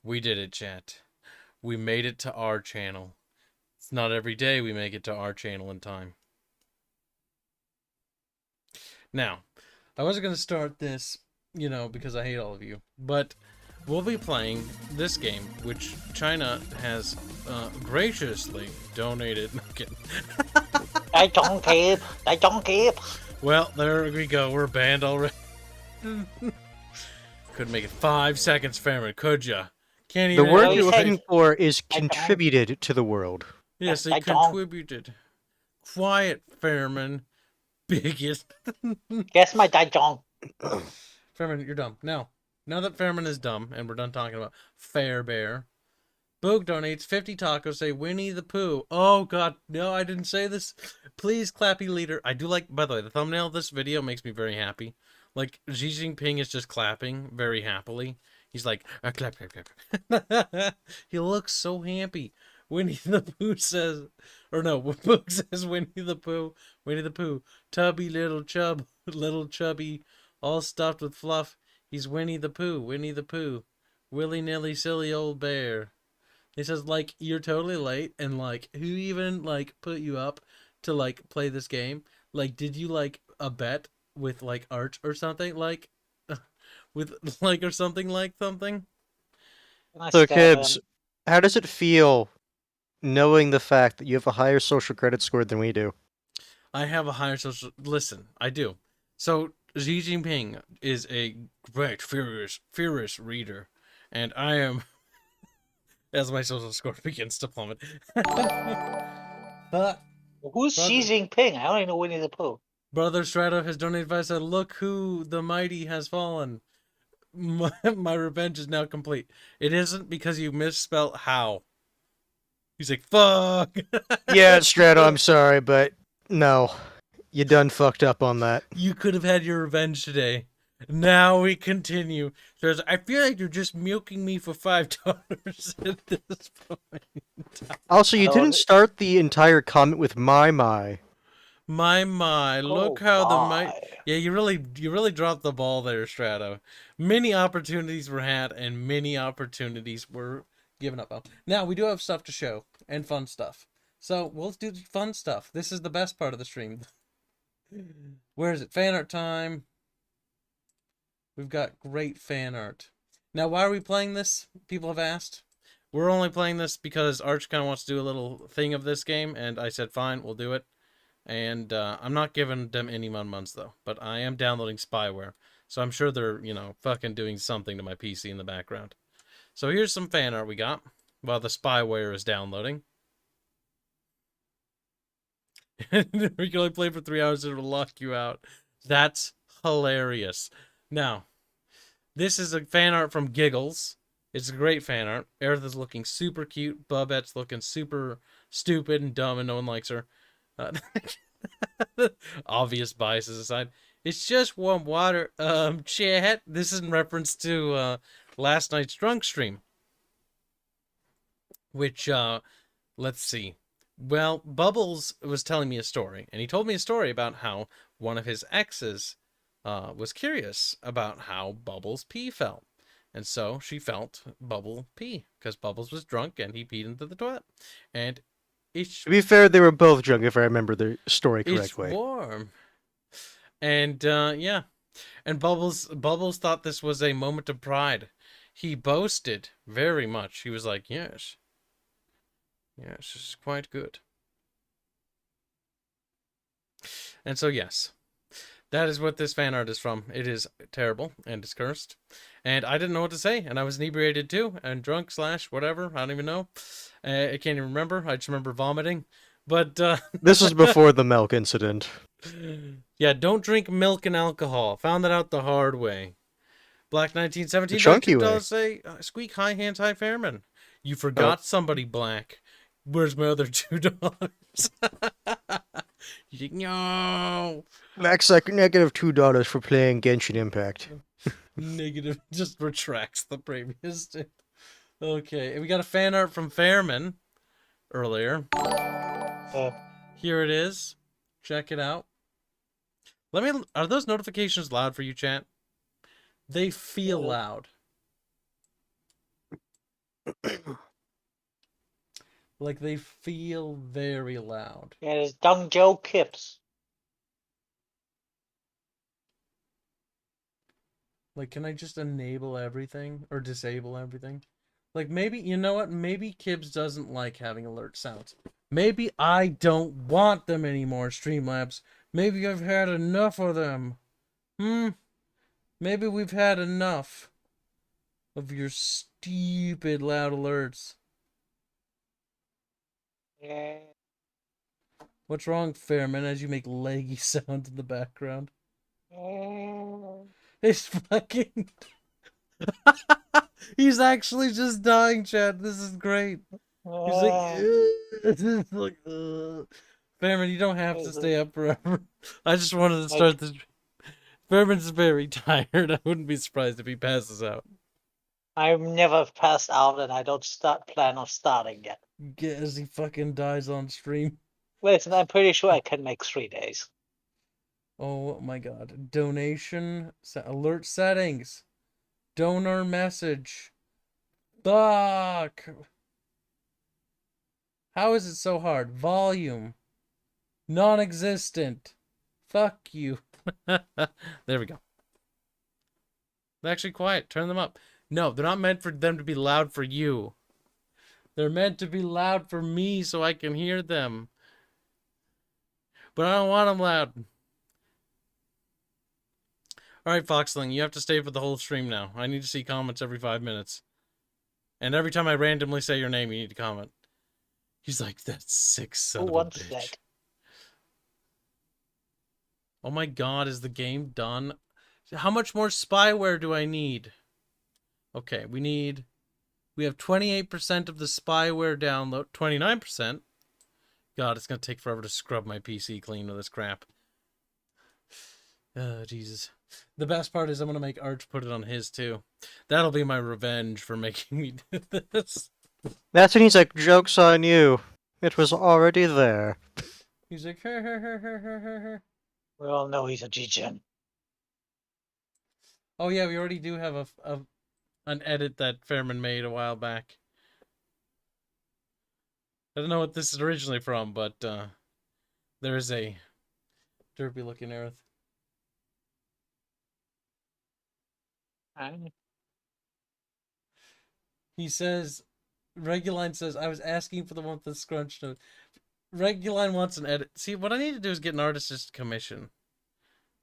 We did it, chat. We made it to our channel. It's not every day we make it to our channel in time. Now, I wasn't going to start this, because I hate all of you, but we'll be playing this game, which China has graciously donated. No, I'm kidding. I don't keep. I don't keep. Well, there we go. We're banned already. Couldn't make it 5 seconds, Fairman, could ya? Can't The even. word No, you're you said- looking for is I don't. contributed to the world. Yes, they I don't. contributed. Quiet, Fairman. Bigot. Guess my Dajong. Fairman, you're dumb. Now that Fairman is dumb, and we're done talking about Fair Bear, Boog donates 50 tacos, say Winnie the Pooh. Oh, God, no, I didn't say this. Please, Clappy Leader. I do like, by the way, the thumbnail of this video makes me very happy. Like, Xi Jinping is just clapping very happily. He's like, clap, clap, clap. He looks so happy. Winnie the Pooh says, or no, Boog says Winnie the Pooh, tubby little chubby, all stuffed with fluff. He's Winnie the Pooh, willy-nilly silly old bear. He says, like, you're totally late, and, like, who even, like, put you up to, like, play this game? Like, did you, like, a bet with, like, Arch or something? Like, with, like, or something like something? So, Kibs, how does it feel knowing the fact that you have a higher social credit score than we do? I have a higher social... Listen, I do. So, Xi Jinping is a great, furious reader, and I am... as my social score begins to plummet. Who's Xi Jinping? I only know Winnie the Pooh. Brother Strato has donated 5 said, look who the mighty has fallen. My revenge is now complete. It isn't because you misspelt how. He's like, fuck. Yeah, Strato, I'm sorry, but no. You done fucked up on that. You could have had your revenge today. Now we continue. So I feel like you're just milking me for $5 at this point. Also, you didn't start the entire comment with my. My, look how the might. Yeah, you really dropped the ball there, Strato. Many opportunities were had, and many opportunities were given up on. Now we do have stuff to show and fun stuff. So we'll do fun stuff. This is the best part of the stream. Where is it? Fan art time. We've got great fan art. Now, why are we playing this? People have asked. We're only playing this because Arch kind of wants to do a little thing of this game, and I said, fine, we'll do it. And I'm not giving them any months, though. But I am downloading spyware. So I'm sure they're, fucking doing something to my PC in the background. So here's some fan art we got while the spyware is downloading. We can only play for 3 hours and it'll lock you out. That's hilarious. Now, this is a fan art from Giggles. It's a great fan art. Aerith is looking super cute. Bubette's looking super stupid and dumb and no one likes her. Obvious biases aside. It's just warm water. Chat. This is in reference to last night's drunk stream. Which, let's see. Well, Bubbles was telling me a story. And he told me a story about how one of his exes was curious about how Bubbles' pee felt. And so she felt Bubble pee. Because Bubbles was drunk and he peed into the toilet. And to be fair, they were both drunk, if I remember the story correctly. It's warm. And, yeah. And Bubbles thought this was a moment of pride. He boasted very much. He was like, yes. Yes, this is quite good. And so, yes. That is what this fan art is from. It is terrible, and it's cursed. And I didn't know what to say, and I was inebriated too, and drunk / whatever, I don't even know. I can't even remember, I just remember vomiting. But, This was before the milk incident. Yeah, don't drink milk and alcohol. Found that out the hard way. Black 1917. The chunky way. Say, squeak, hi, Hanse, hi, Fairman. You forgot somebody, Black. Where's my other $2? You think, no. Max like negative $2 for playing Genshin Impact. Negative, just retracts the previous tip. Okay, and we got a fan art from Fairman earlier. Here it is. Check it out. Are those notifications loud for you, chat? They feel loud. Like, they feel very loud. Yeah, it's Dung Joe Kibs. Like, can I just enable everything? Or disable everything? Like, maybe, you know what? Maybe Kibs doesn't like having alert sounds. Maybe I don't want them anymore, Streamlabs. Maybe I've had enough of them. Maybe we've had enough of your stupid loud alerts. Yeah. What's wrong, Fairman, as you make leggy sounds in the background? Yeah. It's fucking... He's actually just dying, Chad. This is great. He's like... It's like... Fairman, you don't have to stay up forever. I just wanted to start this... Fairman's very tired. I wouldn't be surprised if he passes out. I've never passed out, and I don't plan on starting yet. As he fucking dies on stream. Listen, I'm pretty sure I can make 3 days. Oh my god. Donation. Alert settings. Donor message. Fuck. How is it so hard? Volume. Non-existent. Fuck you. There we go. They're actually quiet. Turn them up. No, they're not meant for them to be loud for you. They're meant to be loud for me so I can hear them. But I don't want them loud. Alright, Foxling, you have to stay for the whole stream now. I need to see comments every 5 minutes. And every time I randomly say your name, you need to comment. He's like, that sick son of a bitch. That? Oh my god, is the game done? How much more spyware do I need? Okay, we have 28% of the spyware download, 29%. God, it's going to take forever to scrub my PC clean with this crap. Oh, Jesus. The best part is I'm going to make Arch put it on his, too. That'll be my revenge for making me do this. That's when he's like, joke's on you. It was already there. He's like, her. We all know he's a G-Gen. Oh, yeah, we already do have an edit that Fairman made a while back. I don't know what this is originally from, but there is a derpy-looking earth. He says, Reguline says, I was asking for the one with the scrunch note. Reguline wants an edit. See, what I need to do is get an artist just commission.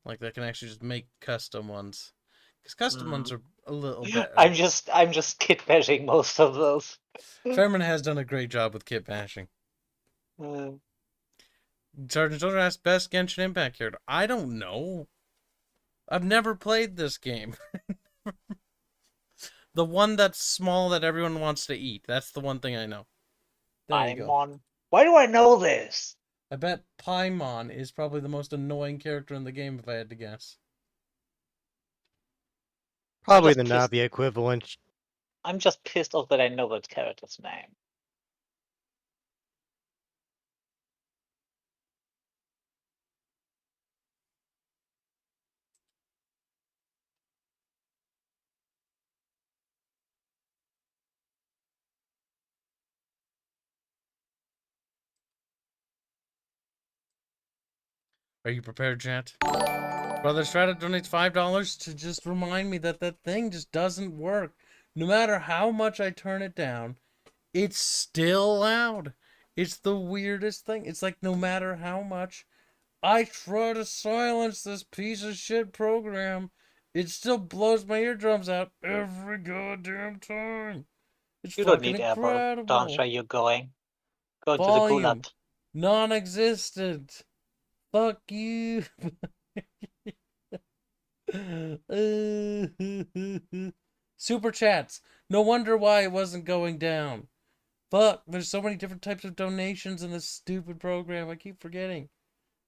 Like, that can actually just make custom ones. Because custom ones are a little bit... I'm just kit bashing most of those. Fairman has done a great job with kit bashing. Sergeant Soldier asked best Genshin Impact character. I don't know. I've never played this game. The one that's small that everyone wants to eat. That's the one thing I know. There you go. Why do I know this? I bet Paimon is probably the most annoying character in the game if I had to guess. Probably the Navi equivalent. I'm just pissed off that I know that character's name. Are you prepared, chat? Brother Strata donates $5 to just remind me that that thing just doesn't work. No matter how much I turn it down, it's still loud. It's the weirdest thing. It's like no matter how much I try to silence this piece of shit program, it still blows my eardrums out every goddamn time. It's You don't fucking need incredible. Don't where you're going. Go Volume. to the gulag. Non-existent. Fuck you. Super chats. No wonder why it wasn't going down. Fuck, there's so many different types of donations in this stupid program. I keep forgetting.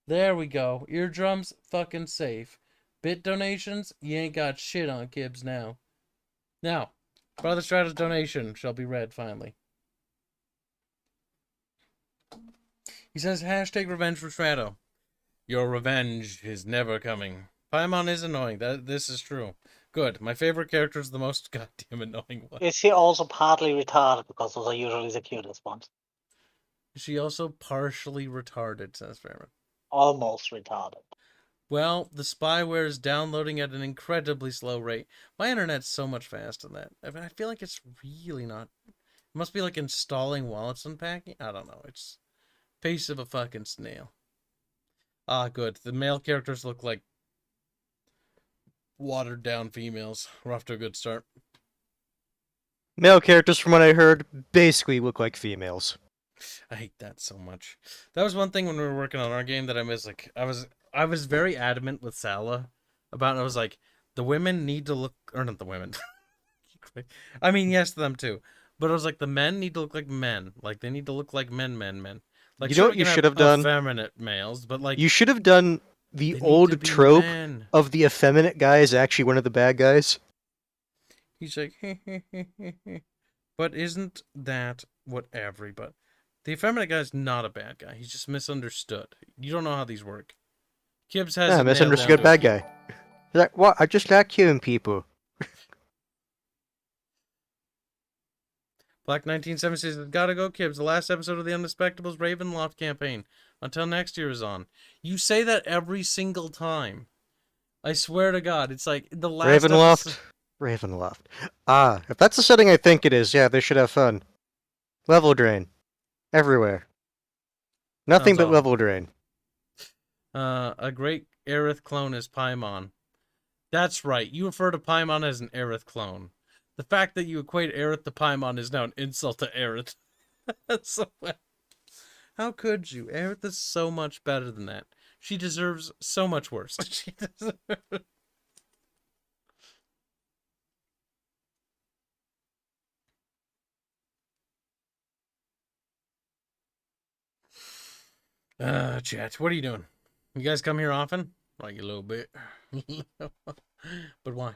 There we go. Eardrums, fucking safe. Bit donations, you ain't got shit on Kibs now. Now, Brother Strata's donation shall be read finally. He says, hashtag revenge for Strato. Your revenge is never coming. Paimon is annoying. This is true. Good. My favorite character is the most goddamn annoying one. Is he also partly retarded because those are usually the cutest ones? Is she also partially retarded, says Fairman. Almost retarded. Well, the spyware is downloading at an incredibly slow rate. My internet's so much faster than that. I mean, I feel like it's really not. It must be like installing while it's unpacking. I don't know. It's pace of a fucking snail. Ah, good. The male characters look like watered down females. We're off to a good start. Male characters, from what I heard, basically look like females. I hate that so much. That was one thing when we were working on our game that I was like, I was very adamant with Sala about it. I was like, the women need to look, or not the women. I mean, yes, them too. But I was like, the men need to look like men. Like, they need to look like men. Like, You know sure, what we you can should have have done? effeminate males, but like, You should have done the they need to old be trope men. of the effeminate guy is actually one of the bad guys. He's like, but isn't that what everybody? The effeminate guy's not a bad guy. He's just misunderstood. You don't know how these work. Kibs has Yeah, it nailed misunderstood down bad to a T. guy. He's like, what? I just like killing people. Black 1976 says, gotta go, Kibs. The last episode of the Undespectables Ravenloft campaign. Until next year is on. You say that every single time. I swear to God. It's like the last Ravenloft? episode. Ravenloft. Ah, if that's the setting I think it is, yeah, they should have fun. Level drain. Everywhere. Nothing Sounds but awful. level drain. A great Aerith clone is Paimon. That's right. You refer to Paimon as an Aerith clone. The fact that you equate Aerith to Paimon is now an insult to Aerith. So, how could you? Aerith is so much better than that. She deserves so much worse. She deserves... Chat, what are you doing? You guys come here often? Like a little bit. But why?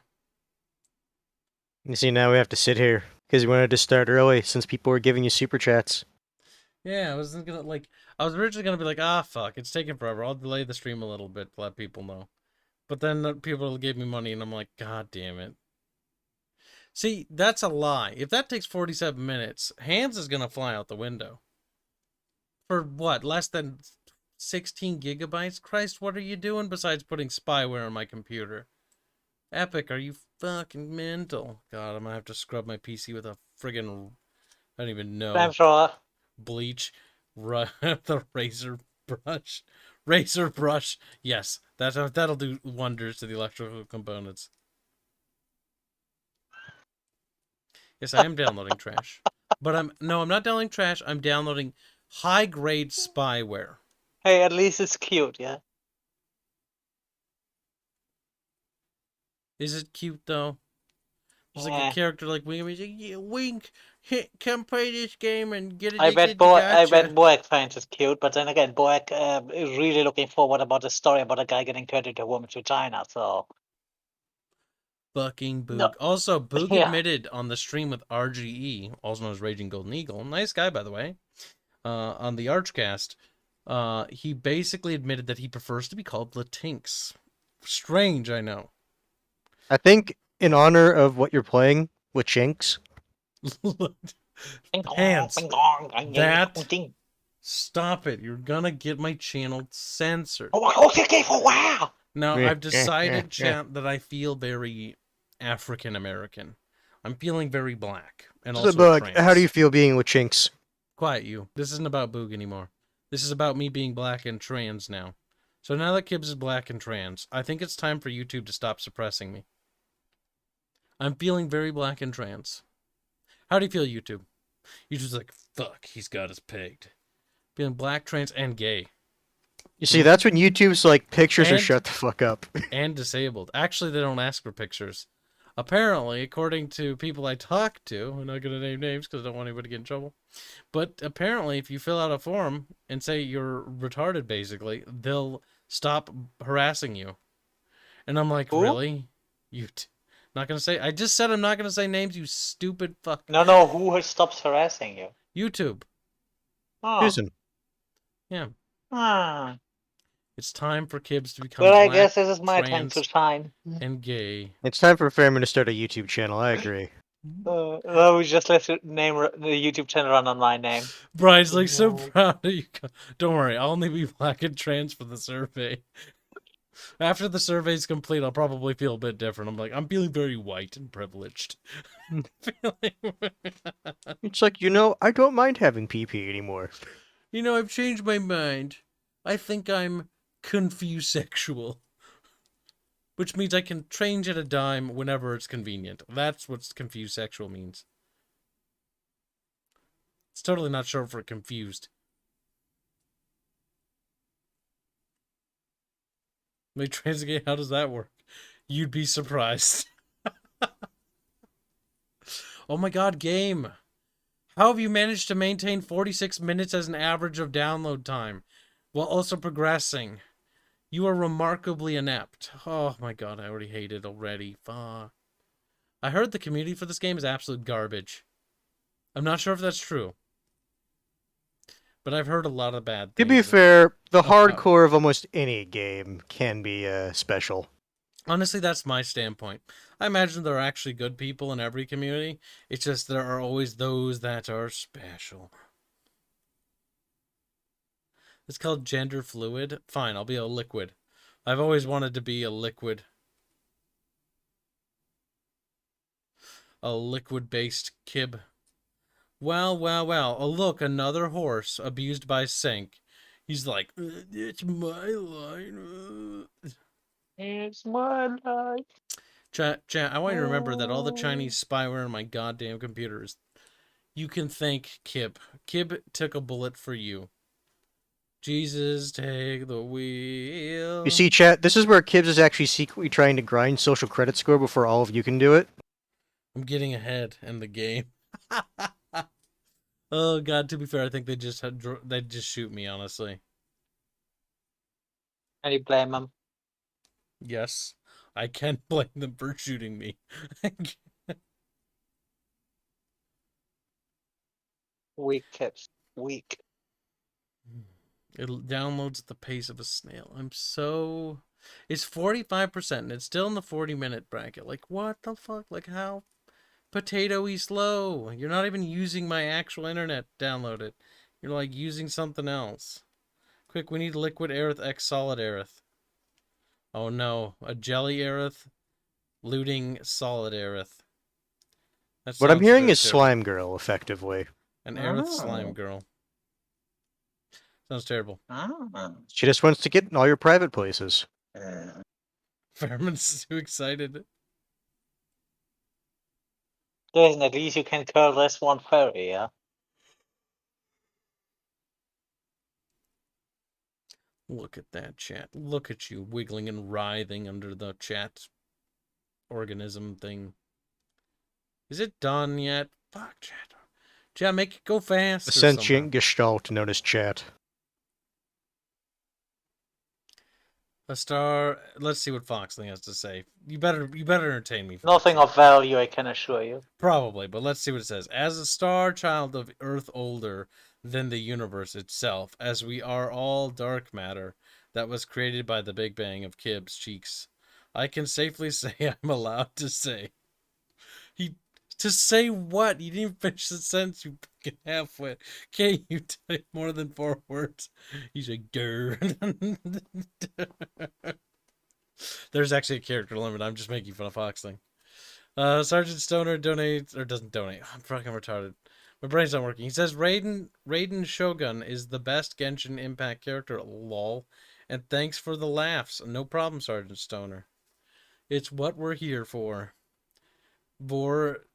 You see, now we have to sit here because we wanted to start early since people were giving you super chats. Yeah, I was gonna like. I was originally gonna be like, ah, fuck, it's taking forever. I'll delay the stream a little bit to let people know. But then people gave me money, and I'm like, god damn it. See, that's a lie. If that takes 47 minutes, Hanse is gonna fly out the window. For what? Less than 16 gigabytes? Christ, what are you doing besides putting spyware on my computer? Epic, are you fucking mental? God, I'm gonna have to scrub my PC with a friggin', I don't even know. Flamethrower. Bleach, the razor brush. Yes, that'll do wonders to the electrical components. Yes, I am downloading trash, but I'm not downloading trash. I'm downloading high grade spyware. Hey, at least it's cute, yeah. Is it cute though? There's like a character like Wink. He's like, yeah, Wink, come play this game and get addicted I bet to Boak finds it cute, but then again, Boak is really looking forward about the story about a guy getting turned into a woman's vagina. So fucking Boog. No. Also, Boog Yeah. admitted on the stream with RGE, also known as Raging Golden Eagle, nice guy by the way, on the Archcast, he basically admitted that he prefers to be called Latinx. Strange, I know. I think in honor of what you're playing with Chinks. Hanse, that... Stop it. You're gonna get my channel censored. Okay, for a while. Now, I've decided, chat, that I feel very African American. I'm feeling very black. And So, also Bug, trans. how do you feel being with Chinks? Quiet you. This isn't about Boog anymore. This is about me being black and trans now. So now that Kibs is black and trans, I think it's time for YouTube to stop suppressing me. I'm feeling very black and trans. How do you feel, YouTube? YouTube's like, fuck, he's got us pegged. Feeling black, trans, and gay. You see, that's when YouTube's like, pictures And- or shut the fuck up. And disabled. Actually, they don't ask for pictures. Apparently, according to people I talk to, I'm not going to name names because I don't want anybody to get in trouble, but apparently if you fill out a form and say you're retarded, basically, they'll stop harassing you. And I'm like, Who? really? Not going to say... I just said I'm not going to say names, you stupid fuck. No, who stops harassing you? YouTube. Oh. Susan. Yeah. Ah. It's time for Kibs to become Well, I black, guess this is my time trans, to shine. and gay. It's time for Fairman to start a YouTube channel, I agree. We just let the YouTube channel run on my name. Brian's like so proud of you. Don't worry, I'll only be black and trans for the survey. After the survey's complete, I'll probably feel a bit different. I'm like, I'm feeling very white and privileged. It's like, I don't mind having PP anymore. I've changed my mind. I think I'm confusexual. Which means I can change at a dime whenever it's convenient. That's what confusexual means. It's totally not short for confused. Wait, transgate, how does that work? You'd be surprised. Oh my god, game. How have you managed to maintain 46 minutes as an average of download time while also progressing? You are remarkably inept. Oh my god, I already hate it already. Fuck. I heard the community for this game is absolute garbage. I'm not sure if that's true. But I've heard a lot of bad things. To be fair, the hardcore of almost any game can be special. Honestly, that's my standpoint. I imagine there are actually good people in every community. It's just there are always those that are special. It's called gender fluid. Fine, I'll be a liquid. I've always wanted to be a liquid. A liquid-based kib. Well, well, well. Oh, look, another horse abused by Sink. He's like, it's my line. It's my life. Chat, I want you to remember that all the Chinese spyware on my goddamn computers. You can thank Kib. Kib took a bullet for you. Jesus, take the wheel. You see, chat, this is where Kibs is actually secretly trying to grind social credit score before all of you can do it. I'm getting ahead in the game. Oh god, to be fair, I think they'd just shoot me, honestly. Can you blame them? Yes, I can blame them for shooting me. Weak Kibs. Weak. It downloads at the pace of a snail. It's 45% and it's still in the 40-minute bracket. Like, what the fuck? Like, how potato-y slow? You're not even using my actual internet to download it. You're, like, using something else. Quick, we need liquid aerith x solid aerith. Oh no, a jelly aerith looting solid aerith. What I'm hearing is Slime Girl, effectively. An aerith slime girl. Sounds terrible. She just wants to get in all your private places. Fairman's too excited. Listen, at least you can curl this one fairy, yeah? Look at that, chat. Look at you wiggling and writhing under the chat organism thing. Is it done yet? Fuck, chat. Chat, make it go fast. The sentient gestalt known as chat. A star. Let's see what Foxling has to say. You better entertain me. Nothing of value, I can assure you. Probably, but let's see what it says. As a star child of Earth older than the universe itself, as we are all dark matter that was created by the Big Bang of Kibs' cheeks, I can safely say I'm allowed to say. To say what? You didn't even finish the sentence, you fucking halfwit. Can't you type more than 4 words? He's like, durr. There's actually a character limit. I'm just making fun of Foxling. Sergeant Stoner donates, or doesn't donate. I'm fucking retarded. My brain's not working. He says Raiden Shogun is the best Genshin Impact character. Lol. And thanks for the laughs. No problem, Sergeant Stoner. It's what we're here for. Vor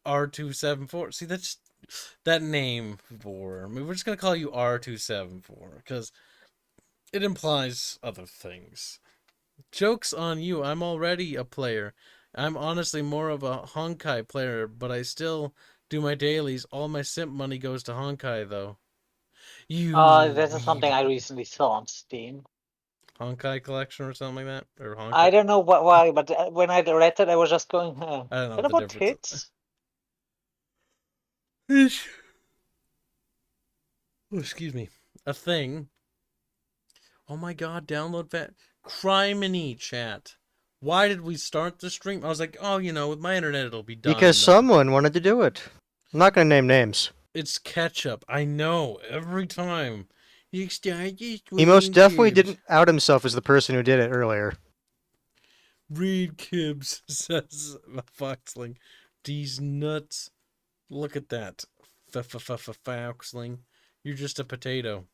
R274. See, that's that name, Vor. I mean, we're just gonna call you R274 because it implies other things. Joke's on you. I'm already a player. I'm honestly more of a Honkai player, but I still do my dailies. All my simp money goes to Honkai, though. This is something I recently saw on Steam. Honkai collection or something like that? Or Honkai? I don't know why, but when I read it, I was just going, I don't know what about tits? Oh, excuse me. A thing. Oh my god, download that. Criminy, chat. Why did we start the stream? I was like, oh, with my internet it'll be done. Because someone wanted to do it. I'm not going to name names. It's ketchup. I know. Every time. He most definitely didn't out himself as the person who did it earlier. Read Kibs, says Foxling. These nuts. Look at that. Foxling. You're just a potato.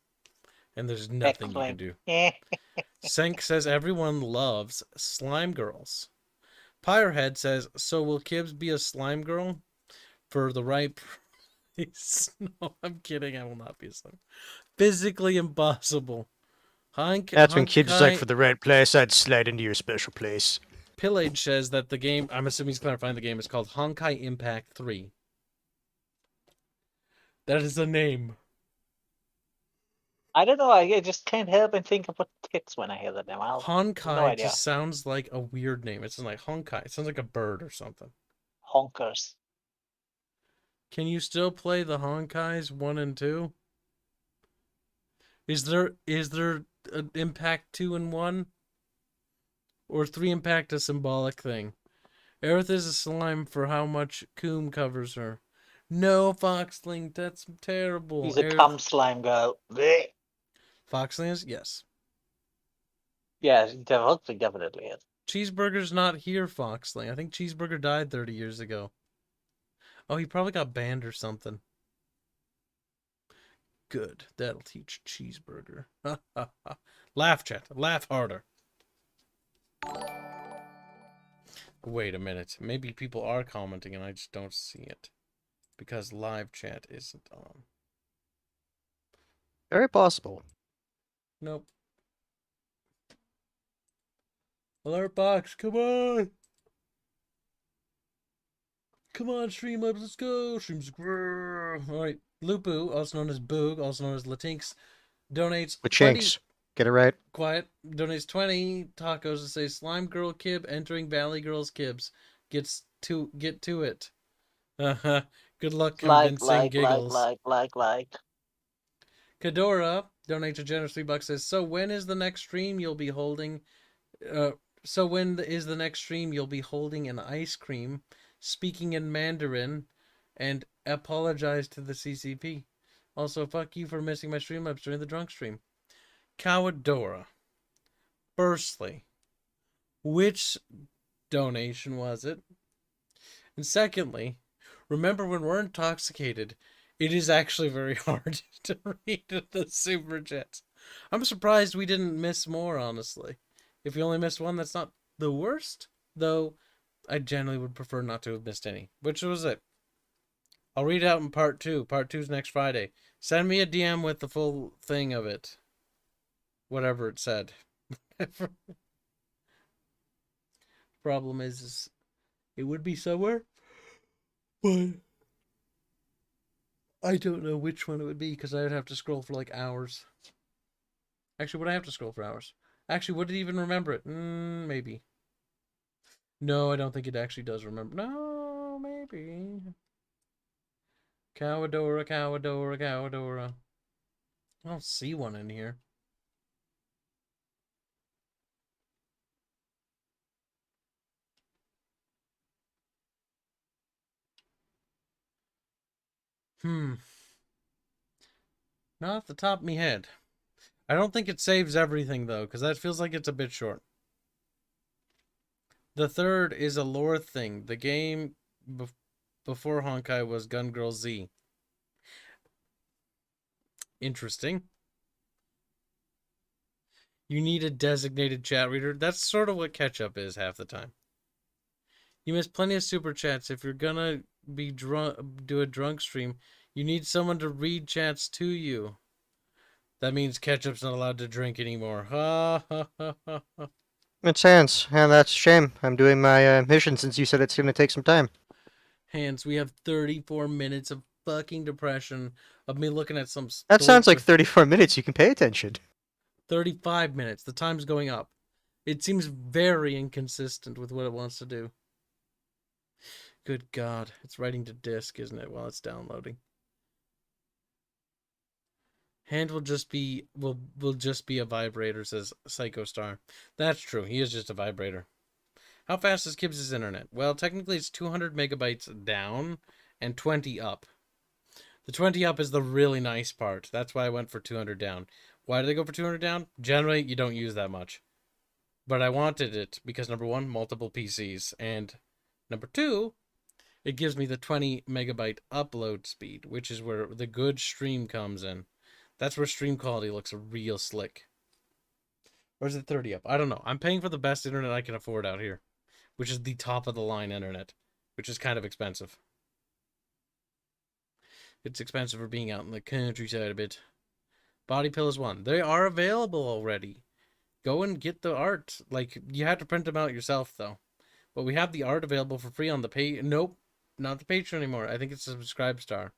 And there's nothing you can do. Senk says everyone loves slime girls. Pyrehead says, so will Kibs be a slime girl? For the right price? No, I'm kidding. I will not be a slime. Physically impossible. That's when Kibs is like, for the right place, I'd slide into your special place. Pillage says that the game, I'm assuming he's clarifying the game, is called Honkai Impact 3. That is the name. I don't know. I just can't help and think about ticks when I hear the name. Honkai just sounds like a weird name. It sounds like Honkai. It sounds like a bird or something. Honkers. Can you still play the Honkais 1 and 2? Is there an Impact 2 and 1? Or 3 Impact a symbolic thing? Aerith is a slime for how much Coom covers her. No, Foxling, that's terrible. He's a cum slime girl. Blech. Foxling is? Yes. Yeah, definitely is. Cheeseburger's not here, Foxling. I think Cheeseburger died 30 years ago. Oh, he probably got banned or something. Good. That'll teach Cheeseburger. Laugh, chat. Laugh harder. Wait a minute. Maybe people are commenting and I just don't see it. Because live chat isn't on. Very possible. Nope. Alert box, come on! Come on, Streamlabs, let's go! Streams. Alright, Lupu, also known as Boog, also known as Latinx, donates With 20... Chinks. Get it right. Quiet. Donates 20 tacos to say Slime Girl Kib entering Valley Girls Kibs. Get to it. Good luck convincing giggles. Like. Kadora donates a generous $3. Says, so when is the next stream you'll be holding? So when is the next stream you'll be holding an ice cream, speaking in Mandarin, and apologize to the CCP? Also, fuck you for missing my Streamlabs during the drunk stream. Kawadora. Firstly, which donation was it? And secondly, remember when we're intoxicated, it is actually very hard to read the super chats. I'm surprised we didn't miss more, honestly. If we only missed one, that's not the worst. Though, I generally would prefer not to have missed any. Which was it? I'll read out in part 2. Part 2 is next Friday. Send me a DM with the full thing of it. Whatever it said. Problem is it would be somewhere, but I don't know which one it would be because I would have to scroll for like hours. Actually, would I have to scroll for hours? Actually, would it even remember it? Maybe. No, I don't think it actually does remember. No, maybe. Kawadora. I don't see one in here. Not off the top of me head. I don't think it saves everything, though, because that feels like it's a bit short. The third is a lore thing. The game before Honkai was Gun Girl Z. Interesting. You need a designated chat reader. That's sort of what Ketchup is half the time. You miss plenty of super chats. If you're gonna be do a drunk stream, you need someone to read chats to you. That means Ketchup's not allowed to drink anymore. It's Hanse, and that's a shame. I'm doing my mission since you said it's going to take some time. Hanse, we have 34 minutes of fucking depression of me looking at some... That sounds like 34 minutes. You can pay attention. 35 minutes. The time's going up. It seems very inconsistent with what it wants to do. Good God. It's writing to disk, isn't it, while it's downloading? Hand will just be a vibrator, says Psycho Star. That's true. He is just a vibrator. How fast is Kibs' internet? Well, technically it's 200 megabytes down and 20 up. The 20 up is the really nice part. That's why I went for 200 down. Why did I go for 200 down? Generally, you don't use that much. But I wanted it because, number one, multiple PCs. And number two, it gives me the 20 megabyte upload speed, which is where the good stream comes in. That's where stream quality looks real slick. Or is it 30 up? I don't know. I'm paying for the best internet I can afford out here, which is the top of the line internet, which is kind of expensive. It's expensive for being out in the countryside a bit. Body pillows 1. They are available already. Go and get the art. Like, you have to print them out yourself, though. But we have the art available for free on the page. Nope, not the Patreon anymore. I think it's a subscribe star.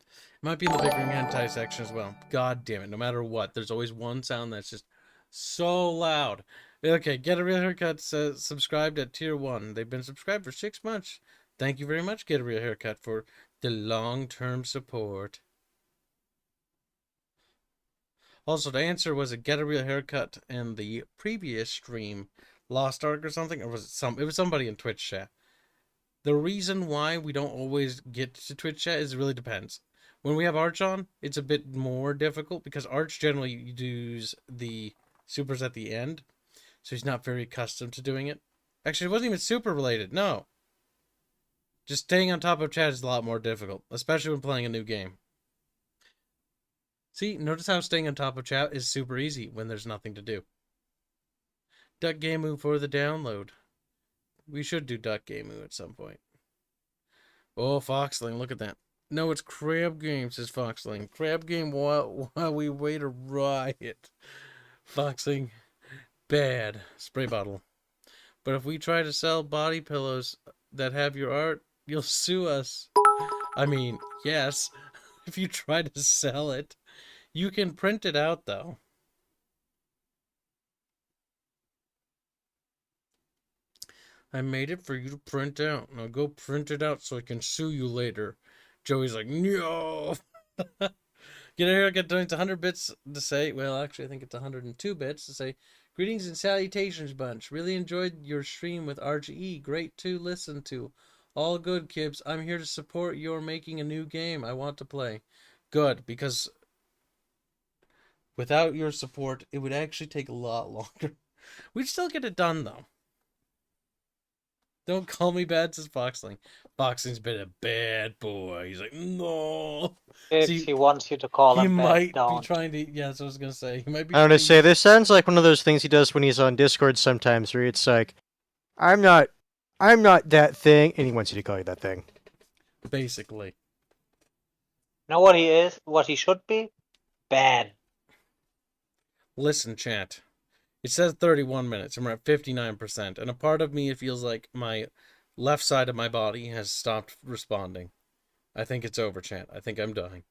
It might be in the Bickering hentai section as well. God damn it, no matter what, there's always one sound that's just so loud. Okay, Get a Real Haircut says subscribed at tier 1. They've been subscribed for 6 months. Thank you very much, Get a Real Haircut, for the long-term support. Also, the answer was a Get a Real Haircut in the previous stream, Lost Ark or something, or was it it was somebody in Twitch chat. The reason why we don't always get to Twitch chat is it really depends. When we have Arch on, it's a bit more difficult because Arch generally does the supers at the end, so he's not very accustomed to doing it. Actually, it wasn't even super related, no. Just staying on top of chat is a lot more difficult, especially when playing a new game. See, notice how staying on top of chat is super easy when there's nothing to do. Duck Gamu for the download. We should do Duck Gamu at some point. Oh, Foxling, look at that. No, it's Crab Game, says Foxling. Crab Game while we wait a riot. Foxling, bad. Spray bottle. But if we try to sell body pillows that have your art, you'll sue us. I mean, yes, if you try to sell it. You can print it out, though. I made it for you to print out. Now go print it out so I can sue you later. Joey's like, no. Get a Haircut donates 100 bits to say, well, actually, I think it's 102 bits to say, greetings and salutations, bunch. Really enjoyed your stream with RGE. Great to listen to. All good, Kibs. I'm here to support your making a new game I want to play. Good, because without your support, it would actually take a lot longer. We'd still get it done, though. Don't call me bad, says Foxling. Foxling's been a bad boy. He's like, no. If See, he wants you to call he him back, might be don't. trying to... Yeah, that's what I was going to say. He might be I want to trying say, this sounds like one of those things he does when he's on Discord sometimes, where it's like, I'm not that thing, and he wants you to call you that thing. Basically. Know what he is? What he should be? Bad. Listen, chat. It says 31 minutes, and we're at 59%. And a part of me, it feels like my left side of my body has stopped responding. I think it's over, chat. I think I'm dying.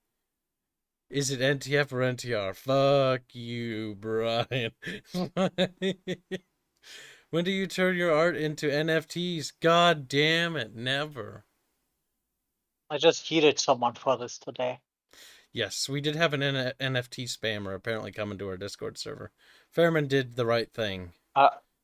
Is it NTF or NTR? Fuck you, Brian. When do you turn your art into NFTs? God damn it, never. I just heated someone for this today. Yes, we did have an NFT spammer apparently coming to our Discord server. Fairman did the right thing.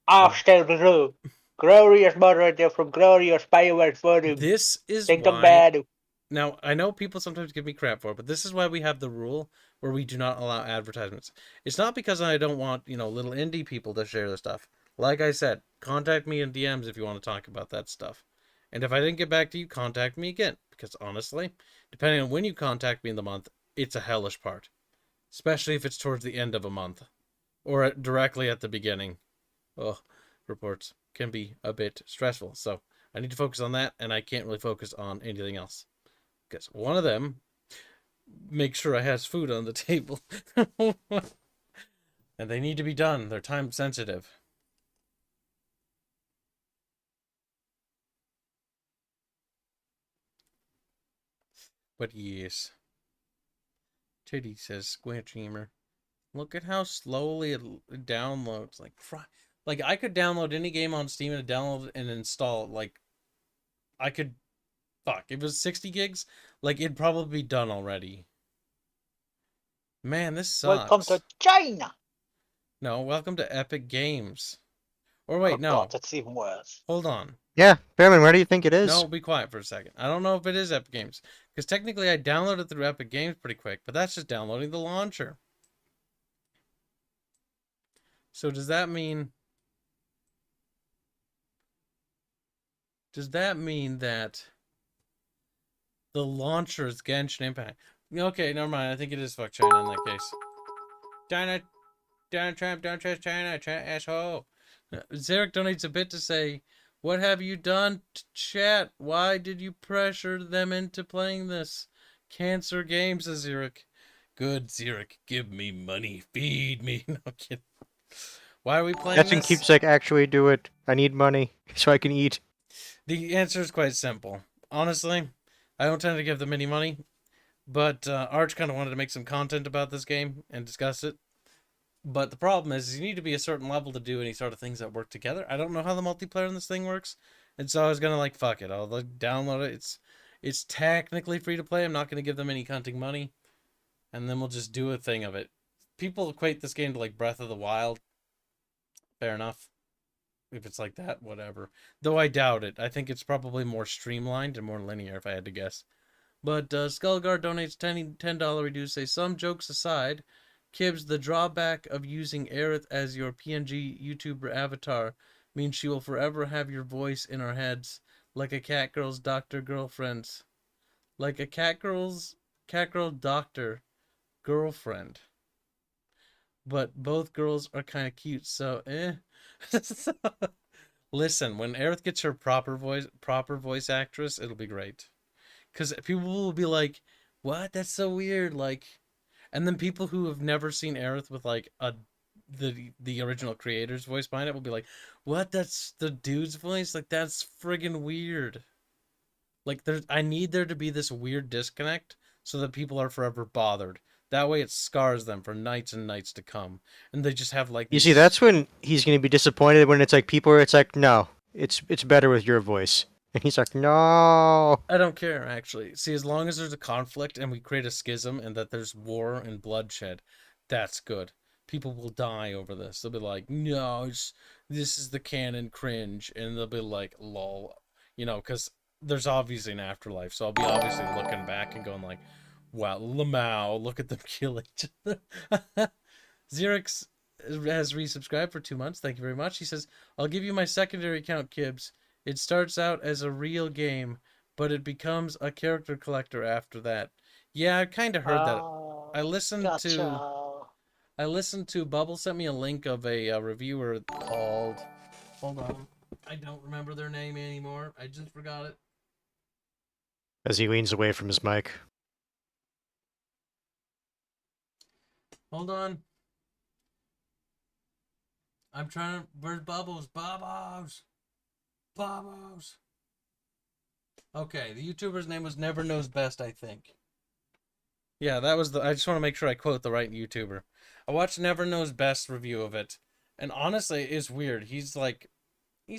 After glorious moderator from glorious Bioware Forum. This is Think why... bad. Now, I know people sometimes give me crap for it, but this is why we have the rule where we do not allow advertisements. It's not because I don't want, little indie people to share the stuff. Like I said, contact me in DMs if you want to talk about that stuff. And if I didn't get back to you, contact me again. Because honestly, depending on when you contact me in the month, it's a hellish part. Especially if it's towards the end of a month. Or directly at the beginning. Oh, reports can be a bit stressful. So I need to focus on that, and I can't really focus on anything else. Because one of them makes sure I has food on the table. And they need to be done. They're time sensitive. But yes. Titty says, Square Dreamer. Look at how slowly it downloads. Like I could download any game on Steam and download and install it. Like, I could... Fuck, if it was 60 gigs, like, it'd probably be done already. Man, this sucks. Welcome to China. No, welcome to Epic Games. Or wait, Oh no. god, that's even worse. Hold on. Yeah, Fairman, where do you think it is? No, be quiet for a second. I don't know if it is Epic Games. Because technically I downloaded through Epic Games pretty quick, but that's just downloading the launcher. So does that mean... Does that mean that the launcher is Genshin Impact? Okay, never mind. I think it is fuck China in that case. China, Trump, don't trust China, asshole. Zarek donates a bit to say, what have you done to chat? Why did you pressure them into playing this? Cancer games, says Zarek. Good, Zarek, give me money. Feed me. No kidding. Why are we playing That's when this? Keepsake actually do it. I need money so I can eat. The answer is quite simple. Honestly, I don't tend to give them any money, but Arch kind of wanted to make some content about this game and discuss it. But the problem is you need to be a certain level to do any sort of things that work together. I don't know how the multiplayer in this thing works, and so I was gonna fuck it. I'll download it. It's technically free to play. I'm not gonna give them any hunting money, and then we'll just do a thing of it. People equate this game to Breath of the Wild. Fair enough. If it's like that, whatever. Though I doubt it. I think it's probably more streamlined and more linear, if I had to guess. But Skullguard donates $10 reduce. Say, some jokes aside, Kibs, the drawback of using Aerith as your PNG YouTuber avatar means she will forever have your voice in our heads, like a cat girl's doctor girlfriend's. Like a cat girl doctor girlfriend. But both girls are kind of cute, so Listen, when Aerith gets her proper voice actress, it'll be great. Because people will be like, what? That's so weird. And then people who have never seen Aerith with the original creator's voice behind it will be like, what? That's the dude's voice? That's friggin' weird. I need there to be this weird disconnect so that people are forever bothered. That way it scars them for nights and nights to come. And they just have You see, that's when he's gonna be disappointed when it's people are no, it's better with your voice. And he's like, no. I don't care, actually. See, as long as there's a conflict and we create a schism and that there's war and bloodshed, that's good. People will die over this. They'll be like, no, this is the canon cringe. And they'll be like, lol. Because there's obviously an afterlife. So I'll be obviously looking back and going wow, Lamau, look at them kill each other. Xerix has resubscribed for 2 months. Thank you very much. He says, I'll give you my secondary account, Kibs. It starts out as a real game, but it becomes a character collector after that. Yeah, I kind of heard that. I listened to Bubble sent me a link of a reviewer called... Hold on. I don't remember their name anymore. I just forgot it. As he leans away from his mic. Hold on. I'm trying to... Where's Bubbles? Bubbles! Bubbles! Okay, the YouTuber's name was Never Knows Best, I think. Yeah, that was I just want to make sure I quote the right YouTuber. I watched Never Knows Best review of it, and honestly, it's weird. He's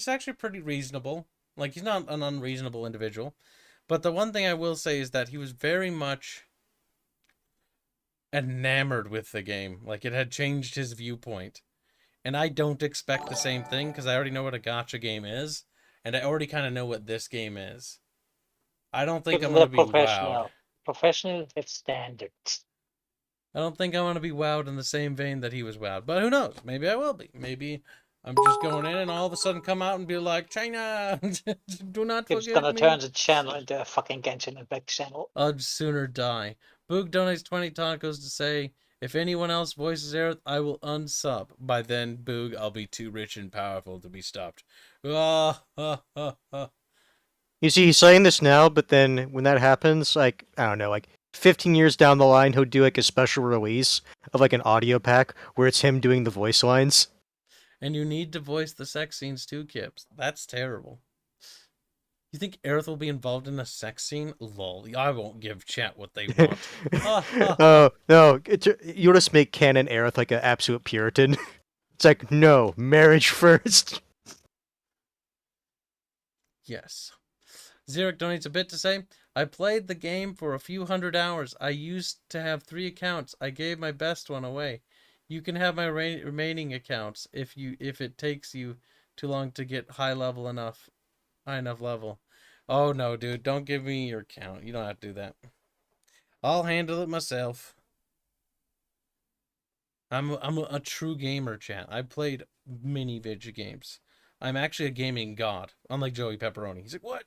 actually pretty reasonable. He's not an unreasonable individual. But the one thing I will say is that he was very much enamored with the game. It had changed his viewpoint. And I don't expect the same thing, because I already know what a gacha game is, and I already kind of know what this game is. I don't think I'm going to be wowed. Professional with standards. I don't think I want to be wowed in the same vein that he was wowed. But who knows? Maybe I will be. Maybe I'm just going in and all of a sudden come out and be like, China, do not forget me. It's gonna turn the channel into a fucking Genshin Impact channel. I'd sooner die. Boog donates 20 tacos to say, if anyone else voices Aerith, I will unsub. By then, Boog, I'll be too rich and powerful to be stopped. You see, he's saying this now, but then when that happens, I don't know, 15 years down the line, he'll do a special release of an audio pack where it's him doing the voice lines. And you need to voice the sex scenes too, Kibs. That's terrible. You think Aerith will be involved in a sex scene? Lol. I won't give chat what they want. Oh, no. You'll just make canon Aerith an absolute Puritan. It's no, marriage first. Yes. Xeric donates a bit to say, I played the game for a few hundred hours. I used to have 3 accounts. I gave my best one away. You can have my remaining accounts if it takes you too long to get high enough level. Oh no, dude, don't give me your account. You don't have to do that. I'll handle it myself. I'm a true gamer, chat. I played many video games. I'm actually a gaming god, unlike Joey Pepperoni. He's like, what?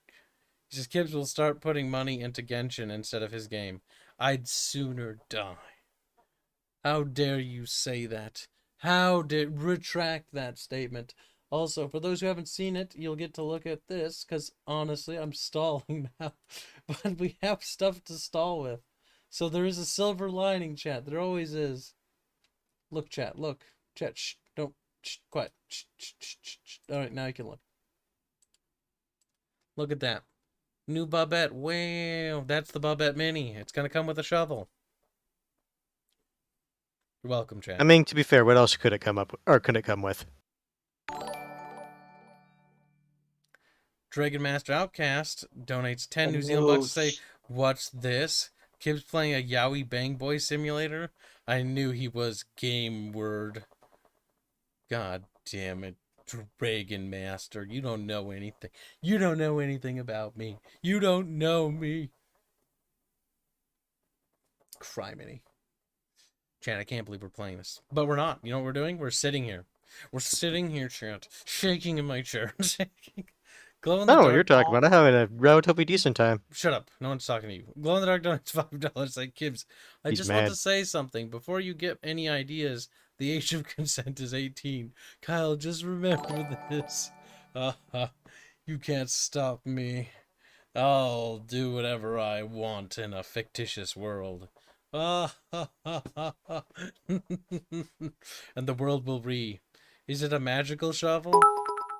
He says Kibs will start putting money into Genshin instead of his game. I'd sooner die. How dare you say that? Retract that statement. Also, for those who haven't seen it, you'll get to look at this, because honestly, I'm stalling now. But we have stuff to stall with. So there is a silver lining, chat. There always is. Look, chat, look. Chat, shh, don't, shh, quiet. Shh, shh, shh, shh, shh. Alright, now you can look. Look at that. New Bobette. Wow, that's the Bobette Mini. It's gonna come with a shovel. You're welcome, chat. I mean, to be fair, what else could it come up or could it come with? Dragon Master Outcast donates 10 New Zealand bucks to say, what's this? Kibs playing a Yowie Bang Boy simulator? I knew he was game word. God damn it. Dragon Master. You don't know anything. You don't know anything about me. You don't know me. Criminy. Chat, I can't believe we're playing this. But we're not. You know what we're doing? We're sitting here. We're sitting here, chat. Shaking in my chair. Glow in the I don't know dark. what you're talking about. I'm having a relatively decent time. Shut up. No one's talking to you. Glow in the dark donates $5 like Kibs. I He's just mad. want to say something. Before you get any ideas, the age of consent is 18. Kyle, just remember this. You can't stop me. I'll do whatever I want in a fictitious world. And the world will Is it a magical shovel?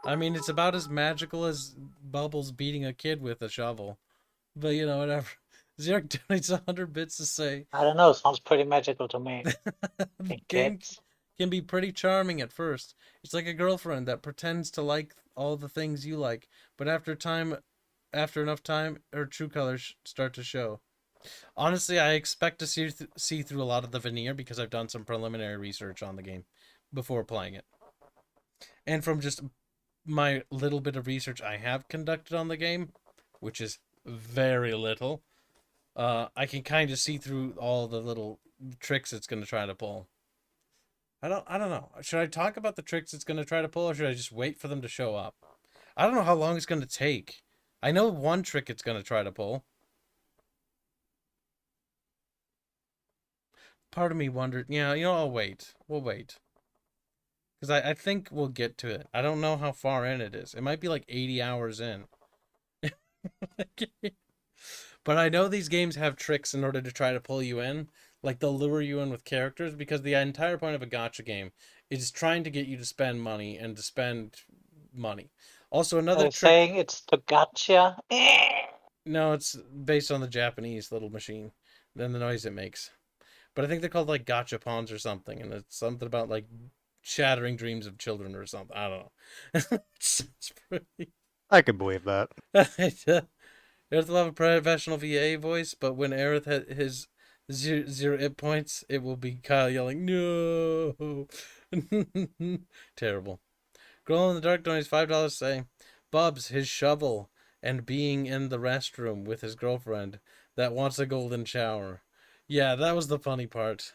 I mean, it's about as magical as Bubbles beating a kid with a shovel. But, you know, whatever. Zerk donates 100 bits to say... I don't know, sounds pretty magical to me. The game can be pretty charming at first. It's like a girlfriend that pretends to like all the things you like, but after enough time, her true colors start to show. Honestly, I expect to see through a lot of the veneer because I've done some preliminary research on the game before playing it. And from just my little bit of research I have conducted on the game, which is very little, I can kind of see through all the little tricks it's going to try to pull. I don't know. Should I talk about the tricks it's going to try to pull, or should I just wait for them to show up? I don't know how long it's going to take. I know one trick it's going to try to pull. Part of me wondered, yeah, you know, I'll wait. We'll wait. Because I think we'll get to it. I don't know how far in it is. It might be like 80 hours in. But I know these games have tricks in order to try to pull you in. Like, they'll lure you in with characters, because the entire point of a gacha game is trying to get you to spend money and to spend money. Also, another trick... saying it's the gacha? No, it's based on the Japanese little machine. Then the noise it makes. But I think they're called, like, gachapons or something. And it's something about, like, shattering dreams of children or something. I don't know. It's pretty... I could believe that. Aerith will have a professional VA voice, but when Aerith has his zero hit points, it will be Kyle yelling, no! Terrible. Girl in the Dark donates $5 say, Bubs, his shovel, and being in the restroom with his girlfriend that wants a golden shower. Yeah, that was the funny part.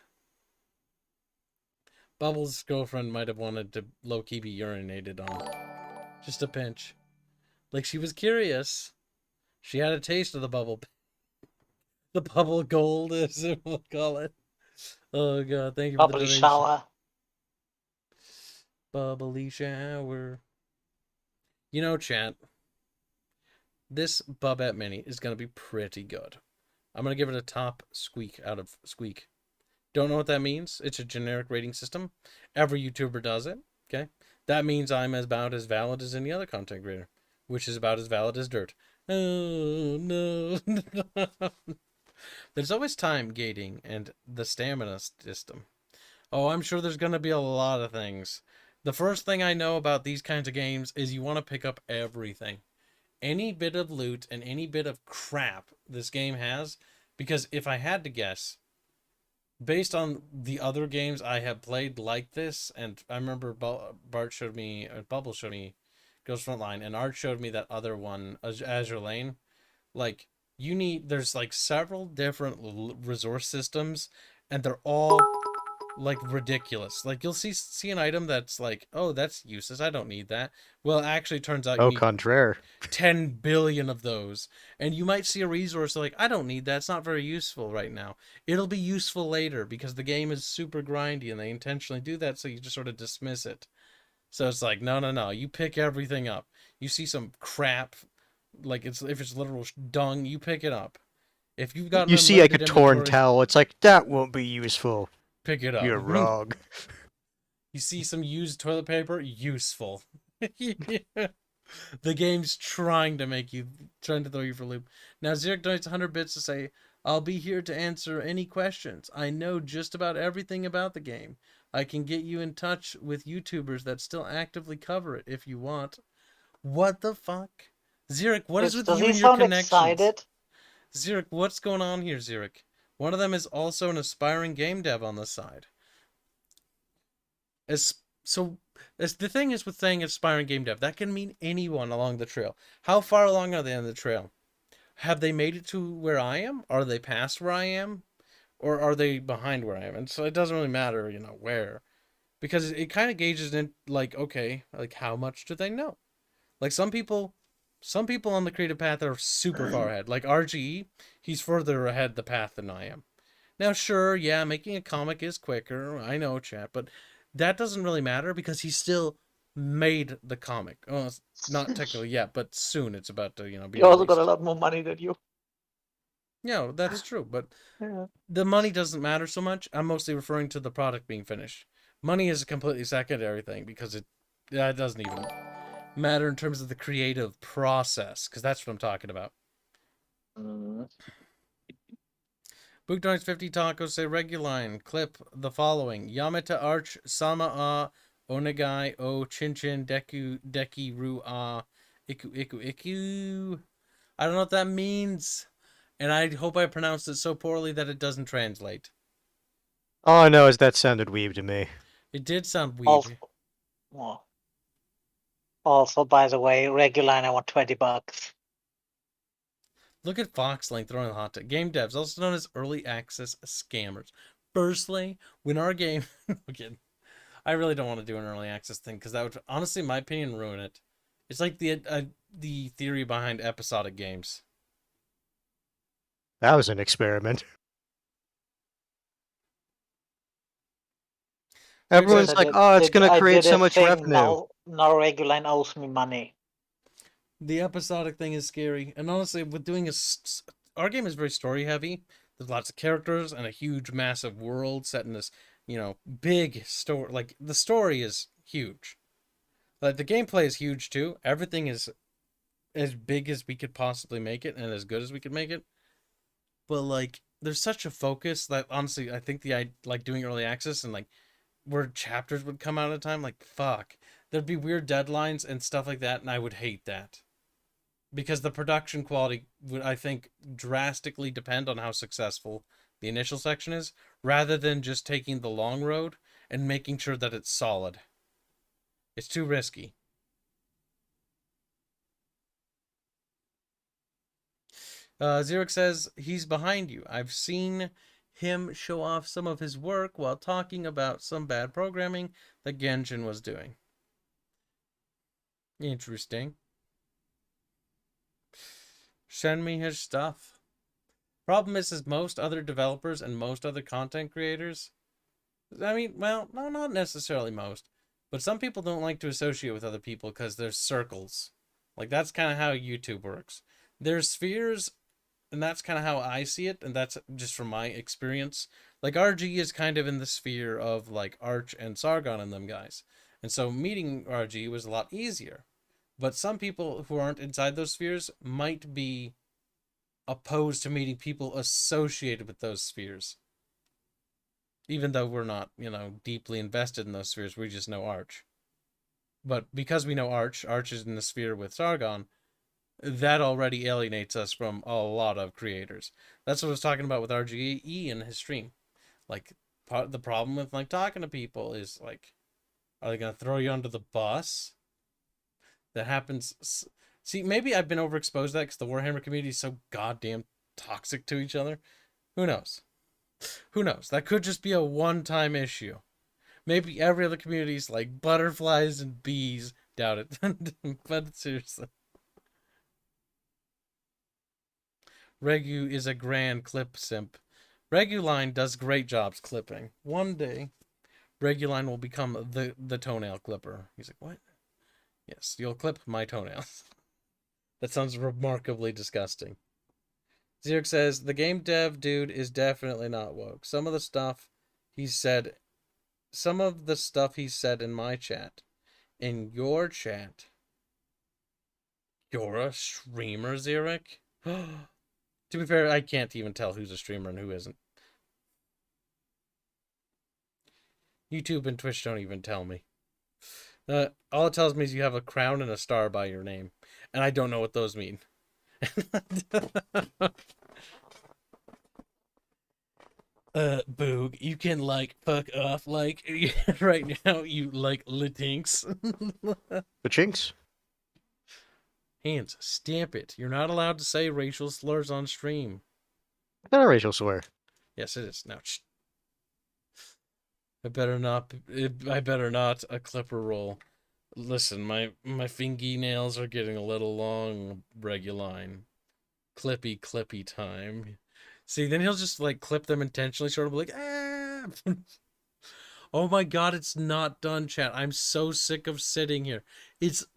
Bubbles' girlfriend might have wanted to low-key be urinated on. Just a pinch. Like, she was curious. She had a taste of the bubble. The bubble gold, as we'll call it. Oh, God. Thank you for the Bubbly donation. shower. Bubbly shower. You know, chat, this Bobette Mini is going to be pretty good. I'm going to give it a top squeak out of squeak. Don't know what that means. It's a generic rating system. Every YouTuber does it. Okay? That means I'm about as valid as any other content creator, which is about as valid as dirt. Oh, no. There's always time gating and the stamina system. Oh, I'm sure there's going to be a lot of things. The first thing I know about these kinds of games is you want to pick up everything. Any bit of loot and any bit of crap this game has, because if I had to guess, based on the other games I have played like this, and I remember Bubble showed me goes Frontline, and Art showed me that other one, Azure Lane. Like, there's like several different resource systems, and they're all like ridiculous. Like, you'll see an item that's like, oh, that's useless, I don't need that. Well, it actually turns out you Au need contraire. 10 billion of those. And you might see a resource like, I don't need that, it's not very useful right now. It'll be useful later because the game is super grindy and they intentionally do that, so you just sort of dismiss it. So it's like, no, you pick everything up. You see some crap, like if it's literal dung, you pick it up. If you've got an You see like a unlimited torn inventory, towel, it's like, that won't be useful. pick it up. You're wrong. You see some used toilet paper, useful. The game's trying to throw you for a loop. Now, Zirk donates 100 bits to say, I'll be here to answer any questions. I know just about everything about the game. I can get you in touch with YouTubers that still actively cover it if you want. What the fuck? Zirk, what is with Does you he and your sound connections? excited? Zirk, what's going on here, Zirk? One of them is also an aspiring game dev on the side. The thing is with saying aspiring game dev, that can mean anyone along the trail. How far along are they on the trail? Have they made it to where I am? Are they past where I am? Or are they behind where I am? And so it doesn't really matter, where. Because it kind of gauges in, like, okay, like, how much do they know? Like, some people on the creative path are super far ahead. Like RGE, he's further ahead the path than I am. Now, sure, yeah, making a comic is quicker. I know, chat, but that doesn't really matter because he still made the comic. Oh, it's not technically yet, but soon it's about to, be He also got a released. lot more money than you. Yeah, that's true, but Yeah. the money doesn't matter so much. I'm mostly referring to the product being finished. Money is a completely secondary thing because that doesn't even matter in terms of the creative process, because that's what I'm talking about. Book donates 50 tacos, say Reguline, clip the following. Yameta Arch, Sama A, Onegai, O, Chinchin, Deku, Deki, Ru A, Iku. I don't know what that means. And I hope I pronounced it so poorly that it doesn't translate. All I know is that sounded weeb to me. It did sound weird. Also, by the way, Reguline, I want $20. Look at Foxlink throwing the hot take. Game devs, also known as early access scammers. Firstly, when our game... Again, I really don't want to do an early access thing because that would, honestly, in my opinion, ruin it. It's like the theory behind episodic games. That was an experiment. Everyone's like, oh, it's going to create so much revenue. Now Reguline owes me money. The episodic thing is scary. And honestly, with doing our game is very story heavy. There's lots of characters and a huge, massive world set in this, big story. Like, the story is huge. Like, the gameplay is huge, too. Everything is as big as we could possibly make it and as good as we could make it. But, like, there's such a focus that, honestly, I think doing early access and, like, where chapters would come out at a time, like, fuck. There'd be weird deadlines and stuff like that, and I would hate that. Because the production quality would, I think, drastically depend on how successful the initial section is, rather than just taking the long road and making sure that it's solid. It's too risky. Xerox says, he's behind you. I've seen him show off some of his work while talking about some bad programming that Genshin was doing. Interesting. Send me his stuff. Problem is most other developers and most other content creators, I mean, well, no, not necessarily most, but some people don't like to associate with other people because there's circles. Like, that's kind of how YouTube works. There's spheres, and that's kind of how I see it, and that's just from my experience. Like, RG is kind of in the sphere of, like, Arch and Sargon and them guys. And so meeting RG was a lot easier. But some people who aren't inside those spheres might be opposed to meeting people associated with those spheres. Even though we're not, deeply invested in those spheres, we just know Arch. But because we know Arch is in the sphere with Sargon, that already alienates us from a lot of creators. That's what I was talking about with RGE in his stream. Like, the problem with, like, talking to people is, like, are they going to throw you under the bus? that happens. See, maybe I've been overexposed to that because the Warhammer community is so goddamn toxic to each other. Who knows? Who knows? That could just be a one-time issue. Maybe every other community is like butterflies and bees. Doubt it. But seriously. Regu is a grand clip simp. Reguline does great jobs clipping. One day, Reguline will become the toenail clipper. He's like, what? Yes, you'll clip my toenails. That sounds remarkably disgusting. Zerk says, the game dev dude is definitely not woke. Some of the stuff he said in my chat, in your chat, you're a streamer, Zerk? To be fair, I can't even tell who's a streamer and who isn't. YouTube and Twitch don't even tell me. All it tells me is you have a crown and a star by your name. And I don't know what those mean. Boog, you can, like, fuck off, like, right now, you, like, litinks. The chinks? Hanse, stamp it. You're not allowed to say racial slurs on stream. Not a racial slur. Yes, it is. Now, shh. I better not a clipper roll. Listen, my fingy nails are getting a little long, Reguline. Clippy time. See, then he'll just, like, clip them intentionally, sort of like, ah! Oh my god, it's not done, chat. I'm so sick of sitting here.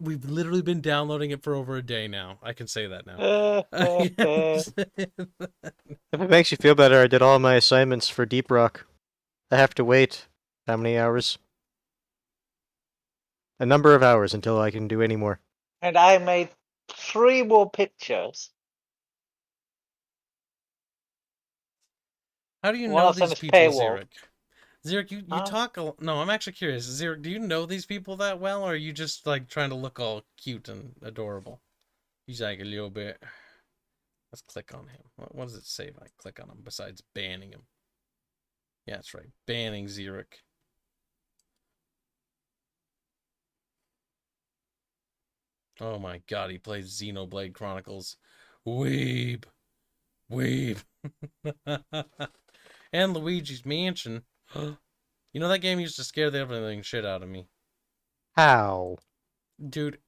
We've literally been downloading it for over a day now. I can say that now. If it makes you feel better, I did all my assignments for Deep Rock. I have to wait. How many hours? A number of hours until I can do any more. And I made 3 more pictures. How do you One know of them these is people, paywall. Zerek? Zerek, you talk no, I'm actually curious. Zerek, do you know these people that well, or are you just, like, trying to look all cute and adorable? He's like a little bit. Let's click on him. What does it say if I click on him besides banning him? Yeah, that's right. Banning Zerek. Oh my god, he plays Xenoblade Chronicles. Weeb. And Luigi's Mansion. You know, that game used to scare the everything shit out of me. How? Dude.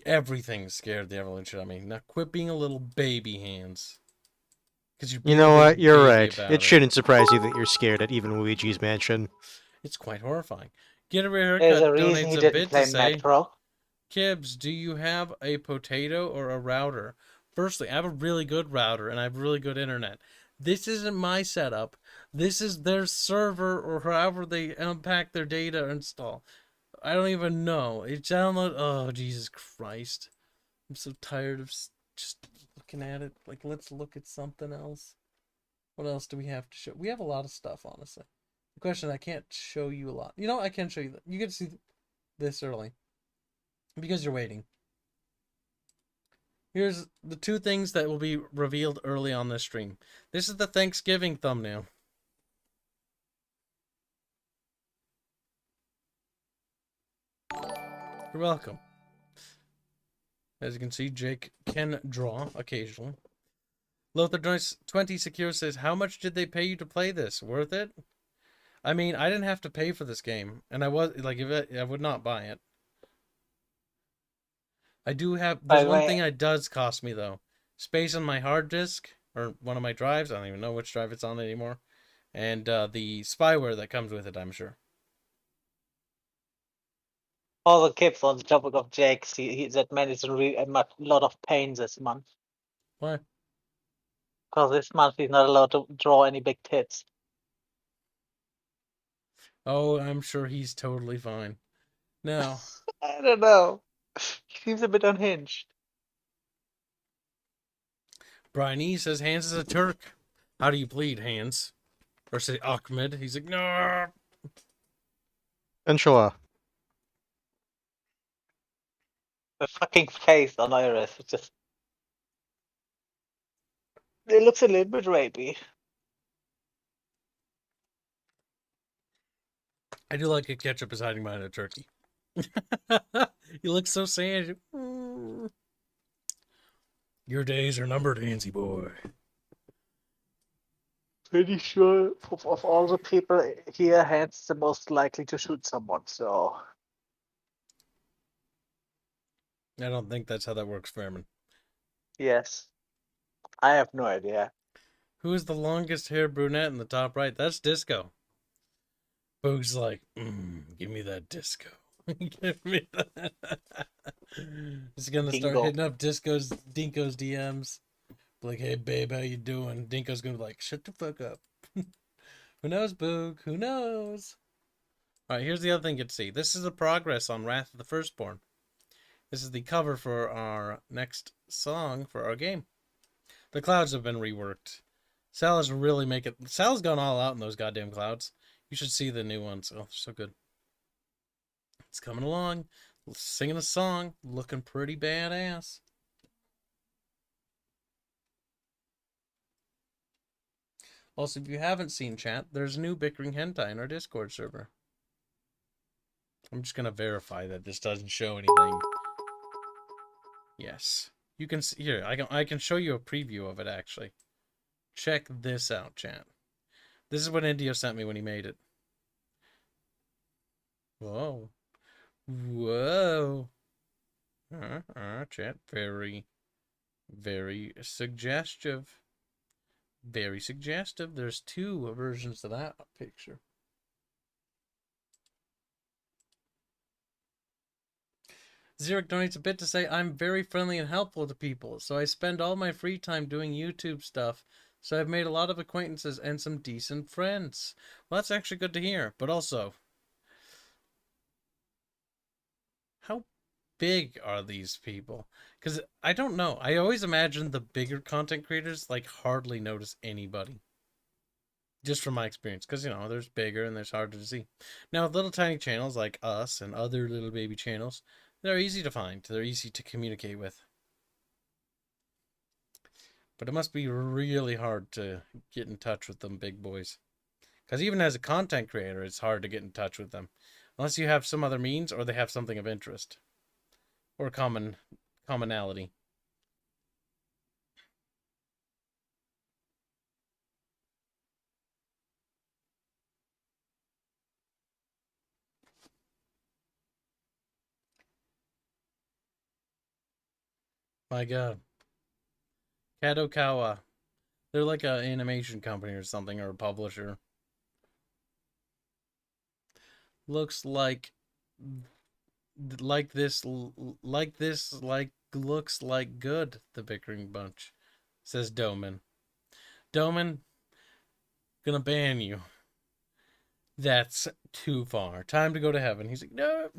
Everything scared the everything shit out of me. Now quit being a little baby, Hands. You know what? You're right. It shouldn't surprise you that you're scared at even Luigi's Mansion. It's quite horrifying. Get a haircut. There's a reason you Donates a didn't bit play to say, Metro. Kibs, do you have a potato or a router? Firstly, I have a really good router and I have really good internet. This isn't my setup. This is their server or however they unpack their data install. I don't even know. It download. Oh, Jesus Christ. I'm so tired of just looking at it. Like, let's look at something else. What else do we have to show? We have a lot of stuff, honestly. The question, I can't show you a lot. You know, I can show you that. You get to see this early. Because you're waiting. Here's the 2 things that will be revealed early on this stream. This is the Thanksgiving thumbnail. You're welcome. As you can see, Jake can draw occasionally. Lothar 20 Secure says, how much did they pay you to play this? Worth it? I mean, I didn't have to pay for this game. And I was, like, I would not buy it. I do have, there's one thing that does cost me, though. Space on my hard disk, or one of my drives. I don't even know which drive it's on anymore. And the spyware that comes with it, I'm sure. All the Kibs on the topic of Jake, that man is in a lot of pain this month. Why? Because this month he's not allowed to draw any big tits. Oh, I'm sure he's totally fine. No. I don't know. He seems a bit unhinged. Brian E says Hanse is a Turk. How do you plead, Hanse? Or say Ahmed. He's like, no. Inshallah. The fucking face on Iris, it's just... It looks a little bit rapey. I do like a ketchup is hiding behind a turkey. He looks so sad. Your days are numbered, Hanse boy. Pretty sure of all the people here, Hanse the most likely to shoot someone. So I don't think that's how that works, Fairman. yes, I have no idea. Who is the longest haired brunette in the top right? That's Disco. Boog's like, give me that disco. Give me that. He's gonna start Dingo. hitting up Dinko's DMs. Like, hey babe, how you doing? Dinko's gonna be like, shut the fuck up. Who knows, Boog? Who knows? Alright, here's the other thing you can see. This is the progress on Wrath of the Firstborn. This is the cover for our next song for our game. The clouds have been reworked. Sala's really making... Sala's gone all out in those goddamn clouds. You should see the new ones. Oh, they're so good. It's coming along. Singing a song. Looking pretty badass. Also, if you haven't seen chat, there's new Bickering hentai in our Discord server. I'm just going to verify that this doesn't show anything. Yes. You can see... Here, I can show you a preview of it, actually. Check this out, chat. This is what Indio sent me when he made it. Whoa. Whoa. Chat. Very, very suggestive. Very suggestive. There's two versions of that picture. Xeric donates a bit to say, I'm very friendly and helpful to people, so I spend all my free time doing YouTube stuff, so I've made a lot of acquaintances and some decent friends. Well, that's actually good to hear, but also, how big are these people? Because I don't know. I always imagine the bigger content creators, like, hardly notice anybody. Just from my experience, because, you know, there's bigger and there's harder to see. Now, little tiny channels like us and other little baby channels, they're easy to find. They're easy to communicate with. But it must be really hard to get in touch with them big boys. Because even as a content creator, it's hard to get in touch with them. Unless you have some other means or they have something of interest. Or commonality. My god. Kadokawa. They're like an animation company or something, or a publisher. Looks like looks like good, the Bickering bunch, says Doman. Doman, gonna ban you. That's too far. Time to go to heaven. He's like, no.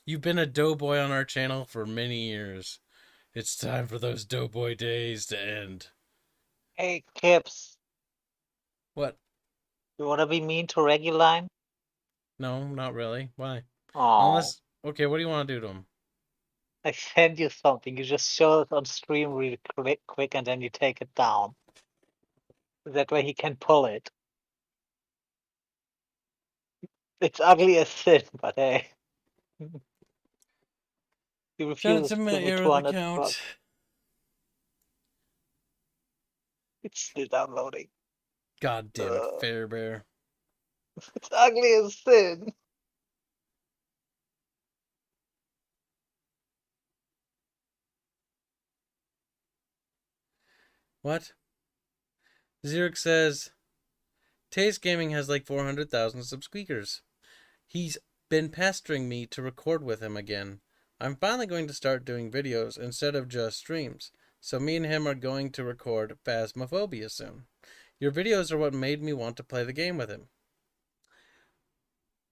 You've been a doughboy on our channel for many years. It's time for those doughboy days to end. Hey, Kibs, What? you want to be mean to Reguline? No, not really. Why? Oh, Unless, okay, what do you want to do to him? I send you something. You just show it on stream really quick and then you take it down. That way he can pull it. It's ugly as sin, but hey. He Send it refuses to to my give me error 200 account. bucks. It's still downloading. God damn it, Fairbear. It's ugly as sin. What? Xeric says, Taste Gaming has like 400,000 subsqueakers. He's been pestering me to record with him again. I'm finally going to start doing videos instead of just streams. So me and him are going to record Phasmophobia soon. Your videos are what made me want to play the game with him.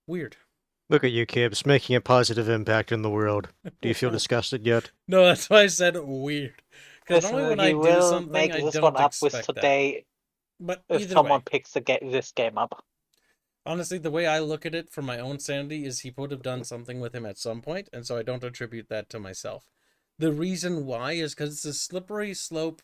Weird. Look at you, Kibs, making a positive impact in the world. Do you feel disgusted yet? No, that's why I said weird. Because Listen, normally when he I do will something, make I this don't one up with expect that. today But if either someone way, picks this game up. honestly, the way I look at it for my own sanity is he would have done something with him at some point, and so I don't attribute that to myself. The reason why is because it's a slippery slope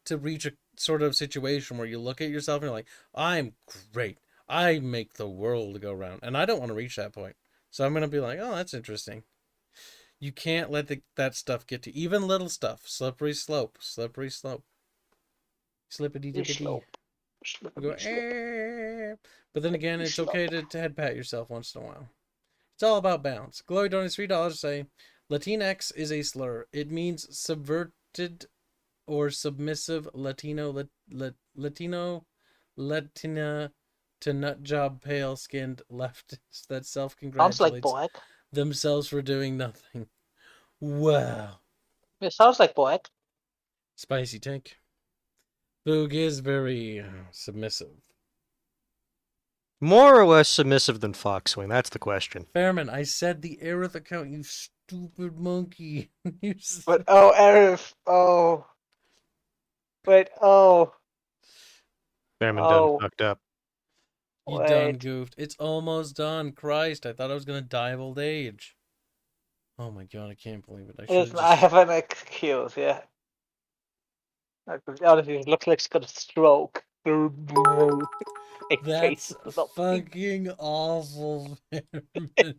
to reach a sort of situation where you look at yourself and you're like, I'm great. I make the world go round. And I don't want to reach that point. So I'm gonna be like, oh, that's interesting. You can't let that stuff get to you. Even little stuff. Slippery slope. Slippery slope. Slippity dippity. Slope. You go, Slope. but then again, it's okay to head pat yourself once in a while. It's all about balance. Glory donates $3 to say, Latinx is a slur. It means subverted or submissive Latino, Latino, Latina to nut job pale skinned leftists that self Sounds like congratulates Boek. themselves for doing nothing. Wow. It sounds like Boek. Spicy take. Boog is very submissive. More or less submissive than Foxwing? That's the question. Fairman, I said the Aerith account, you stupid monkey. But oh, Arif. Oh. Wait. Oh. Fairman done Oh. fucked up. You done Wait. goofed. It's almost done. Christ, I thought I was gonna die of old age. Oh my god, I can't believe it. I should Listen, have I just... have an excuse. Yeah. Honestly, it looks like she's got a stroke. It That's tastes something. fucking awful, Fairman.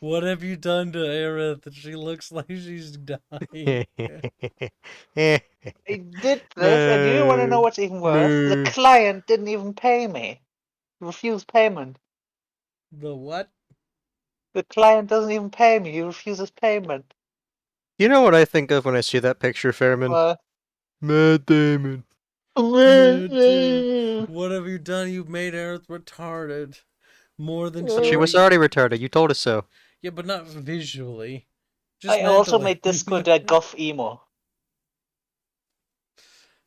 What have you done to Aerith? She looks like she's dying. I did this, and you want to know what's even worse? The client didn't even pay me. He refused payment. The what? The client doesn't even pay me. He refuses payment. You know what I think of when I see that picture, Fairman? Matt Damon. What have you done? You've made Aerith retarded. More than she She was already retarded. You told us so. Yeah, but not visually. Just I also mentally. made this good Guff emo.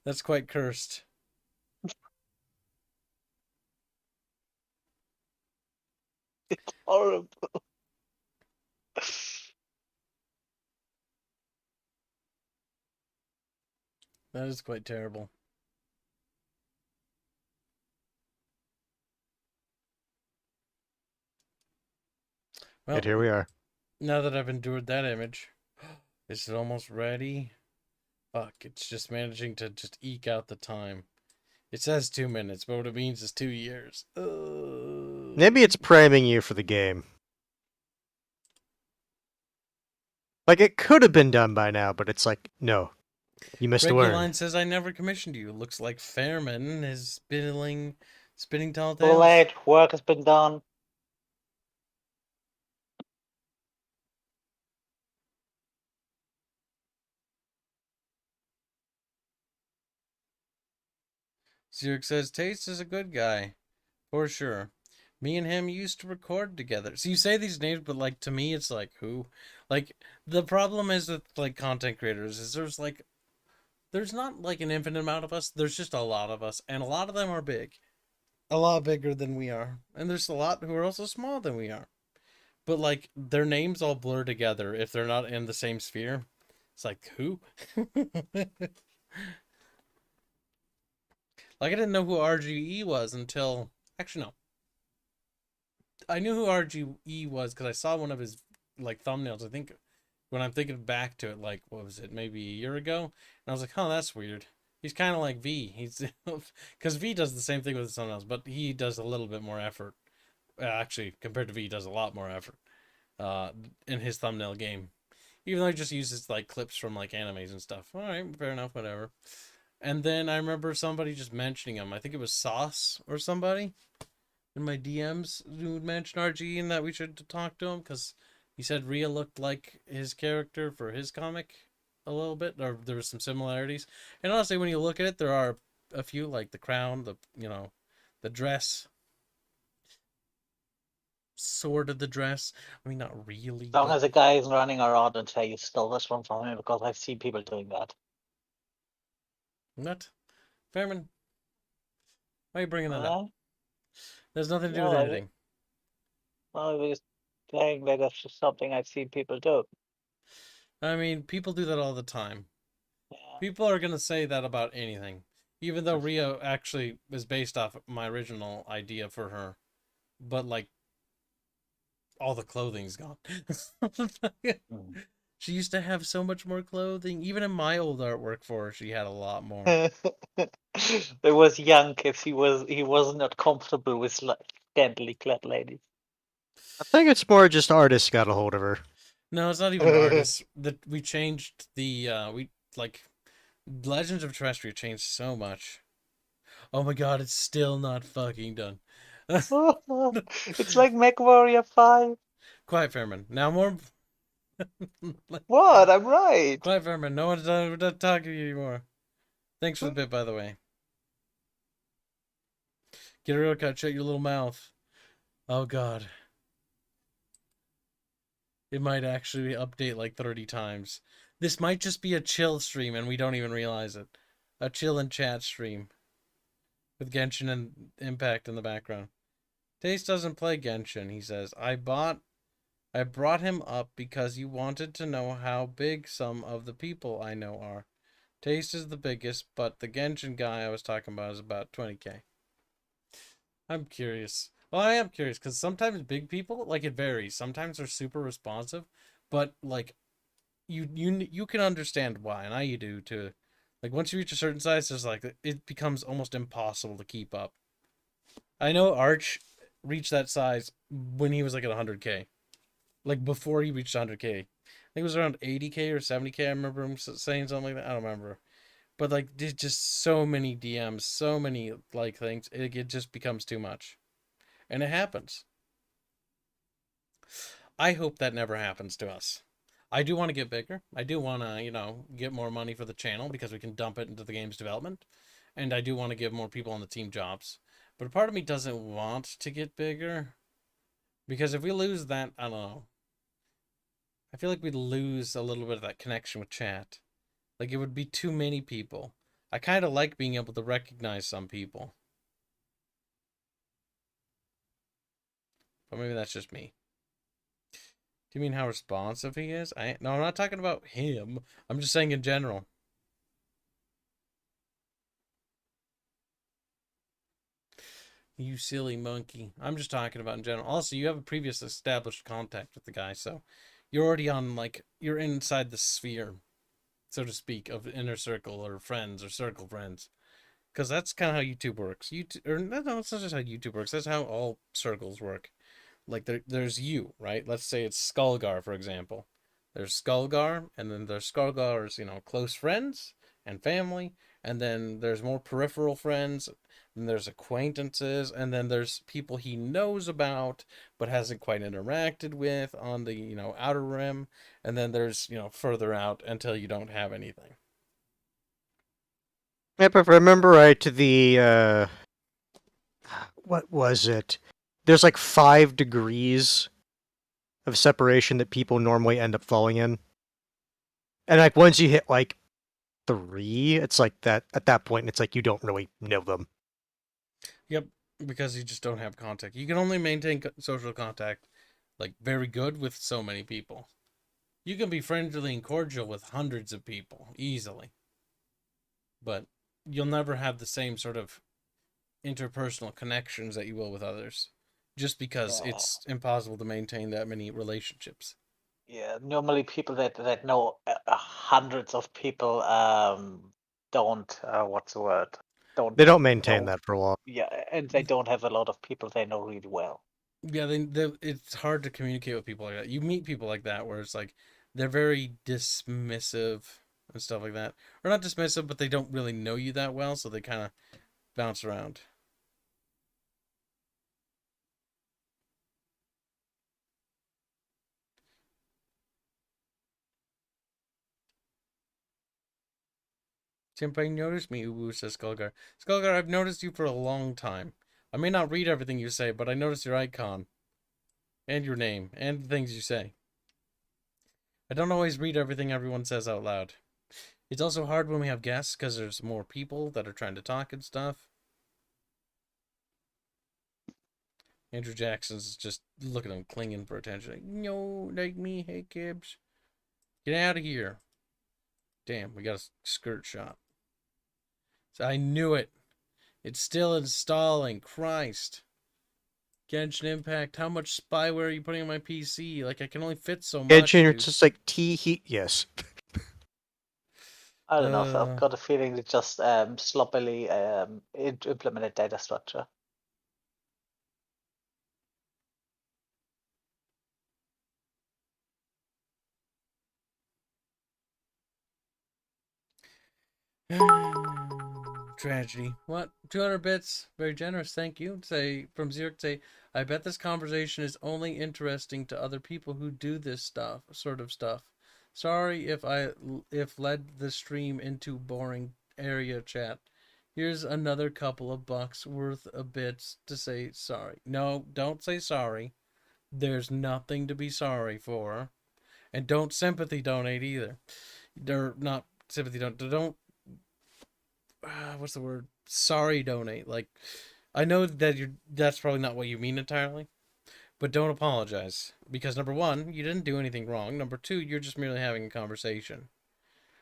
That's quite cursed. It's horrible. That is quite terrible. Well, And here we are. now that I've endured that image, is it almost ready? Fuck, it's just managing to just eke out the time. It says 2 minutes, but what it means is 2 years. Maybe it's priming you for the game. Like, it could have been done by now, but it's like, no. You missed a word. Line says, I never commissioned you. Looks like Fairman is spinning tall Too tales. late. Work has been done. Zurich says, Taste is a good guy. For sure. Me and him used to record together. So you say these names, but like to me, it's like who? Like the problem is with like content creators is there's not like an infinite amount of us. There's just a lot of us, and a lot of them are big, a lot bigger than we are, and there's a lot who are also smaller than we are. But like their names all blur together if they're not in the same sphere. It's like who? Like I didn't know who RGE was until actually no. I knew who RGE was because I saw one of his like thumbnails. I think when I'm thinking back to it, like what was it, maybe a year ago, and I was like, "Oh, that's weird." He's kind of like V. He's because V does the same thing with his thumbnails, but he does a little bit more effort. Actually, compared to V, he does a lot more effort in his thumbnail game. Even though he just uses like clips from like animes and stuff. All right, fair enough, whatever. And then I remember somebody just mentioning him. I think it was Sauce or somebody in my DMs who mentioned RG and that we should talk to him because he said Rhea looked like his character for his comic a little bit, or there were some similarities. And honestly, when you look at it, there are a few, like the crown, the dress, sort of the dress. I mean, not really. As long But... as a guy isn't running around and say you stole this one from him, because I've seen people doing that. What? Fairman? Why are you bringing that up? There's nothing to do with No, editing. I was saying that that's just something I've seen people do. I mean, people do that all the time. Yeah. People are going to say that about anything. Even though Rhea actually is based off my original idea for her. But, like, all the clothing's gone. She used to have so much more clothing. Even in my old artwork for her, she had a lot more. There was young kids. He was not comfortable with scantily clad ladies. I think it's more just artists got a hold of her. No, it's not even artists. That we changed the we like Legends of Terrestrial changed so much. Oh my god, it's still not fucking done. It's like MechWarrior 5. Quiet Fairman. Now more. What? I'm right. Quiet Fairman. No one's done. We're not talking to you anymore. Thanks for the bit, by the way. Get a real cut. Shut your little mouth. Oh god. It might actually update like 30 times. This might just be a chill stream and we don't even realize it. A chill and chat stream. With Genshin and Impact in the background. Taste doesn't play Genshin, he says. I brought him up because you wanted to know how big some of the people I know are. Taste is the biggest, but the Genshin guy I was talking about is about 20k. I'm curious. Well, I am curious because sometimes big people, like, it varies. Sometimes they're super responsive, but like you can understand why, and I do too. Like once you reach a certain size, there's like it becomes almost impossible to keep up. I know Arch reached that size when he was like at 100k, like before he reached 100k. I think it was around 80k or 70k. I remember him saying something like that. I don't remember, but like there's just so many DMs, so many like things. It just becomes too much, and it happens. I hope that never happens to us. I do want to get bigger. I do want to, get more money for the channel because we can dump it into the game's development. And I do want to give more people on the team jobs. But a part of me doesn't want to get bigger. Because if we lose that, I don't know. I feel like we'd lose a little bit of that connection with chat. Like it would be too many people. I kind of like being able to recognize some people. But maybe that's just me. Do you mean how responsive he is? No, I'm not talking about him. I'm just saying in general. You silly monkey. I'm just talking about in general. Also, you have a previous established contact with the guy, so you're already on, like, you're inside the sphere, so to speak, of inner circle or friends or circle friends. Because that's kind of how YouTube works. No, it's not just how YouTube works. That's how all circles work. Like there's you, right? Let's say it's Skullgar, for example. There's Skullgar, and then there's Skullgar's, close friends and family, and then there's more peripheral friends, and there's acquaintances, and then there's people he knows about but hasn't quite interacted with on the, outer rim, and then there's, further out until you don't have anything. Yep, if I remember right, what was it? There's like 5 degrees of separation that people normally end up falling in. And like once you hit like 3, it's like that at that point it's like you don't really know them. Yep, because you just don't have contact. You can only maintain social contact, like, very good with so many people. You can be friendly and cordial with hundreds of people, easily. But you'll never have the same sort of interpersonal connections that you will with others. Just because Yeah. it's impossible to maintain that many relationships. Yeah, normally people that know hundreds of people don't what's the word? They don't maintain know. that for long. Yeah, and they don't have a lot of people they know really well. Yeah, it's hard to communicate with people like that. You meet people like that where it's like they're very dismissive and stuff like that. Or not dismissive, but they don't really know you that well, so they kind of bounce around. Senpai noticed me, Ubu, says Skullgar. Skullgar, I've noticed you for a long time. I may not read everything you say, but I notice your icon. And your name. And the things you say. I don't always read everything everyone says out loud. It's also hard when we have guests, because there's more people that are trying to talk and stuff. Andrew Jackson's just, look at him, clinging for attention. Like, no, like me, hey, Kibs. Get out of here. Damn, we got a skirt shot. So I knew it. It's still installing. Christ. Genshin Impact, how much spyware are you putting on my PC? Like, I can only fit so much, Genshin, dude. it's just like heat. Yes. I don't know. I've got a feeling they just sloppily implemented data structure. Tragedy. What? 200 bits. Very generous. Thank you. Say from Zero. Say, I bet this conversation is only interesting to other people who do this stuff, sort of stuff. Sorry if led the stream into boring area chat. Here's another couple of bucks worth of bits to say sorry. No, don't say sorry. There's nothing to be sorry for. And don't sympathy donate either. They're not sympathy don't what's the word? Sorry donate. Like I know that that's probably not what you mean entirely, but don't apologize because number 1, you didn't do anything wrong. Number 2, you're just merely having a conversation.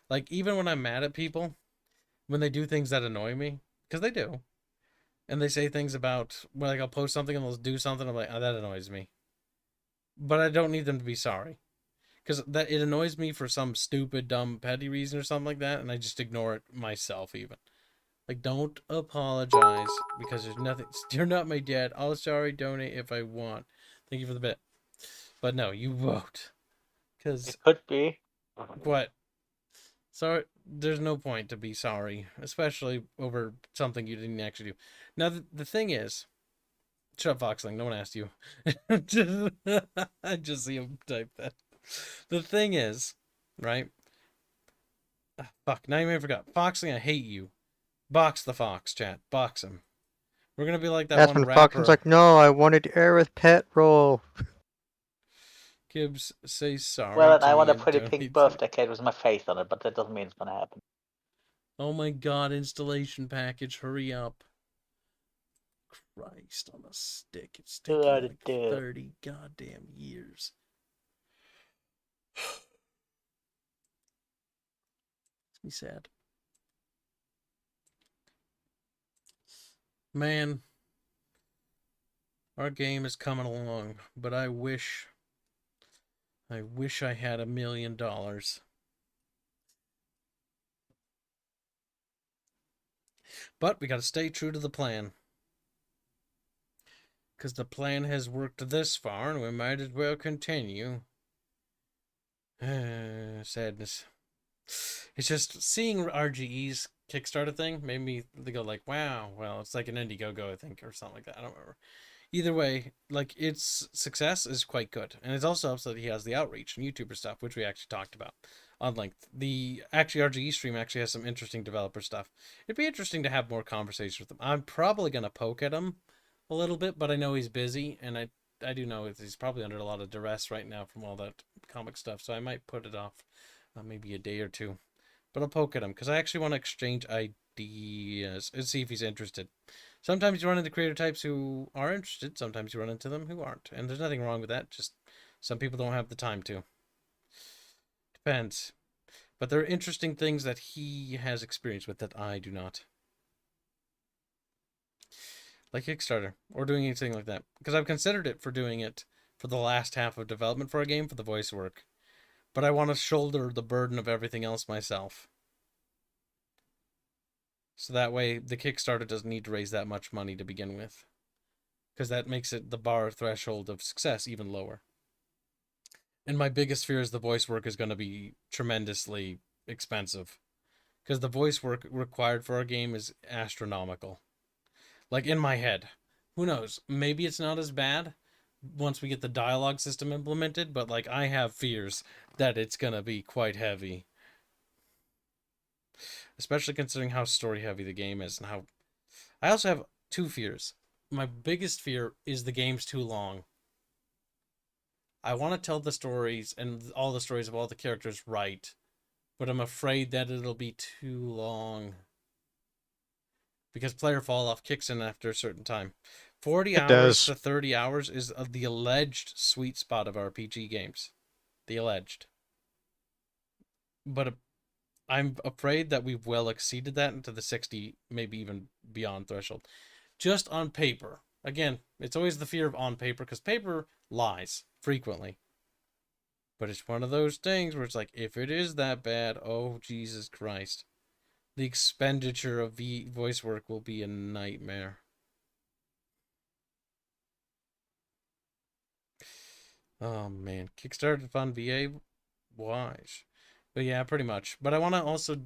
Like even when I'm mad at people, when they do things that annoy me, because they do, and they say things about like I'll post something and they'll do something, I'm like, oh, that annoys me. But I don't need them to be sorry. Because that it annoys me for some stupid, dumb, petty reason or something like that, and I just ignore it myself even. Like, don't apologize because there's nothing. You're not my dad. I'll sorry donate if I want. Thank you for the bit. But no, you won't. Because It could be. what? Sorry, there's no point to be sorry, especially over something you didn't actually do. Now, the thing is, shut up, Foxling. No one asked you. I just see him type that. The thing is, right? Fuck, now you may have forgot. Foxling, I hate you. Box the fox, chat. Box him. We're gonna be like that That's one when rapper. Foxman's like, no, I wanted Aerith pet roll. Kibs, say sorry Well, and to I want me a and pretty donate pink to me. birthday cake with my face on it, but that doesn't mean it's gonna happen. Oh my god, installation package, hurry up. Christ on a stick. It's taking like 30 goddamn years. Makes me sad. Man, our game is coming along, but I wish I had $1 million. But we gotta stay true to the plan. Because the plan has worked this far, and we might as well continue. Sadness. It's just seeing RGE's Kickstarter thing made me go like, wow, well, it's like an Indiegogo, I think, or something like that. I don't remember. Either way, like, its success is quite good. And it's also helps that he has the outreach and YouTuber stuff, which we actually talked about on length. The RGE stream actually has some interesting developer stuff. It'd be interesting to have more conversations with him. I'm probably going to poke at him a little bit, but I know he's busy, and I do know he's probably under a lot of duress right now from all that comic stuff, so I might put it off maybe a day or two. But I'll poke at him because I actually want to exchange ideas and see if he's interested. Sometimes you run into creator types who are interested. Sometimes you run into them who aren't. And there's nothing wrong with that. Just some people don't have the time to. Depends. But there are interesting things that he has experience with that I do not. Like Kickstarter or doing anything like that. Because I've considered it for doing it for the last half of development for a game for the voice work. But I want to shoulder the burden of everything else myself. So that way the Kickstarter doesn't need to raise that much money to begin with. Because that makes it the bar threshold of success even lower. And my biggest fear is the voice work is going to be tremendously expensive. Because the voice work required for our game is astronomical. Like in my head. Who knows? Maybe it's not as bad once we get the dialogue system implemented, but like I have fears that it's going to be quite heavy. Especially considering how story heavy the game is and how I also have 2 fears. My biggest fear is the game's too long. I want to tell the stories and all the stories of all the characters right, but I'm afraid that it'll be too long. Because player fall off kicks in after a certain time. 40 hours to 30 hours is the alleged sweet spot of RPG games. The alleged. But I'm afraid that we've well exceeded that into the 60, maybe even beyond threshold. Just on paper. Again, it's always the fear of on paper, because paper lies frequently. But it's one of those things where it's like, if it is that bad, oh, Jesus Christ. The expenditure of voice work will be a nightmare. Oh, man. Kickstarter fund VA? Wise. But yeah, pretty much. But I want to also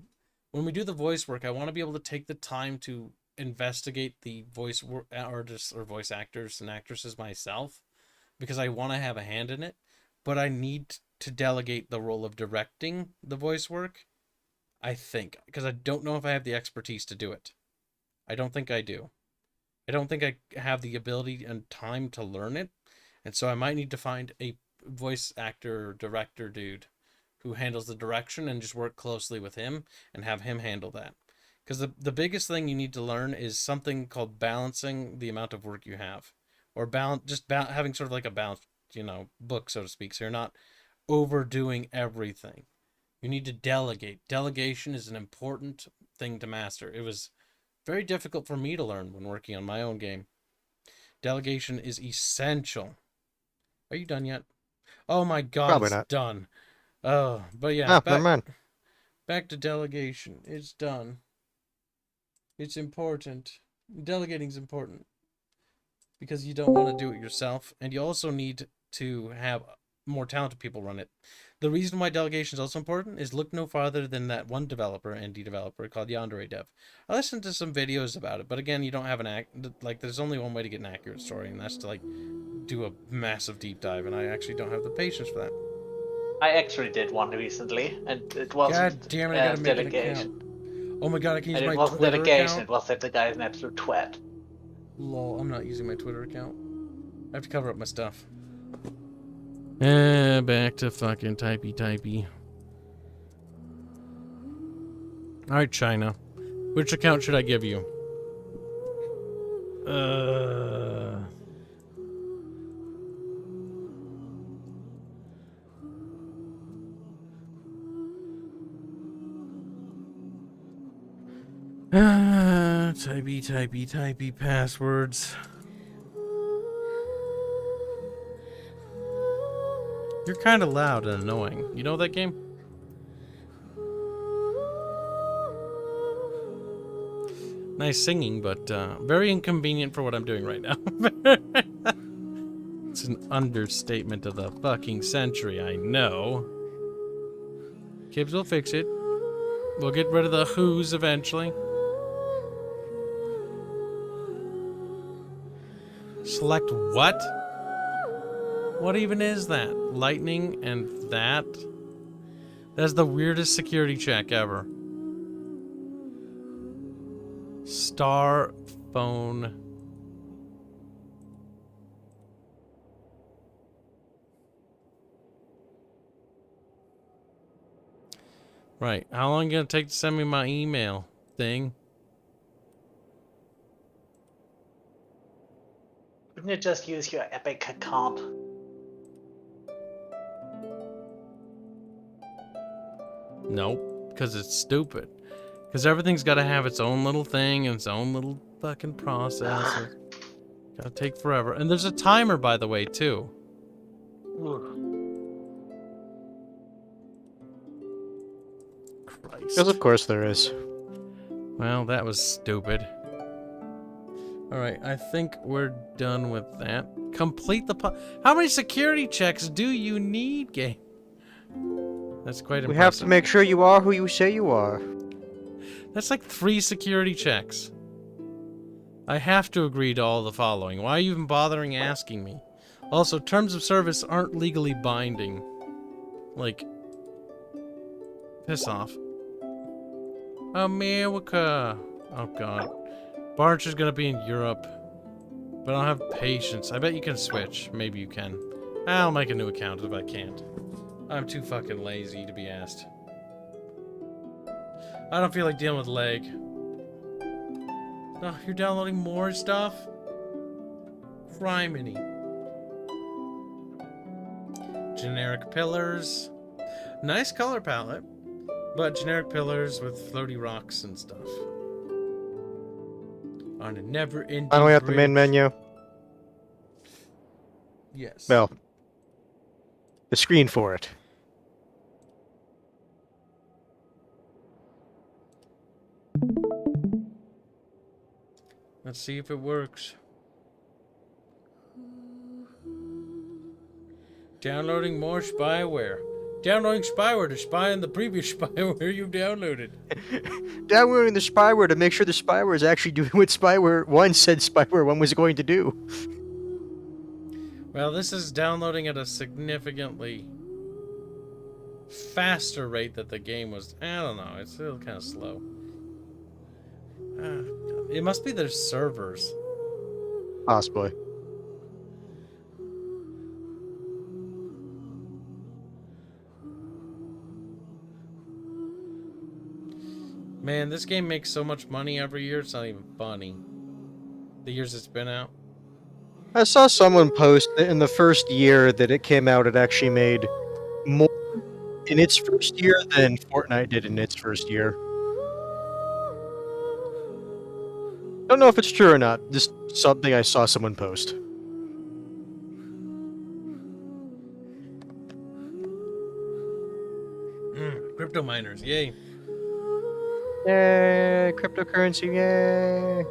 when we do the voice work, I want to be able to take the time to investigate the voice artists or voice actors and actresses myself, because I want to have a hand in it, but I need to delegate the role of directing the voice work, I think, because I don't know if I have the expertise to do it. I don't think I do. I don't think I have the ability and time to learn it, and so I might need to find a voice actor or director dude who handles the direction and just work closely with him and have him handle that. Because the biggest thing you need to learn is something called balancing the amount of work you have, or having sort of like a balanced, book, so to speak. So you're not overdoing everything. You need to delegate. Delegation is an important thing to master. It was very difficult for me to learn when working on my own game. Delegation is essential. Are you done yet? Oh my god, Probably it's not. done. Oh, but yeah, Ah, never mind. back to delegation. It's done. It's important. Delegating's important because you don't want to do it yourself, and you also need to have more talented people run it. The reason why delegation is also important is look no farther than that one developer, indie developer called Yandere Dev. I listened to some videos about it, but again, you don't have there's only one way to get an accurate story, and that's to do a massive deep dive, and I actually don't have the patience for that. I actually did one recently, and it wasn't God damn it, I gotta make an delegation. account. Oh my god, I can use And my it wasn't Twitter delegation, account? it was that the guy is an absolute twat. Lol, I'm not using my Twitter account. I have to cover up my stuff. Back to fucking typey. Alright, China. Which account should I give you? Typey passwords. You're kind of loud and annoying. You know that game? Nice singing, but very inconvenient for what I'm doing right now. It's an understatement of the fucking century, I know. Kibs will fix it. We'll get rid of the who's eventually. Select what? What even is that? Lightning and that? That's the weirdest security check ever. Star phone. Right. How long gonna take to send me my email thing? Wouldn't you just use your Epic account? Nope, because it's stupid. Because everything's got to have its own little thing and its own little fucking process. Gotta take forever. And there's a timer, by the way, too. Christ. Because of course there is. Well, that was stupid. Alright, I think we're done with that. Complete the How many security checks do you need, game? That's quite impressive. We have to make sure you are who you say you are. That's like 3 security checks. I have to agree to all the following. Why are you even bothering asking me? Also, terms of service aren't legally binding. Like, piss off. America. Oh god. Barch is gonna be in Europe. But I don't have patience. I bet you can switch. Maybe you can. I'll make a new account if I can't. I'm too fucking lazy to be asked. I don't feel like dealing with lag. Oh, you're downloading more stuff? Criminy. Generic pillars. Nice color palette. But generic pillars with floaty rocks and stuff. On a never-ending Finally at the main bridge. menu. Yes. Well, the screen for it. Let's see if it works. Downloading more spyware. Downloading spyware to spy on the previous spyware you downloaded. Downloading the spyware to make sure the spyware is actually doing what spyware 1 said spyware 1 was going to do. Well, this is downloading at a significantly faster rate that the game was. I don't know. It's still kind of slow. It must be their servers. Possibly. Man, this game makes so much money every year, it's not even funny. The years it's been out. I saw someone post that in the first year that it came out, it actually made more in its first year than Fortnite did in its first year. Don't know if it's true or not. Just something I saw someone post. Crypto miners, yay. Yay! Cryptocurrency, yay!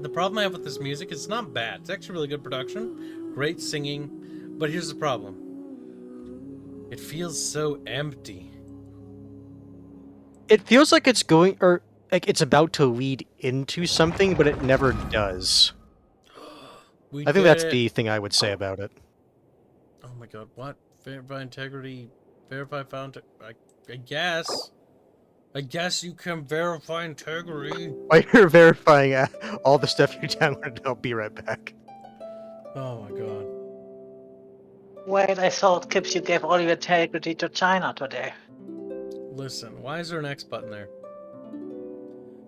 The problem I have with this music, it's not bad. It's actually really good production, great singing, but here's the problem. It feels so empty. It feels like it's going, or like it's about to lead into something, but it never does. I think that's the thing I would say about it. Oh my god, what? Verify integrity, verify found. I guess. I guess you can verify integrity. While you're verifying all the stuff you downloaded, I'll be right back. Oh my god. Wait, I thought, Kibs, you gave all your integrity to China today. Listen, why is there an X button there?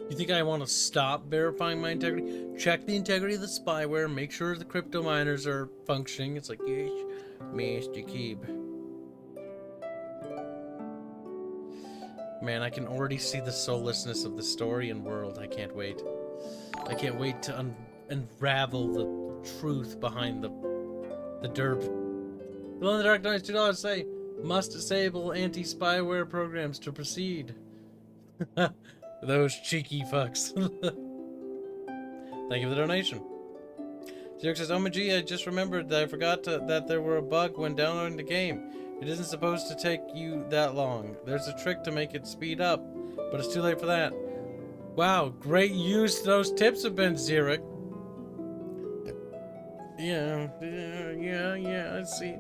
You think I want to stop verifying my integrity? Check the integrity of the spyware, make sure the crypto miners are functioning. It's like, yes, Mr. Kib. Man, I can already see the soullessness of the story and world. I can't wait. I can't wait to unravel the truth behind the derp. Glow in the Dark donates $2 say, must disable anti-spyware programs to proceed. Those cheeky fucks. Thank you for the donation. Zerk says, oh my gee, I just remembered that I forgot that there were a bug when downloading the game. It isn't supposed to take you that long. There's a trick to make it speed up, but it's too late for that. Wow, great use those tips have been, Zerk. Yeah, I see.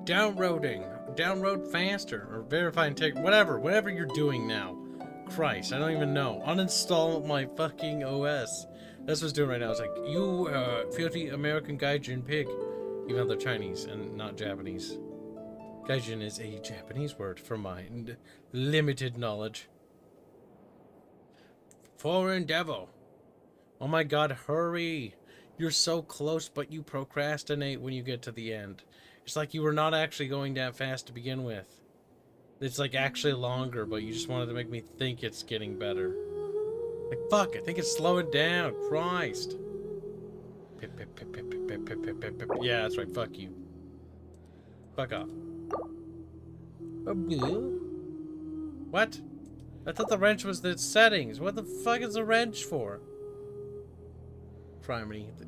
Download faster, or verify and take whatever you're doing now. Christ, I don't even know. Uninstall my fucking OS. That's what it's doing right now. It's like, you filthy American gaijin pig. Even though they're Chinese and not Japanese. Gaijin is a Japanese word from my limited knowledge. Foreign devil. Oh my god, hurry. You're so close, but you procrastinate when you get to the end. It's like you were not actually going that fast to begin with. It's like actually longer, but you just wanted to make me think it's getting better. Like, fuck, I think it's slowing down. Christ. Pip, pip, pip, pip, pip, pip, pip, pip, pip, pip. Yeah, that's right. Fuck you. Fuck off. What? I thought the wrench was the settings. What the fuck is the wrench for? Primary. The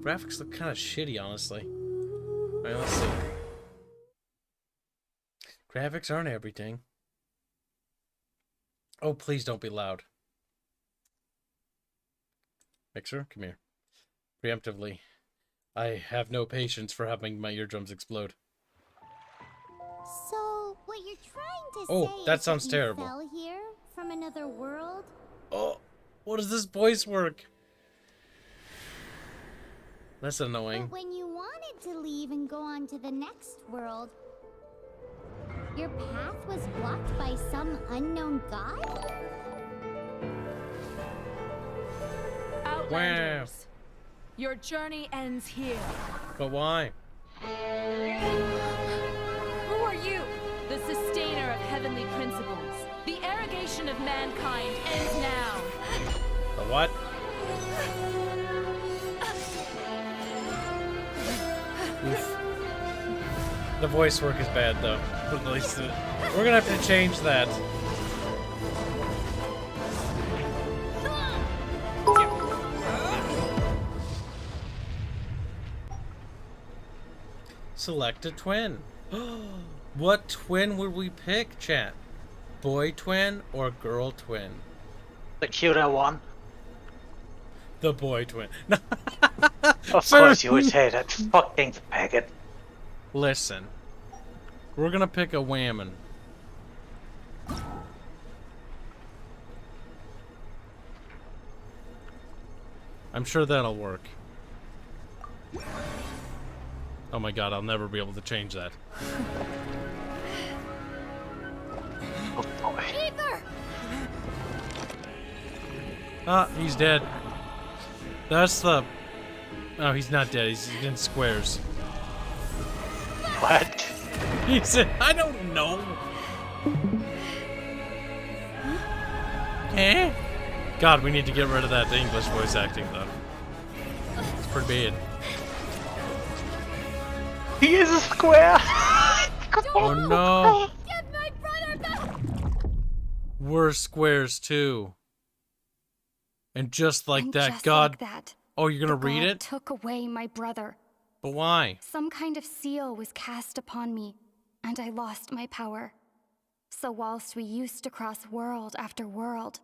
graphics look kind of shitty, honestly. Alright, let's see. Graphics aren't everything. Oh, please don't be loud. Mixer, come here. Preemptively. I have no patience for having my eardrums explode. So, what you're trying to Oh, say that is sounds you terrible. fell here from another world? Oh, what does this voice work? That's annoying. But when you wanted to leave and go on to the next world, your path was blocked by some unknown god? Outlanders, your journey ends here. But why? Who are you? The sustainer of heavenly principles. The arrogation of mankind ends now. The what? Oof. The voice work is bad, though. But at least we're gonna have to change that. Select a twin. What twin would we pick, chat? Boy twin or girl twin? The cuter one. The boy twin. Of course you would say that. Fucking faggot. Listen. We're gonna pick a whammon. I'm sure that'll work. Oh my god, I'll never be able to change that. Oh boy. Ah, he's dead. That's the... Oh, he's not dead. He's in squares. What? He's in... I don't know. Eh? God, we need to get rid of that English voice acting, though. It's pretty bad. He is a square! Oh no! Get my brother back! We're squares, too. And just like And that, just God... like that, Oh, you're gonna the read god it? took away my brother. But why? Some kind of seal was cast upon me, and I lost my power. So whilst we used to cross world after world,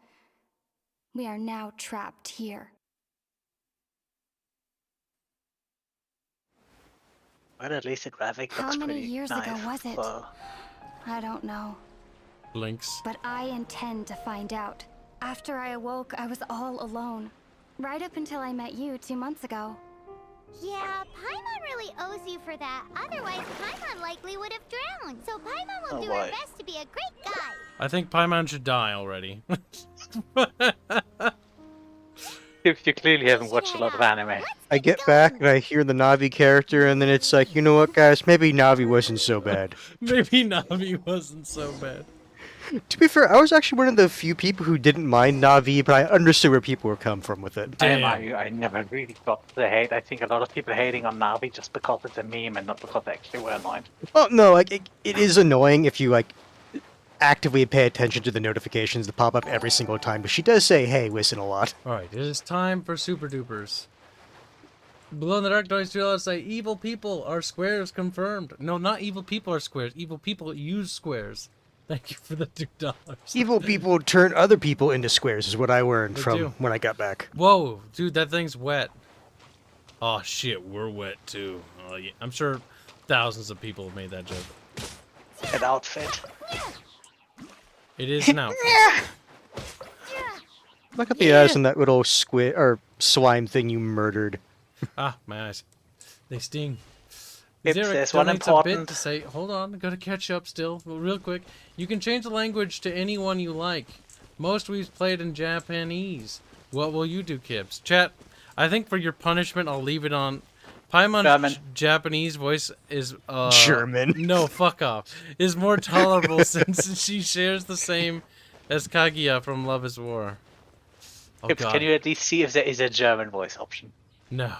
we are now trapped here. But at least the graphic How looks many pretty years nice. ago was it? So, I don't know, Blinks. but I intend to find out. After I awoke, I was all alone. Right up until I met you 2 months ago. Yeah, Paimon really owes you for that. Otherwise, Paimon likely would have drowned. So Paimon will Oh, do her boy. best to be a great guy. I think Paimon should die already. you clearly haven't watched a lot of anime. I get back and I hear the Navi character, and then it's like, you know what, guys? Maybe Navi wasn't so bad. Maybe Navi wasn't so bad. To be fair, I was actually one of the few people who didn't mind Navi, but I understood where people were coming from with it. Damn. I never really got the hate. I think a lot of people hating on Navi just because it's a meme and not because they actually were annoyed. Well, no, like it is annoying if you like actively pay attention to the notifications that pop up every single time. But she does say, "Hey, listen," a lot. Alright, it is time for Super Dupers. Below in the Dark Noise 2 say, evil people are squares confirmed. No, not evil people are squares. Evil people use squares. Thank you for the $2. Evil people turn other people into squares, is what I learned They from do. when I got back. Whoa, dude, that thing's wet. Oh shit, we're wet too. Oh, yeah. I'm sure thousands of people have made that joke. An outfit. It is an outfit. Look at the eyes on that little squid or slime thing you murdered. Ah, my eyes. They sting. Kibs, Xeric there's one donates a important- bit to say, hold on, gotta catch up still. Well, real quick, you can change the language to anyone you like. Most we've played in Japanese. What will you do, Kibs? Chat, I think for your punishment, I'll leave it on... Paimon's German. Japanese voice is, German. No, fuck off. Is more tolerable since she shares the same as Kaguya from Love is War. Oh, Kibs, God. can you at least see if there is a German voice option? No.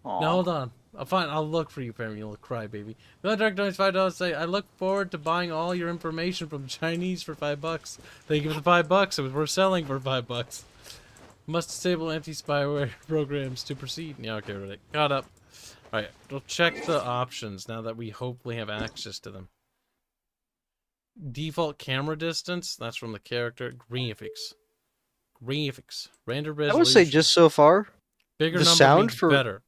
Aw. No, hold on. Fine, I'll look for you, Family. You'll cry, baby. The Dark Noise $5 say, I look forward to buying all your information from Chinese for $5. Thank you for the $5. It was worth selling for $5. Must disable anti-spyware programs to proceed. Yeah, okay, really. Caught up. Alright, we'll check the options now that we hopefully have access to them. Default camera distance. That's from the character. Graphics. Graphics. Render I resolution. would say just so far, bigger the number sound means for- better.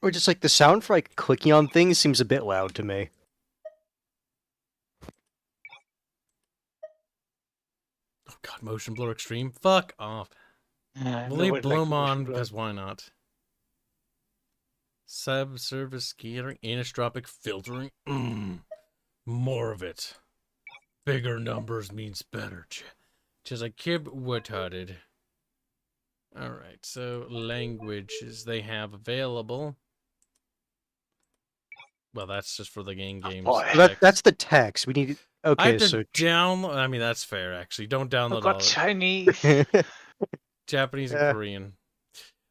or just like the sound for like clicking on things seems a bit loud to me. Oh god, motion blur extreme. Fuck off. We'll leave Bloom on because why not? Subsurface scattering, anisotropic filtering. More of it. Bigger numbers means better. Just like Kib Woodheaded. Alright, so languages they have available. Well, that's just for the games. boy. So that's the text. We need. I Okay, have to so download. I mean, that's fair, actually. Don't download I've all got of it. Chinese. Japanese and Yeah. Korean.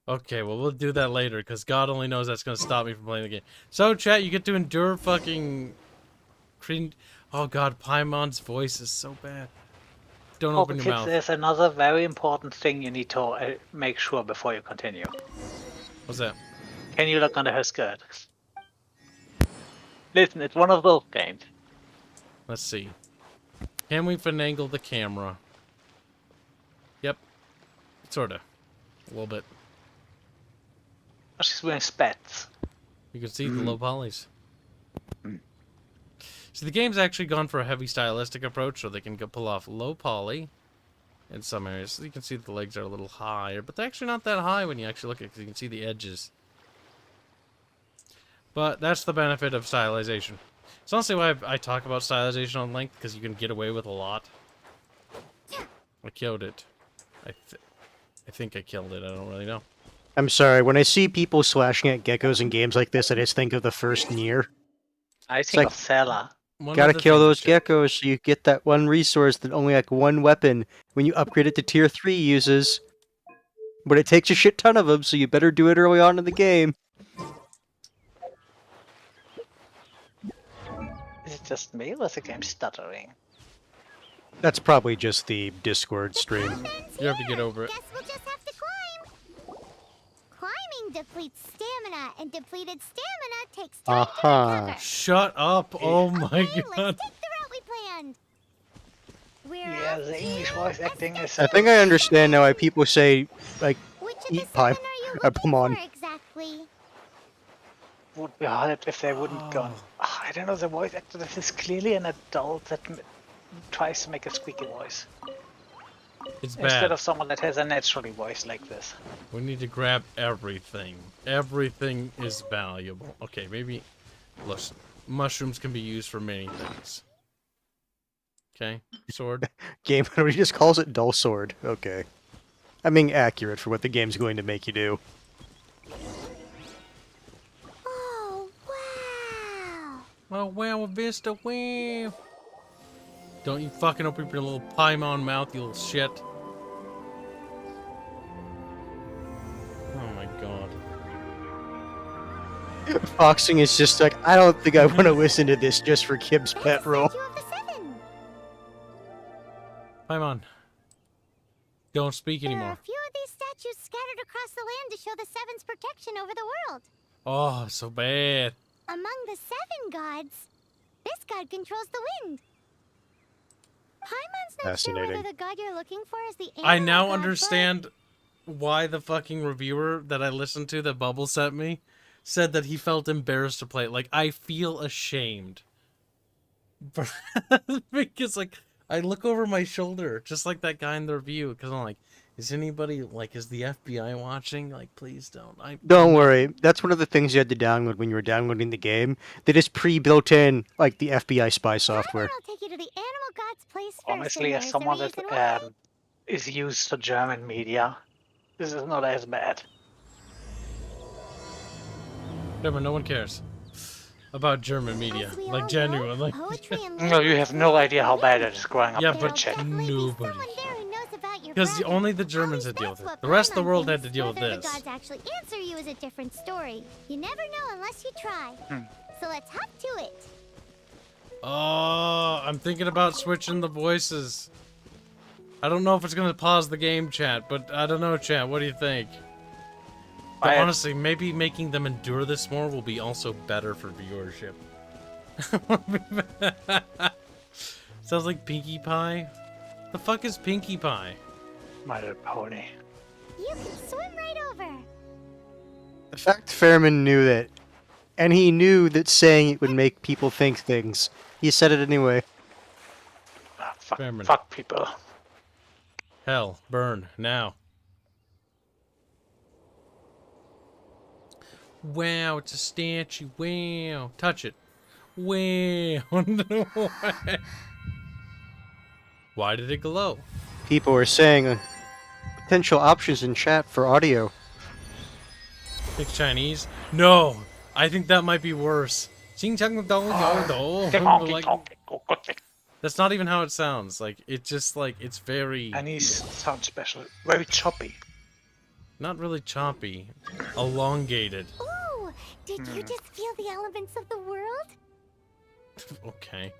Okay, well, we'll do that later, because God only knows that's going to stop me from playing the game. So, chat, you get to endure fucking... Oh, God, Paimon's voice is so bad. Don't Oh, open your Kibs, mouth. there's another very important thing you need to make sure before you continue. What's that? Can you look under her skirt? Listen, it's one of those games. Let's see. Can we finagle the camera? Yep. Sorta. A little bit. She's wearing spats. You can see the low polys. See, the game's actually gone for a heavy stylistic approach, so they can pull off low poly in some areas. So you can see the legs are a little higher, but they're actually not that high when you actually look at it, because you can see the edges. But that's the benefit of stylization. It's honestly why I talk about stylization on length, because you can get away with a lot. I killed it. I think I killed it. I don't really know. I'm sorry, when I see people slashing at geckos in games like this, I just think of the first Nier. I think like- of Sala. One Gotta of the kill things those that- geckos so you get that one resource that only like one weapon when you upgrade it to tier 3 uses. But it takes a shit ton of them, so you better do it early on in the game. Is it just me or is the game stuttering? That's probably just the Discord stream. You have to get over it. Guess we'll just have to climb. Climbing depletes stamina, and depleted stamina takes time to recover. Shut up! Oh my Okay, god. let's take the route we planned. We're Yeah, off the English to voice acting is... I think I understand now why people say, like, Which of the eat pie. 7 are you Come looking on. for exactly? would be hard if they wouldn't go. I don't know, the voice actor, this is clearly an adult that tries to make a squeaky voice. It's Instead bad. of someone that has a naturally voice like this. We need to grab everything. Everything is valuable. Okay, maybe... Listen, mushrooms can be used for many things. Okay, sword. Game he just calls it Dull Sword. Okay. I'm being accurate for what the game's going to make you do. Oh, wow. Oh, wow, Vista, wow. Don't you fucking open your little Paimon mouth, you little shit. Oh my god. Foxing is just like, I don't think I want to listen to this just for Kibs' That's pet the roll. statue of the 7. Paimon. Don't speak There are anymore. a few of these statues scattered across the land to show the 7's protection over the world. Oh, so bad. Among the 7 gods, this god controls the wind. Paimon's not sure Fascinating. whether the god you're looking for is the I animal now god, understand why the fucking reviewer that I listened to that Bubble sent me said that he felt embarrassed to play it. Like, I feel ashamed. Because, like, I look over my shoulder, just like that guy in the review, because I'm like, is anybody, like, is the FBI watching? Like, please don't. Don't worry, that's one of the things you had to download when you were downloading the game. They just pre-built in, like, the FBI spy software. Paimon will take you to the animal god's place first. Honestly, and as there's a someone reason that why. is used to German media, this is not as bad. Never, no one cares about German media. As we all Like, know, genuinely. poetry and No, you have no literature idea how bad are it is growing up Yeah, in but Czech. definitely be nobody. someone there who knows about your Because project. only the Germans At had to deal least with that's it. The what rest of the Paimon world had to thinks. deal with Whether this. the gods actually answer you is a different story. You never know unless you try. So let's hop to it. Oh, I'm thinking about switching the voices. I don't know if it's gonna pause the game, chat, but I don't know, chat. What do you think? But honestly, maybe making them endure this more will be also better for viewership. Sounds like Pinkie Pie. The fuck is Pinkie Pie? My Little Pony. You can swim right over. The fact Fairman knew that, and he knew that saying it would make people think things, he said it anyway. Ah, Fairman. fuck people. Hell, burn, now. Wow, it's a statue. Wow. Touch it. Wow. No way. Why did it glow? People were saying potential options in chat for audio. Think Chinese? No. I think that might be worse. Like, that's not even how it sounds. Like, it just, like, it's very... And he sounds special. Very choppy. Not really choppy. Elongated. Ooh, did you just feel the elements of the world? Okay.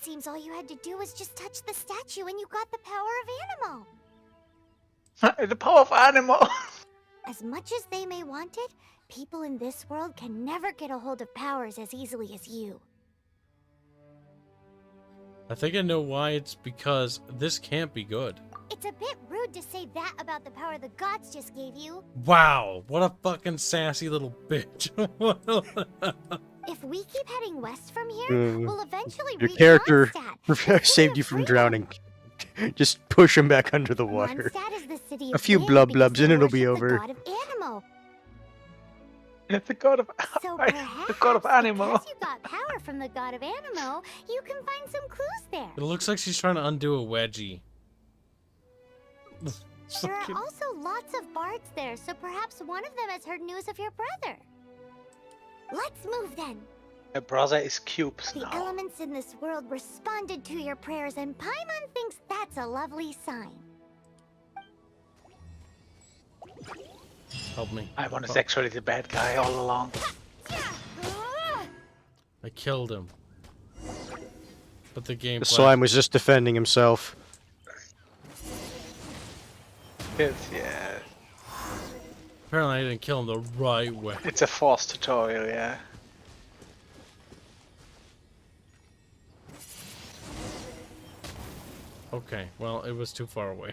Seems all you had to do was just touch the statue and you got the power of animal. The power of animal. As much as they may want it, people in this world can never get a hold of powers as easily as you. I think I know why. It's because this can't be good. It's a bit rude to say that about the power the gods just gave you. Wow, what a fucking sassy little bitch. If we keep heading west from here, Mm. we'll eventually Your reach character Mondstadt. saved you from drowning. Just push him back under the water. Mondstadt is the city A of few wind blub because blubs they and it'll be worship over. The god of Animo. The god of So the perhaps, god of Animo. because you got power from the god of Animo, you can find some clues there. It looks like she's trying to undo a wedgie. There are also lots of bards there, so perhaps one of them has heard news of your brother. Let's move then. My brother is Kibs The now. elements in this world responded to your prayers, and Paimon thinks that's a lovely sign. Help me. I was actually the bad guy all along. I killed him. But the game. The slime was just defending himself. Yeah, Apparently, I didn't kill him the right way. it's a force tutorial, yeah. Okay, well, it was too far away.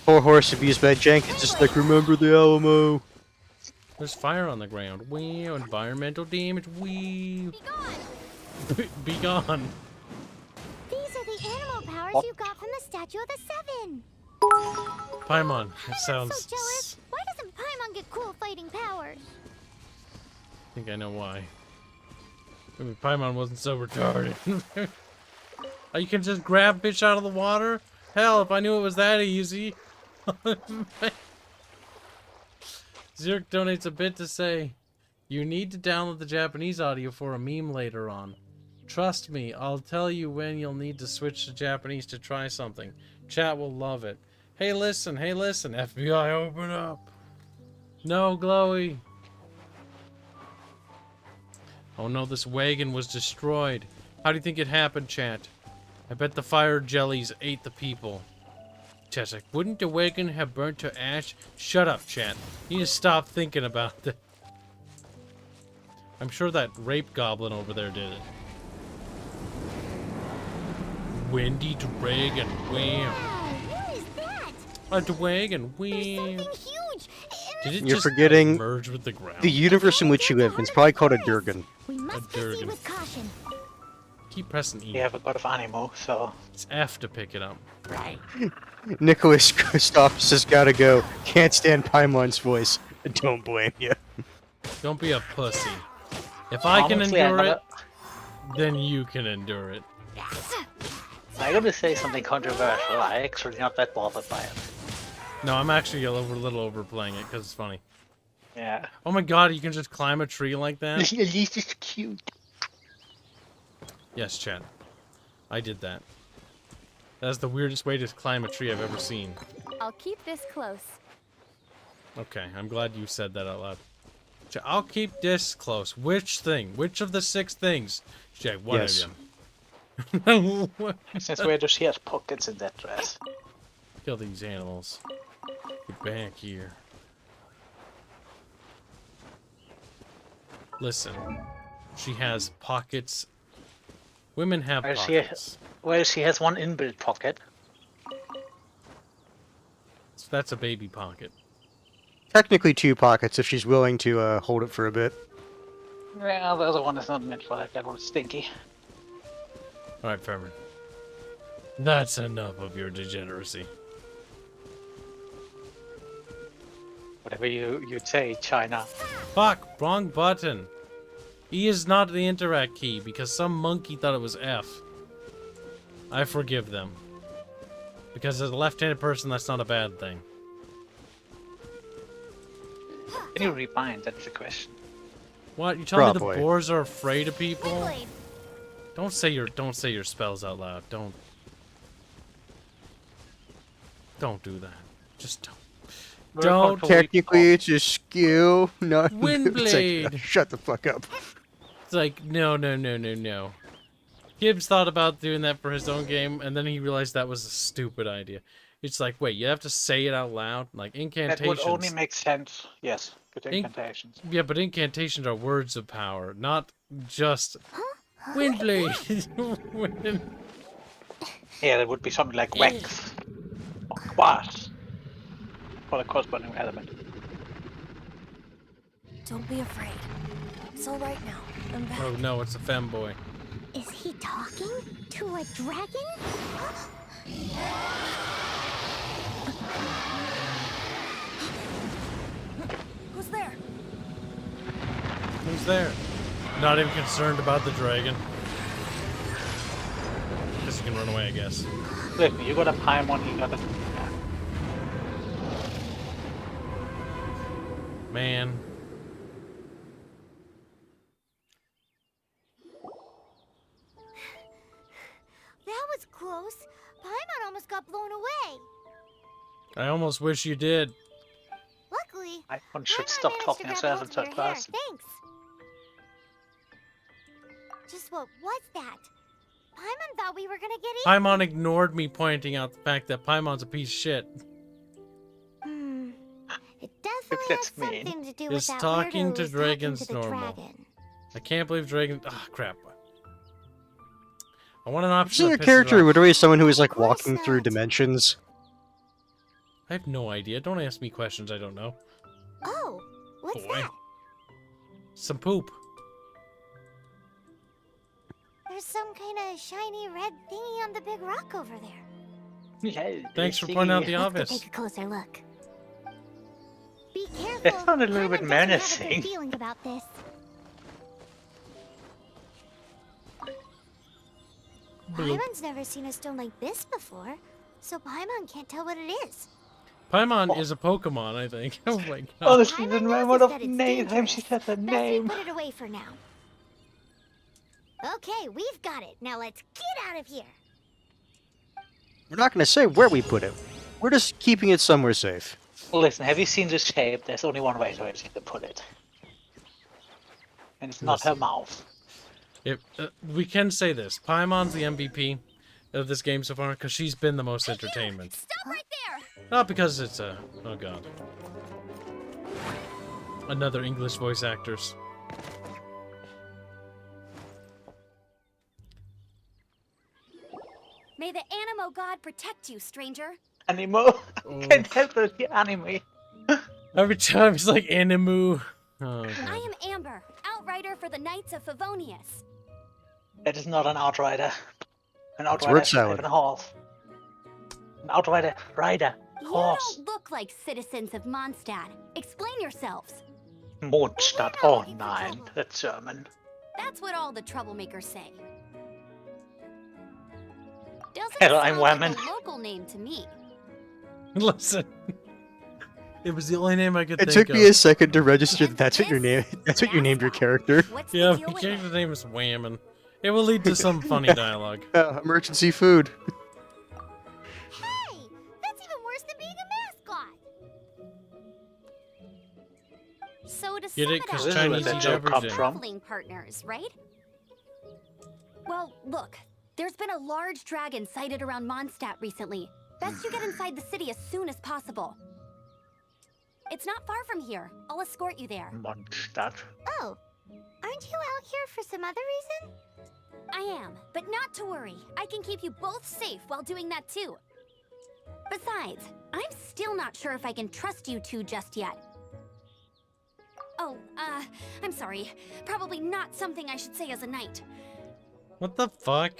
Poor horse abused by Jenkins, just like, remember the Alamo. There's fire on the ground. Wow, environmental damage. Wee. Be gone. These are the animal powers Oh. you got from the Statue of the Seven. Paimon. It I'm sounds. so jealous. Why doesn't Paimon get cool fighting powers? I think I know why. Maybe Paimon wasn't so retarded. Oh, you can just grab fish out of the water? Hell, if I knew it was that easy. Zerk donates a bit to say, you need to download the Japanese audio for a meme later on. Trust me, I'll tell you when you'll need to switch to Japanese to try something. Chat will love it. Hey listen, FBI open up. No, Glowy. Oh no, this wagon was destroyed. How do you think it happened, chat? I bet the fire jellies ate the people. Chat's like, wouldn't the wagon have burnt to ash? Shut up, chat. You need to stop thinking about that. I'm sure that rape goblin over there did it. Windy dragon, wham. What is that? A dragon, There's wham. something huge. Did it You're just forgetting merge with the ground? The universe in which you live is probably called a Durgan. We must proceed Durgan. with caution. Keep pressing E. We have a god of Animo, so It's F to pick it up. Nicholas Christophs has gotta go. Can't stand Paimon's voice. Don't blame you. Don't be a pussy. If I can honestly, endure it, then you can endure it. I'm gonna say something controversial. I actually not that bothered by it. No, I'm actually a little overplaying it because it's funny. Yeah. Oh my god, you can just climb a tree like that? At least it's cute. Yes, Chad. I did that. That's the weirdest way to climb a tree I've ever seen. I'll keep this close. Okay, I'm glad you said that out loud. I'll keep this close. Which thing? Which of the 6 things? Jack, one Yes. of them. Since where does she have pockets in that dress? Kill these animals. Get back here. Listen. She has pockets. Women have Where pockets. she has one inbuilt pocket. So that's a baby pocket. Technically 2 pockets if she's willing to hold it for a bit. Yeah, the other one is not meant for that. That one's stinky. Alright, Fairman. That's enough of your degeneracy. Whatever you'd say, China. Fuck! Wrong button! E is not the interact key because some monkey thought it was F. I forgive them. Because as a left-handed person, that's not a bad thing. Can you rebind? That's the question. What? You telling me Probably. the boars are afraid of people? Windblade. Don't say your spells out loud. Don't do that. Just don't. We're Don't comfortable Technically it's a skill, not... Windblade. It's like, shut the fuck up. It's like no. Kibs thought about doing that for his own game, and then he realized that was a stupid idea. It's like, wait, you have to say it out loud? Like, That incantations. would only make sense. Yes, with Inc- incantations. Yeah, but incantations are words of power, not just... Windblade! Wind. Yeah, there would be something like wax or quartz for the corresponding element. Don't be afraid. It's all right now. I'm back. Oh no, it's a femboy. Is he talking to a dragon? Who's there? Who's there? Not even concerned about the dragon. Guess you can run away, I guess. Listen, you got a Paimon, he got a... Man. That was close. Paimon almost got blown away. I almost wish you did. Luckily, Paimon should Paimon stop managed talking to to grab herself in hold of third your hair. person. Thanks. Just what was that? Paimon thought we were gonna get eaten. Paimon ignored me pointing out the fact that Paimon's a piece of shit. It definitely has That's mean. something to do Is with that talking weirdo to who's dragons talking to the normal? dragon. I can't believe dragon. Ah, crap. I want an option. So that your pisses character off. would always someone who is like Of course walking through not. dimensions. I have no idea. Don't ask me questions I don't know. Oh, what's Boy. that? Some poop. There's some kind of shiny red thingy on the big rock over there. Yeah, Thanks for see. pointing out the Let's go obvious. take a closer look. Be careful. That sounded a little bit Paimon doesn't have a menacing. good feeling about this. Bloop. Paimon's never seen a stone like this before, so Paimon can't tell what it is. Paimon is a Pokemon, I think. Oh my god. Honestly, Paimon the knows name of that it's name time she dangerous. said the Best we name. put it away for now. Okay, we've got it. Now let's get out of here. We're not going to say where we put it. We're just keeping it somewhere safe. Listen, have you seen the shape? There's only one way to put it. And it's not her mouth. If, we can say this. Paimon's the MVP of this game so far because she's been the most entertainment. Stop right there! Not because it's a... Oh god. Another English voice actors. May the Animo God protect you, stranger. Animo. Can't help it, the anime. Every time it's like Animu. Oh, I god. am Amber, outrider for the Knights of Favonius. That is not an outrider. An word outrider should salad. have a horse. An outrider rider. You Horse. don't look like citizens of Mondstadt. Explain yourselves. Mondstadt. Oh, nein. That's German. That's what all the troublemakers say. Doesn't Hello, I'm sound like woman. a local name to me. Listen. It was the only name I could It think took me of. a second to register that that's what your name. That's what you named your character. What's Yeah, the deal my with character's it? name is Whammin'. It will lead to some funny dialogue. Emergency food. Hey, that's even worse than being a mascot. So to Get sum it? it 'Cause up, This is where Chinese the eat joke come everything. from. traveling partners, right? Well, look, there's been a large dragon sighted around Mondstadt recently. Best you get inside the city as soon as possible. It's not far from here. I'll escort you there. Mondstadt. Oh, aren't you out here for some other reason? I am, but not to worry. I can keep you both safe while doing that too. Besides, I'm still not sure if I can trust you two just yet. Oh, I'm sorry. Probably not something I should say as a knight. What the fuck?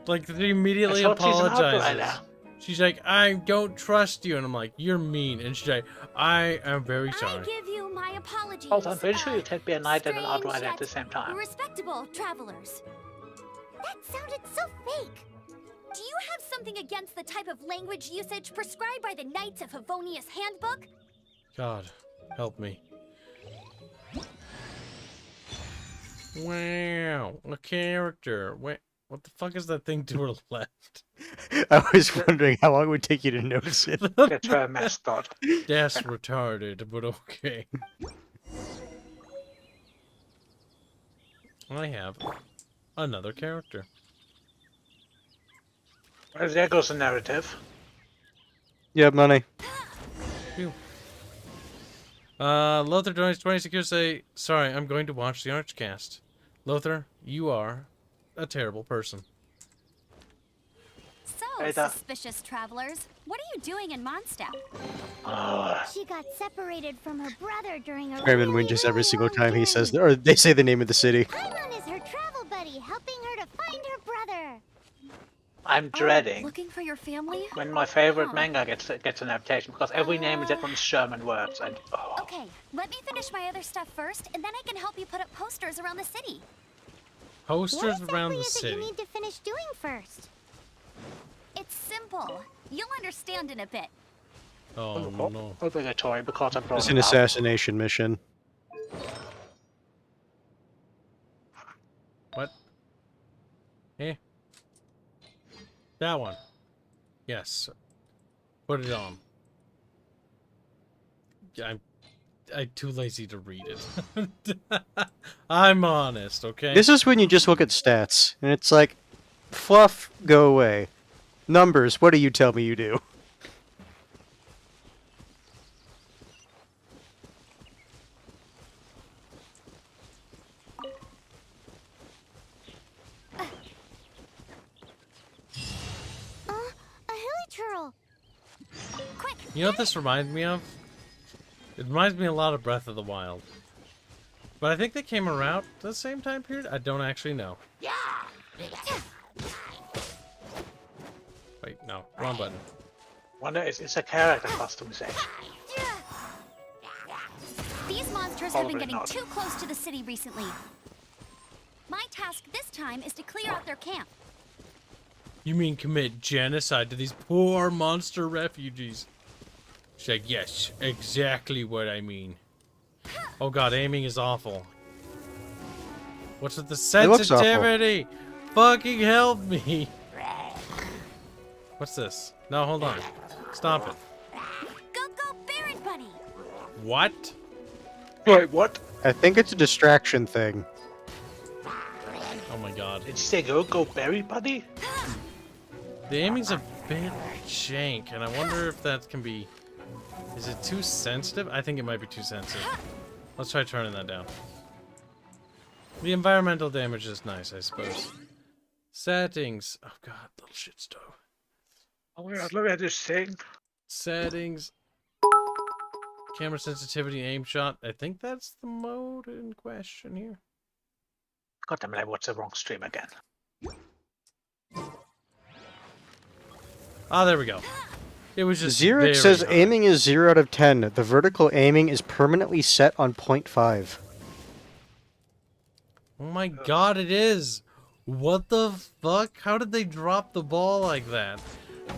Like, they immediately I thought she's an apologizes. outrider. She's like, I don't trust you. And I'm like, you're mean. And she's like, I am very I sorry. give you my apologies. Also, I'm pretty sure you can't be a knight and an strange outrider at yet the same time. Respectable travelers. That sounded so fake. Do you have something against the type of language usage prescribed by the Knights of Favonius Handbook? God, help me. Wow, a character. Wait, what the fuck is that thing to her left? I was wondering how long it would take you to notice it. That's her mascot. That's retarded, but okay. I have another character. Well, there goes the narrative. Yeah, money. Lothar donates 20 secures say, sorry, I'm going to watch the Archcast. Lothar, you are a terrible person. So, Ada. suspicious travelers, what are you doing in Mondstadt? She got separated from her brother during a Raymond really, whinges every really single long time he says, journey. or they say the name of the city. Paimon is her travel buddy, helping her to find her brother. I'm dreading Looking for your family? when my favorite Huh. manga gets an adaptation because every name is everyone's German words and Okay, let me finish my other stuff first, and then I can help you put up posters around the city. Posters What around exactly the is it city. you need to finish doing first? It's simple. You'll understand in a bit. Oh no. obligatory because I'm It's grown an up. assassination mission. What? Eh? That one. Yes. Put it on. I'm too lazy to read it. I'm honest, okay? This is when you just look at stats, and it's like, fluff, go away. Numbers, what do you tell me you do? A hilichurl. Quick! You know what this reminds me of? It reminds me a lot of Breath of the Wild. But I think they came around the same time period? I don't actually know. Wait, no. Wrong button. Wonder it's a character customization. These monsters have been Probably getting not. too close to the city recently. My task this time is to clear out their camp. You mean commit genocide to these poor monster refugees? She's like, yes, exactly what I mean. Oh god, aiming is awful. What's with the looks awful. sensitivity? Fucking help me! What's this? No, hold on. Stop it. Go, Baron Bunny! What? Wait, what? I think it's a distraction thing. Oh my god. Did you say go berry buddy? The aiming's a bit jank, and I wonder if that can be... Is it too sensitive? I think it might be too sensitive. Let's try turning that down. The environmental damage is nice, I suppose. Settings. Oh god, little shit stove. Oh my god, look at this thing. Settings. Camera sensitivity, aim shot. I think that's the mode in question here. God damn it, I watched the wrong stream again. Ah, there we go. It was just Xeric very says high. aiming is 0 out of 10. The vertical aiming is permanently set on 0.5. Oh my god, it is! What the fuck? How did they drop the ball like that?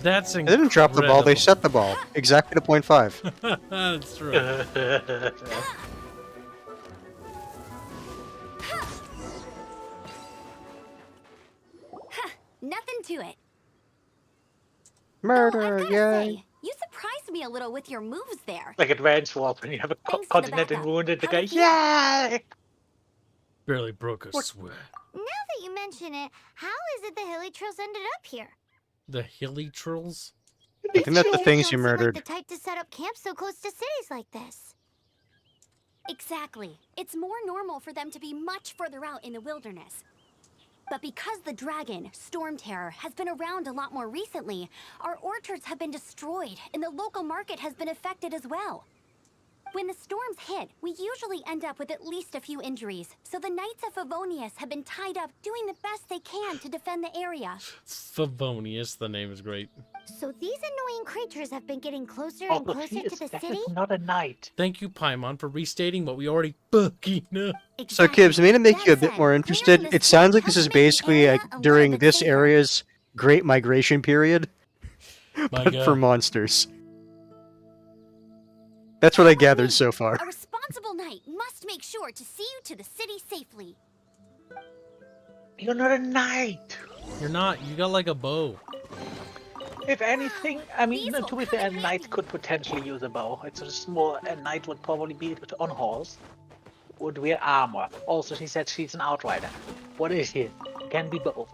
That's They incredible. didn't drop the ball, they set the ball. Exactly to 0.5. That's true. Nothing to it. Murder, Though I've gotta yay. say, you surprised me a little with your moves there. Like Advance Wars when you have a Thanks to the continent and backup. wounded the How'd guy. it feel? Yay! Barely broke a sweat. Now that you mention it, how is it the hilichurls ended up here? The hilly trills? I think that's the They things you don't seem murdered. Like the type to set up camps so close to cities like this. Exactly. It's more normal for them to be much further out in the wilderness. But because the dragon, Storm Terror, has been around a lot more recently, our orchards have been destroyed and the local market has been affected as well. When the storms hit, we usually end up with at least a few injuries, so the Knights of Favonius have been tied up doing the best they can to defend the area. Favonius, the name is great. So these annoying creatures have been getting closer Oh, and look, closer he to is the city? definitely not a knight. Thank you, Paimon, for restating what we already fucking know. So, Kibs, to make you a bit more interested, it sounds like this is basically during this area's Great Migration period, My but god. for monsters. That's what I gathered so far. A responsible knight must make sure to see you to the city safely. You're not a knight. You're not. You got like a bow. If anything, I mean, These no, will to be come fair, a in knight handy. could potentially use a bow. It's a small. A knight would probably be on horse. Would wear armor. Also, she said she's an outrider. What is he? Can be both.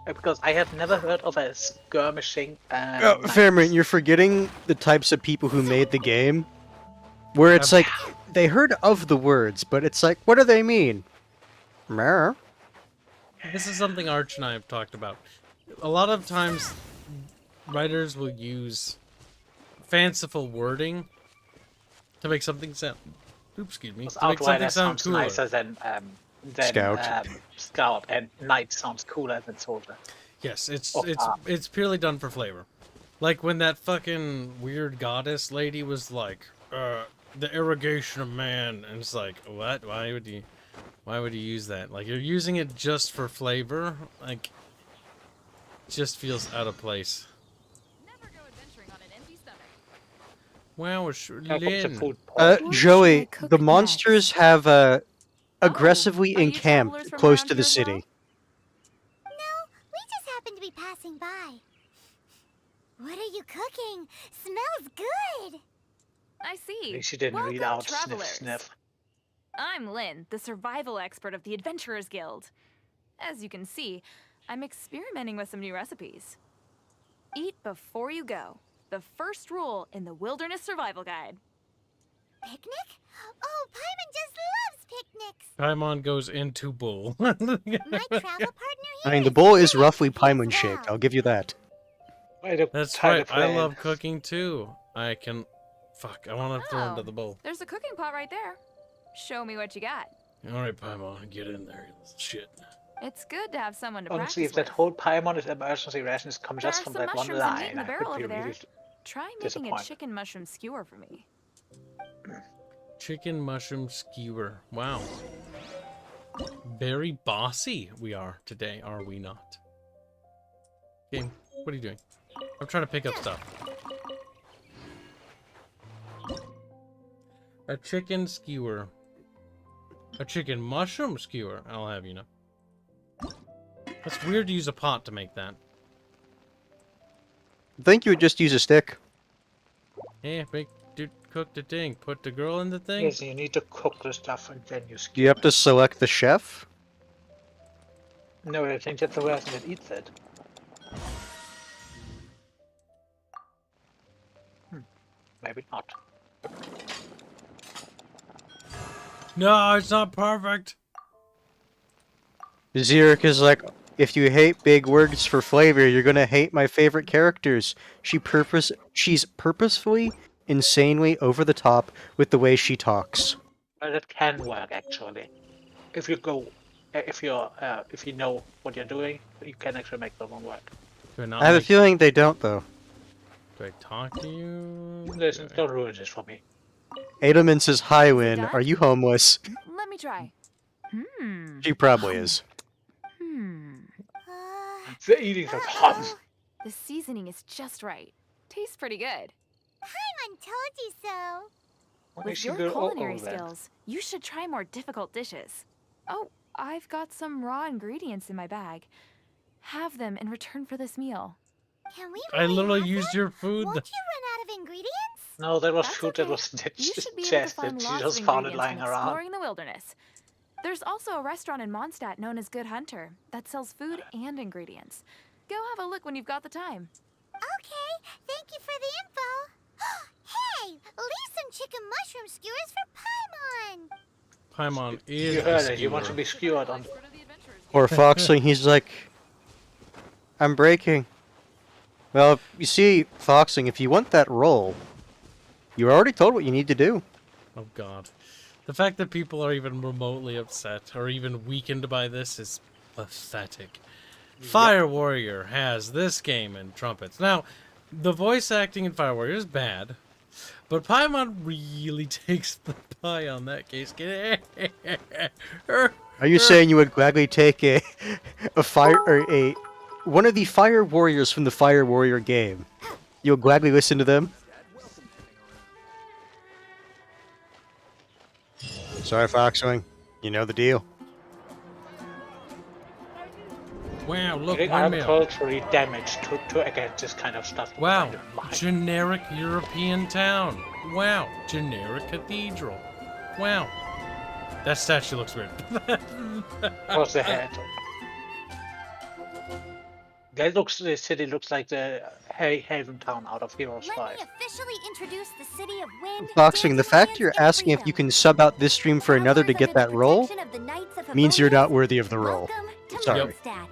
Because I have never heard of a skirmishing. Fairmont, you're forgetting the types of people who made the game. Where it's like, they heard of the words, but it's like, what do they mean? Mer? This is something Arch and I have talked about. A lot of times, writers will use fanciful wording to make something sound. Oops, excuse me. To make something sound cooler. Nicer than Scout. Scout, and Knight sounds cooler than Soldier. Yes, it's purely done for flavor. Like when that fucking weird goddess lady was like, the irrigation of man, and it's like, what? Why would you use that? Like, you're using it just for flavor? Like, it just feels out of place. Never go adventuring on an empty stomach. Wow, Lynn. Joey, cook the next? monsters have aggressively are you encamped travelers from close around to the here as well? city. No, we just happened to be passing by. What are you cooking? Smells good. I see. She didn't read Welcome, out travelers. sniff. I'm Lynn, the survival expert of the Adventurers Guild. As you can see, I'm experimenting with some new recipes. Eat before you go. The first rule in the Wilderness Survival Guide. Picnic? Oh, Paimon just loves picnics. Paimon goes into bull. My travel partner I here mean, the is bowl is very roughly picky as Paimon shaped, well. I'll give you that. That's right, I love cooking too. I can... Fuck, I want to throw Oh. into the bowl. There's a cooking pot right there. Show me what you got. Alright, Paimon, get in there, you little shit. It's good to have someone to Honestly, if practice that with. whole Paimon is emergency rations come There just are from some that one mushrooms and meat line, in the I barrel would be over there. really Try making a disappointed. chicken mushroom skewer for me. Chicken mushroom skewer. Wow. Very bossy we are today, are we not? Game, what are you doing? I'm trying to pick up stuff. A chicken skewer. A chicken mushroom skewer, I'll have you know. That's weird to use a pot to make that. I think you would just use a stick. Yeah, cook the thing. Put the girl in the thing. Yes, you need to cook the stuff and then you Do skew. you have to select the chef? No, I think that's the person that eats it. Maybe not. No, it's not perfect. Zerek is like, if you hate big words for flavor, you're gonna hate my favorite characters. She's purposefully, insanely over the top with the way she talks. But it can work actually. If you go, if you know what you're doing, you can actually make them work. Do I not I have a make- feeling they don't, though. Do I talk to you? Listen, don't ruin this for me. Edelman says, "Hi, Win. done? Are you homeless?" Let me try. She probably is. The eating's a ton. The seasoning is just right. Tastes pretty good. Paimon told you so. With your culinary skills, you should try more difficult dishes. Oh, I've got some raw ingredients in my bag. Have them in return for this meal. Can we I really literally have used them? your food. Won't you run out of ingredients? No, that was That's food okay. that was You should be able to chested. find She lots just of found it ingredients lying from around. exploring the wilderness. There's also a restaurant in Mondstadt known as Good Hunter that sells food and ingredients. Go have a look when you've got the time. Okay, thank you for the info. Hey, leave some chicken mushroom skewers for Paimon. Paimon is You a heard it. You want to skewer. be skewered on. Or Foxling, he's like, "I'm breaking." Well, you see, Foxling, if you want that role, you already told what you need to do. Oh god. The fact that people are even remotely upset or even weakened by this is pathetic. Fire Warrior has this game in trumpets. Now, the voice acting in Fire Warrior is bad, but Paimon really takes the pie on that case. Are you saying you would gladly take a one of the Fire Warriors from the Fire Warrior game? You would gladly listen to them? Sorry, Foxwing. You know the deal. Wow, look, I'm windmill. culturally damaged to against this kind of stuff. Wow, Kind of mind. generic European town. Wow, generic cathedral. Wow. That statue looks weird. What's the head? This city looks like the Haven town out of Heroes Let 5. me officially introduce the city of wind. Boxing, the dancing fact lands, you're and asking if you freedom. can sub out this stream for another to Travelers get under that the role protection of the Knights of means you're Favonius, not worthy of the role. Welcome to Sorry. Mondstadt.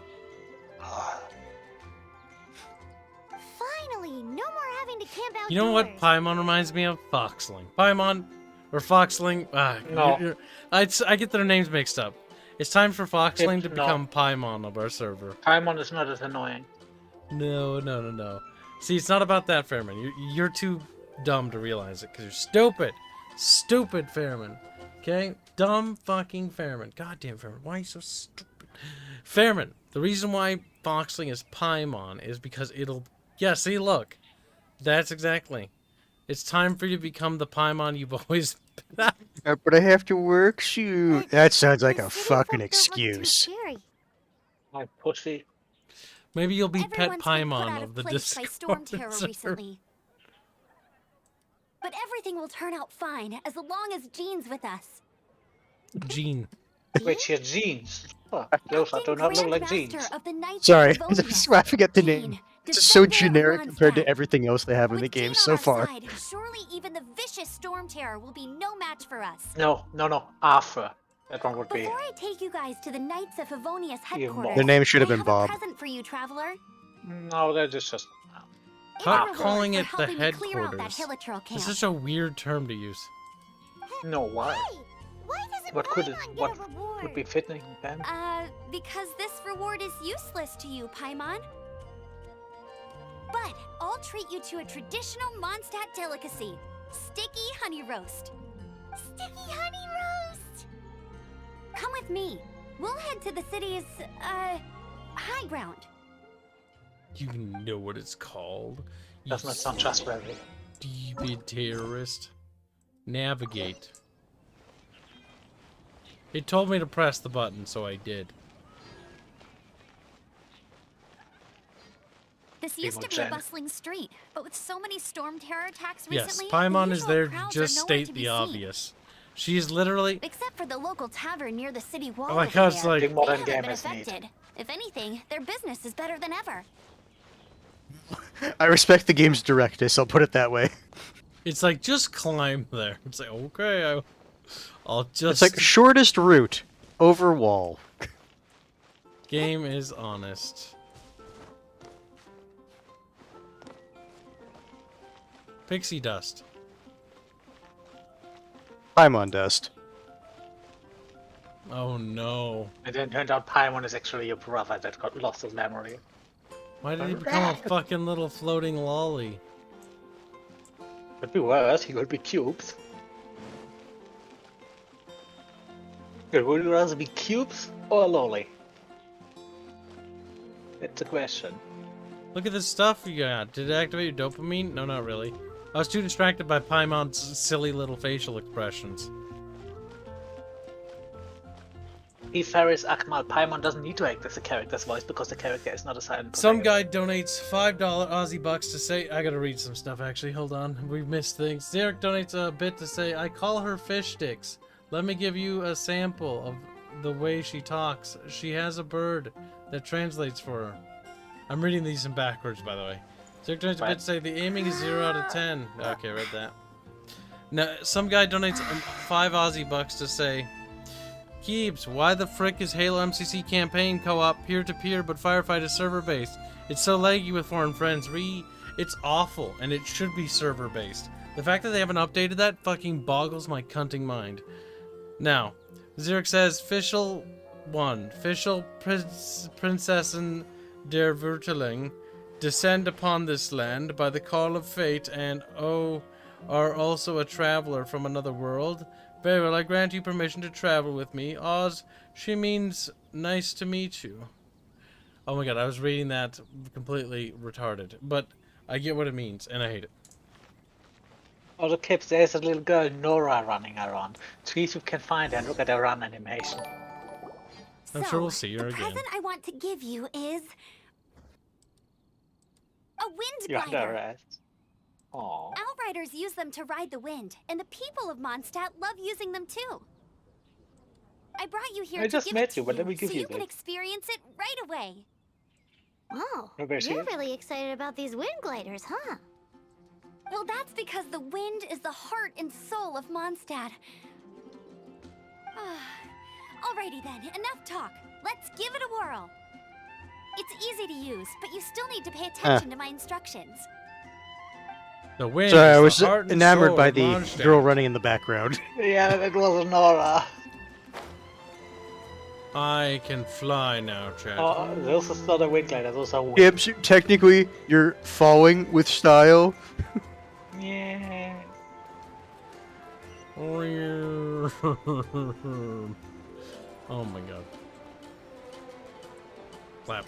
Finally, no more having to camp outdoors. You know what Paimon reminds me of? Foxling. Paimon or Foxling. No. I get their names mixed up. It's time for Foxling to No. become Paimon of our server. Paimon is not as annoying. No. See, it's not about that, Fairman. You're too dumb to realize it because you're stupid. Stupid, Fairman. Okay? Dumb fucking Fairman. Goddamn, Fairman. Why are you so stupid? Fairman, the reason why Foxling is Paimon is because it'll... Yeah, see, look. That's exactly. It's time for you to become the Paimon you've always been. But I have to work, shoot. That sounds like The a city fucking folk don't look too excuse. scary. My pussy. Maybe you'll be Everyone's pet been put Paimon out of the place by Discord storm terror server. recently. But everything will turn out fine as long as Jean's with us. Jean. Wait, she has jeans. Oh, those do not look like jeans. Grandmaster of the Knights Sorry, of Favonius. I forget the Jean, name. It's just so defender of generic compared to Mondstadt. everything else they have in the With game Jean so on our far. side, surely even the vicious storm terror will be no match for us. No. Arthur. That one would be. Before I take you guys to the Knights of Favonius Even more. headquarters, Their name should have I been Bob. a present for you, traveler. No, that is just. In Stop reward calling for it the helping me clear out that headquarters. Hilichurl camp. It's such a weird term to use. No, why? Hey, why doesn't What could it? Paimon get What a reward? would be fitting then? Because this reward is useless to you, Paimon. But I'll treat you to a traditional Mondstadt delicacy, sticky honey roast. Sticky honey roast. Come with me. We'll head to the city's, high ground. You know what it's called. You Does not sound trustworthy. stupid terrorist. Navigate. It told me to press the button, so I did. This used to be a Jen. bustling street, but with so many storm terror attacks Yes, recently, Paimon the is usual there to crowds just are nowhere state to the be seen. obvious. She is literally... Except for the local tavern near the city wall. Oh my over god, it's there. like... Big They modern haven't been gamers need. affected. If anything, their business is better than ever. I respect the game's directness, I'll put it that way. It's like, just climb there. It's like, okay, I'll just... It's like shortest route over wall. Game is honest. Pixie dust. Paimon dust. Oh no. And then turned out Paimon is actually your brother that got lost his memory. Why did he become a fucking little floating lolly? Could be worse, he could be cubes. Would you rather be cubes or a lolly? That's the question. Look at this stuff you got. Did it activate your dopamine? No, not really. I was too distracted by Paimon's silly little facial expressions. Faris Akmal Paimon doesn't need to act as a character's voice because the character is not a silent Some protagonist. guy donates $5 Aussie bucks to say... I gotta read some stuff, actually. Hold on. We've missed things. Derek donates a bit to say, I call her fish sticks. Let me give you a sample of the way she talks. She has a bird that translates for her. I'm reading these in backwards, by the way. Derek donates a bit to say, the aiming is 0 out of 10. Okay, read that. Now, some guy donates 5 Aussie bucks to say... Kibs, why the frick is Halo MCC campaign co-op peer-to-peer but Firefight is server-based? It's so laggy with foreign friends. It's awful, and it should be server-based. The fact that they haven't updated that fucking boggles my cunting mind. Now, Zurich says, Fischl 1. Fischl Prinzessin der Wurteling descend upon this land by the call of fate and, are also a traveler from another world. Very well, I grant you permission to travel with me. Oz, she means nice to meet you. Oh my god, I was reading that completely retarded. But I get what it means, and I hate it. Also, Kibs, there's a little girl, Nora, running around. See if you can find her and look at her run animation. I'm sure we'll see her the again. present I want to give you is... a wind You're under glider. arrest. Aww. Outriders use them to ride the wind, and the people of Mondstadt love using them too. I brought you here I to just give met it to you, but let me give so you you can this. experience it right away. Oh, No, but you're she- really excited about these wind gliders, huh? Well, that's because the wind is the heart and soul of Mondstadt. Alrighty then, enough talk. Let's give it a whirl. It's easy to use, but you still need to pay attention to my instructions. The wind Sorry, I is was the heart and enamored soul by of the Mondstadt. girl running in the background. Yeah, that was Nora. I can fly now, Chad. Oh, those are not a wind glider, those are wind. Kibs, technically, you're falling with style. Yeah. Oh my god. Clap.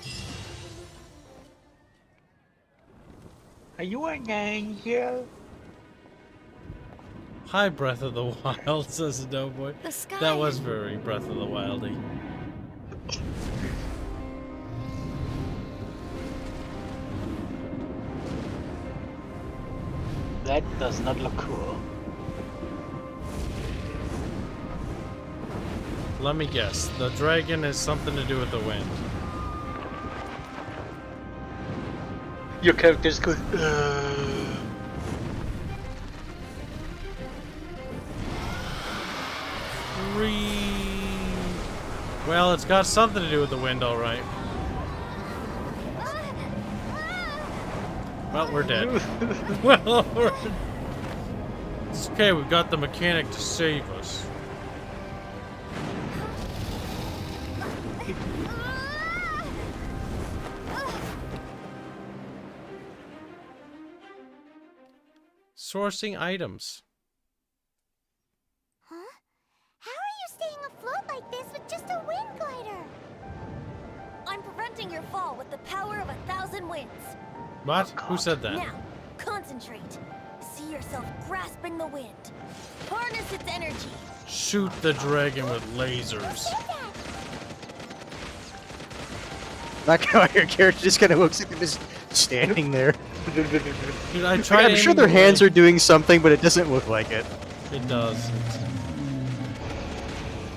Are you an angel? Hi, Breath of the Wild, says the Doughboy. The sky. That was very Breath of the Wildy. That does not look cool. Let me guess. The dragon has something to do with the wind. Your character's good. Well, it's got something to do with the wind, all right. Well, we're dead. Well, it's okay. We've got the mechanic to save us. Sourcing items. Huh? How are you staying afloat like this with just a wind glider? I'm preventing your fall with the power of 1,000 winds. What? Who said that? Now, concentrate. See yourself grasping the wind. Harness its energy. Shoot the dragon with lasers. Not how your character just kind of looks like they're just standing there. Dude, I Like, tried. I'm sure their hands are doing something, but it doesn't look like it. It does.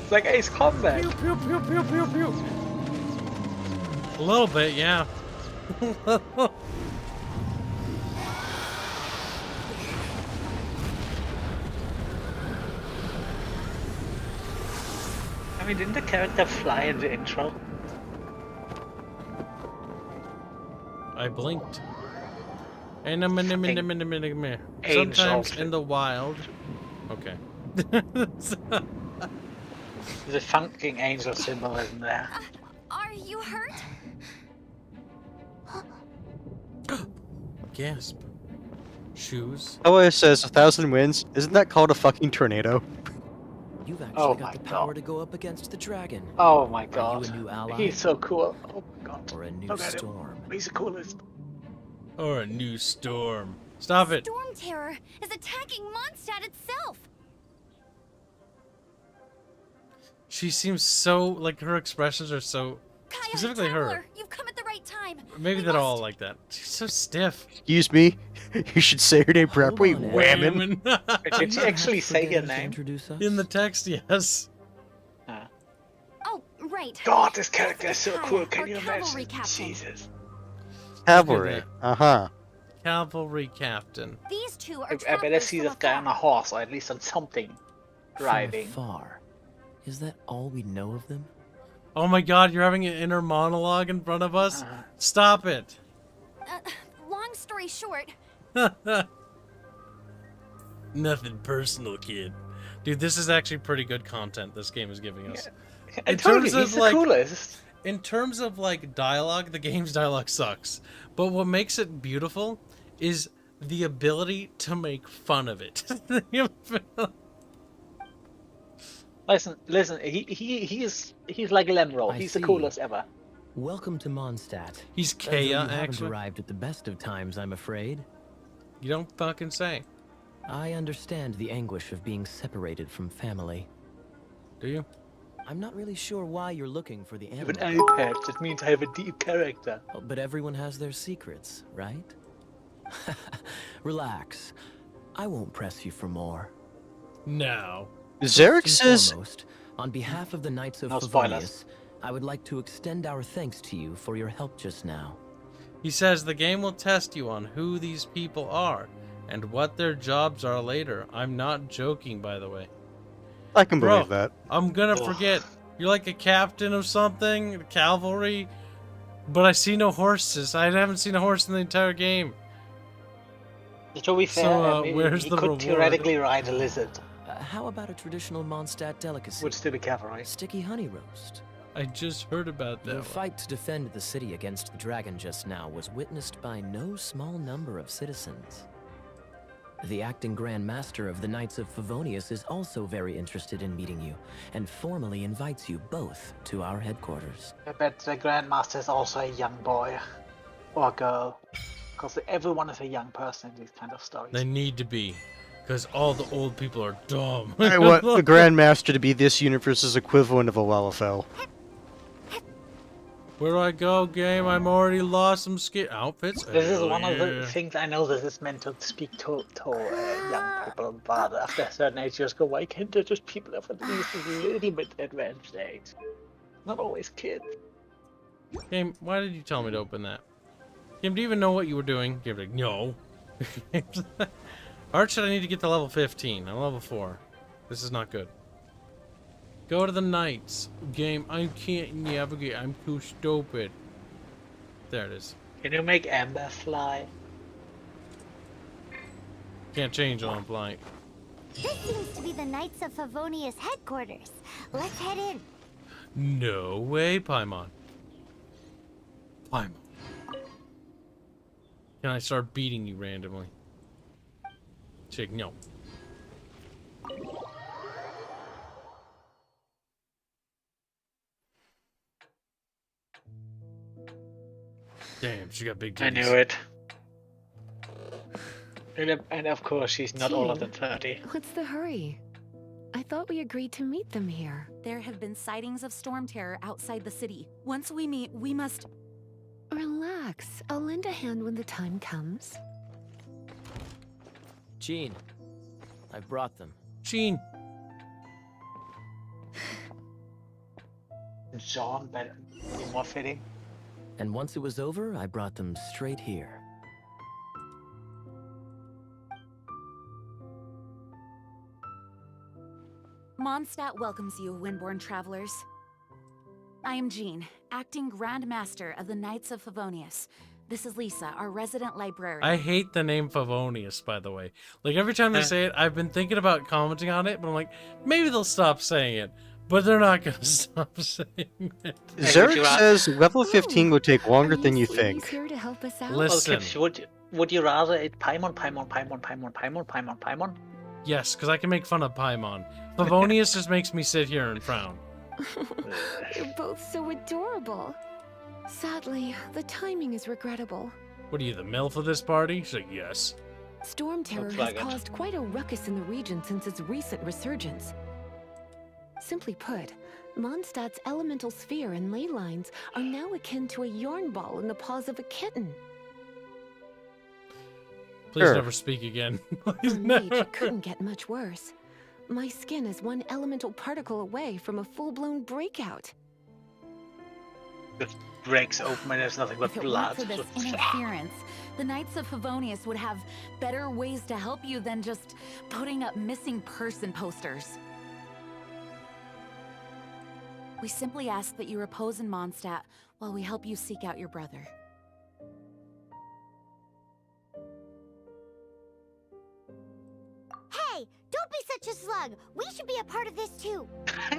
It's like Ace Combat. Pew pew pew pew pew pew. A little bit, yeah. I mean, didn't the character fly in the intro? I blinked. And Angel. sometimes in the wild. Okay. There's a funking angel symbolism there. Are you hurt? Gasp. Shoes. Ella says 1,000 winds. Isn't that called a fucking tornado? You've actually Oh got my the power God. to go up against the dragon. Oh my Are god. you a new ally? He's so cool. Oh my god. Or a new Look at him. storm. He's the coolest. Or a new storm. Stop it. Storm Terror is attacking Mondstadt itself. She seems so, like, her expressions are so, Kaya, specifically her. Traveler, you've come at the right time. Maybe We they're all must- like that. She's so stiff. Excuse me? You should say her name properly. on, Ed. Whammon. Did she actually say her Forgetting to name? introduce us? In the text, yes. Oh, right. God, this character is so Kaya, cool. Can our you cavalry imagine? captain. Jesus. Cavalry. Uh-huh. Cavalry captain. These two are I better travelers see from this guy on a afar. horse, or at least on something. Driving. From afar. Is that all we know of them? Oh my god, you're having an inner monologue in front of us? Stop it. Long story short, Nothing personal, kid. Dude, this is actually pretty good content this game is giving us. I In told terms you, of, he's the like- coolest. In terms of, like, dialogue, the game's dialogue sucks. But what makes it beautiful is the ability to make fun of it. Listen, he's like Lemro. I He's the see. coolest ever. Welcome to Mondstadt. He's As though you Kaya, haven't actually. arrived at the best of times, I'm afraid. You don't fucking say. I understand the anguish of being separated from family. Do you? I'm not really sure why you're looking for the I have an amulet, iPad. That means I have a deep character. but everyone has their secrets, right? Relax. I won't press you for more. No. Zarek First and says foremost, on behalf of the Knights of No spoilers. Favonius, I would like to extend our thanks to you for your help just now. He says the game will test you on who these people are and what their jobs are later. I'm not joking, by the way. I can Bro, believe that. I'm gonna Ugh. forget. You're like a captain of something, cavalry, but I see no horses. I haven't seen a horse in the entire game. To be fair, So, where's he the could reward? theoretically ride a lizard. How about a traditional Mondstadt delicacy? Would still be cavalry. Sticky honey roast. I just heard about that Your one. fight to defend the city against the dragon just now was witnessed by no small number of citizens. The acting Grand Master of the Knights of Favonius is also very interested in meeting you, and formally invites you both to our headquarters. I bet the Grandmaster is also a young boy. Or girl. Because everyone is a young person in these kind of stories. They need to be, because all the old people are dumb. I want the Grandmaster to be this universe's equivalent of a Lalafell. Where do I go, game? I'm already lost some outfits. This is Hell one of the yeah. things I know this is meant to speak to young people, but after a certain age you just go, why can't there just people of at least a little bit advanced age? Not always kids. Game, why did you tell me to open that? Game, do you even know what you were doing? Game, like, no. Art, should I need to get to level 15? I'm level 4. This is not good. Go to the Knights. Game, I can't navigate. I'm too stupid. There it is. Can you make Amber fly? Can't change on flying. This seems to be the Knights of Favonius headquarters. Let's head in. No way, Paimon. Paimon. Can I start beating you randomly? Chick, no. Damn, she got big titties. I knew it. And of course she's not older than 30. What's the hurry? I thought we agreed to meet them here. There have been sightings of storm terror outside the city. Once we meet, we must... Relax. I'll lend a hand when the time comes. Jean, I brought them. Jean. John, better be more fitting. And once it was over, I brought them straight here. Mondstadt welcomes you, Windborn travelers. I am Jean, acting Grand Master of the Knights of Favonius. This is Lisa, our resident librarian. I hate the name Favonius, by the way. Like, every time they say it, I've been thinking about commenting on it, but I'm like, maybe they'll stop saying it. But they're not gonna stop saying it. Zerg says level 15 will take longer than you think. Here to help us out. Listen. Okay, would you rather it Paimon? Yes, because I can make fun of Paimon. Favonius just makes me sit here and frown. You're both so adorable. Sadly, the timing is regrettable. What are you, the MILF of this party? She's like, yes. Storm terror Looks has like it. caused quite a ruckus in the region since its recent resurgence. Simply put, Mondstadt's elemental sphere and ley lines are now akin to a yarn ball in the paws of a kitten. Please Sure. never speak again. A Please mage, never. it couldn't get much worse. My skin is one elemental particle away from a full-blown breakout. It breaks open and there's nothing but If it blood. weren't for this interference, the Knights of Favonius would have better ways to help you than just putting up missing person posters. We simply ask that you repose in Mondstadt while we help you seek out your brother. Hey, don't be such a slug. We should be a part of this too.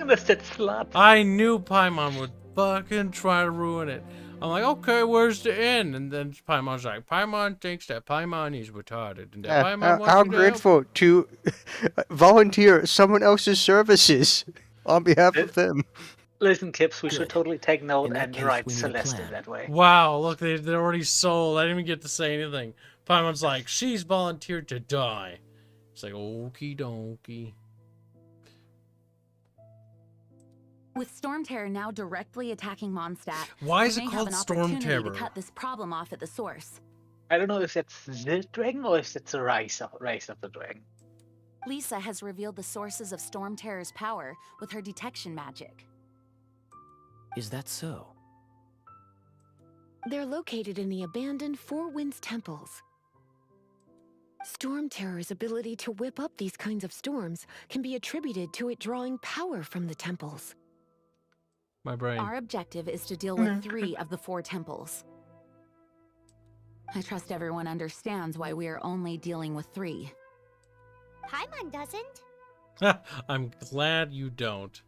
That's that slut. I knew Paimon would fucking try to ruin it. I'm like, okay, where's the end? And then Paimon's like, Paimon thinks that Paimon is retarded. And that Paimon wants How you to help. grateful to volunteer someone else's services on behalf of them. Listen, Kibs, we Good. should totally take note In that and case, write we need a Celeste plan. that way. Wow, look, they're already sold. I didn't even get to say anything. Paimon's like, she's volunteered to die. It's like, okie dokie. With Storm Terror now directly attacking Mondstadt, Why is we it may called have an Storm opportunity Terror? to cut this problem off at the source. I don't know if that's the dragon or if it's the rise of the dragon. Lisa has revealed the sources of Storm Terror's power with her detection magic. Is that so? They're located in the abandoned Four Winds temples. Storm Terror's ability to whip up these kinds of storms can be attributed to it drawing power from the temples. My brain. Our objective is to deal with 3 of the 4 temples. I trust everyone understands why we are only dealing with 3. Paimon doesn't. I'm glad you don't.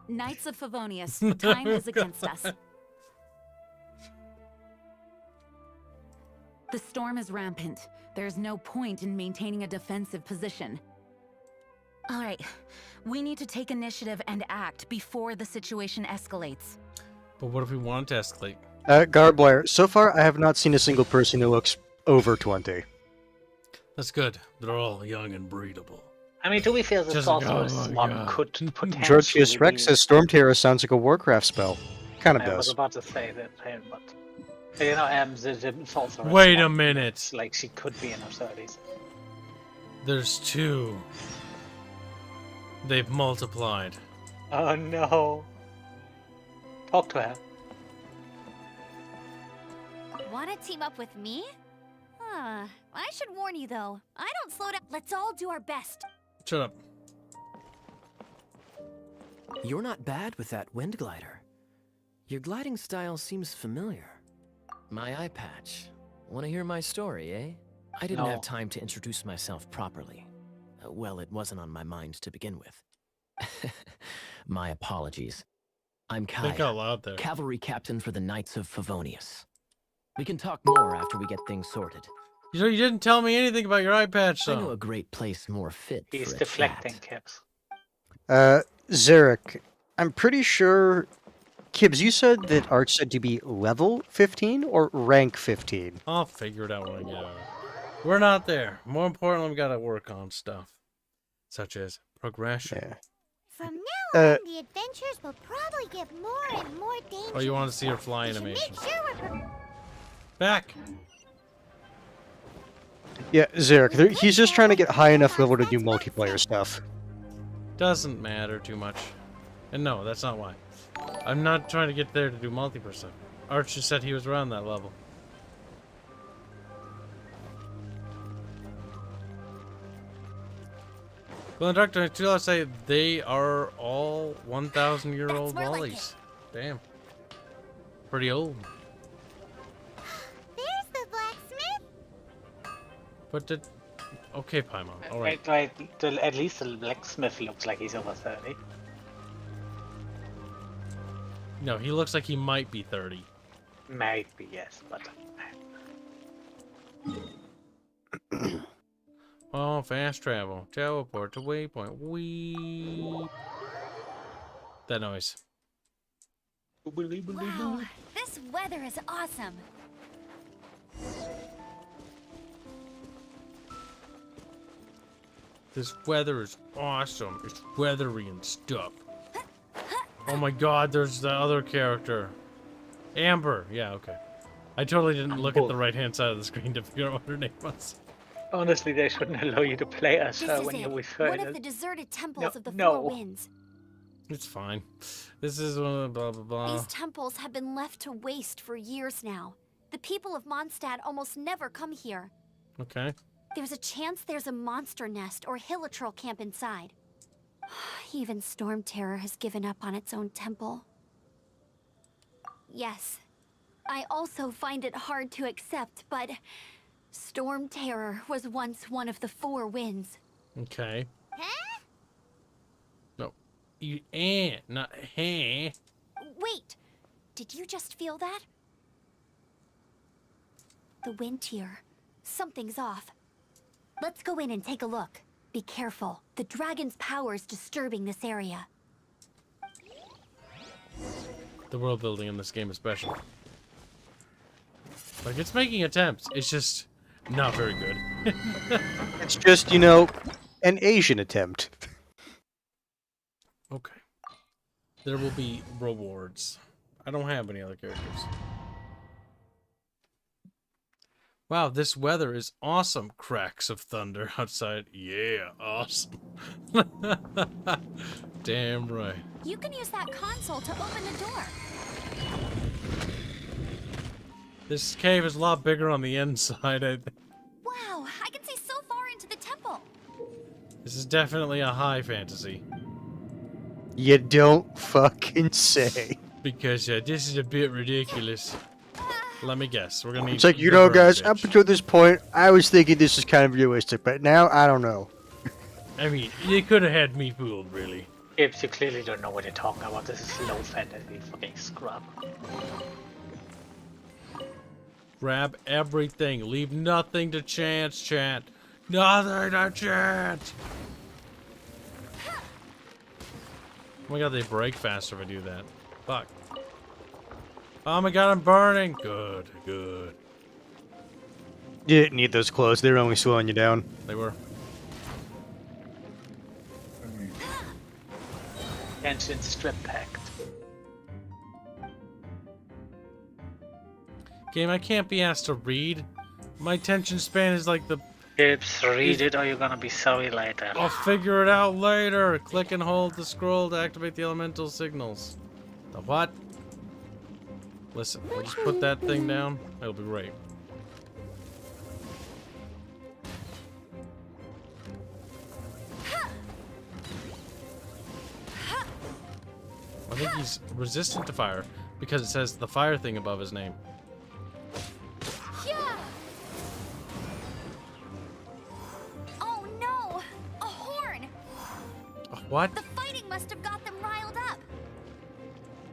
Knights of Favonius, time is against us. The storm is rampant. There's no point in maintaining a defensive position. All right, we need to take initiative and act before the situation escalates. But what if we want to escalate? Garbwire, so far I have not seen a single person who looks over 20. That's good. They're all young and breedable. I mean, to be fair, this Just also like, oh, one yeah. could potentially Georgius Rex be- says Storm Terror sounds like a Warcraft spell. Kind of I was does. about to say that, but you know, the sorcerer. Wait a minute. It's like she could be in her 30s. There's 2. They've multiplied. Oh no! Talk to her. Wanna team up with me? I should warn you though. I don't slow down. Let's all do our best. Shut up. You're not bad with that wind glider. Your gliding style seems familiar. My eye patch. Want to hear my story, eh? I didn't No. have time to introduce myself properly. Well, it wasn't on my mind to begin with. My apologies. I'm Think Kaya, out loud there. cavalry captain for the Knights of Favonius. We can talk more after we get things sorted. You know, you didn't tell me anything about your eye patch, I know though. a great place more fit He's for a deflecting, chat. Kibs. Zarek, I'm pretty sure... Kibs, you said that Arch said to be level 15 or rank 15? I'll figure it out when I get out. We're not there. More importantly, we gotta work on stuff. Such as progression. Yeah. From now on, the adventures will probably get more and more dangerous. Oh, you want to see her fly We should animation. make sure we're Back! Yeah, Zarek, he's just trying to get high enough level to do multiplayer stuff. Doesn't matter too much. And no, that's not why. I'm not trying to get there to do multiplayer stuff. Arch just said he was around that level. Well, in Dark Knight 2, I'll say they are all 1,000-year-old That's more like lollies. Damn. Pretty old. There's the blacksmith. But did... Okay, Paimon. Alright. At least the blacksmith looks like he's over 30. No, he looks like he might be 30. Might be, yes, but... Oh, fast travel. Teleport to waypoint. Weep. That noise. Wow, this weather is awesome. This weather is awesome. It's weathery and stuff. Oh my god, there's the other character. Amber. Yeah, okay. I totally didn't look at the right-hand side of the screen to figure out what her name was. Honestly, they shouldn't allow you to play as This her is when it. you're with One her. of the deserted temples of the no. Four Winds. It's fine. This is one of the blah blah blah. These temples have been left to waste for years now. The people of Mondstadt almost never come here. Okay. There's a chance there's a monster nest or hilitrol camp inside. Even Storm Terror has given up on its own temple. Yes, I also find it hard to accept, but Storm Terror was once one of the Four Winds. Okay. Huh? No. You not hey. Wait, did you just feel that? The wind here. Something's off. Let's go in and take a look. Be careful. The dragon's power is disturbing this area. The world building in this game is special. Like, it's making attempts. It's just not very good. It's just, you know, an Asian attempt. Okay. There will be rewards. I don't have any other characters. Wow, this weather is awesome. Cracks of thunder outside. Yeah, awesome. Damn right. You can use that console to open the door. This cave is a lot bigger on the inside. Wow, I can see so far into the temple. This is definitely a high fantasy. You don't fucking say. Because this is a bit ridiculous. Let me guess. We're gonna need. It's like, you know, guys, up until this point, I was thinking this is kind of realistic, but now I don't know. I mean, they could have had me fooled, really. Kibs, you clearly don't know what you're talking about. This is low fantasy fucking scrub. Grab everything. Leave nothing to chance, chat. Nothing to chance. Oh my god, they break faster if I do that. Fuck. Oh my god, I'm burning. Good, good. You didn't need those clothes. They were only slowing you down. They were. Genshin strip packed. Game, I can't be asked to read. My attention span is like the... Kibs, read it or you're gonna be sorry later. I'll figure it out later. Click and hold the scroll to activate the elemental signals. The what? Listen, we'll just put that thing down. It'll be great. I think he's resistant to fire because it says the fire thing above his name. Oh no! A horn! What? The fighting must have got them riled up.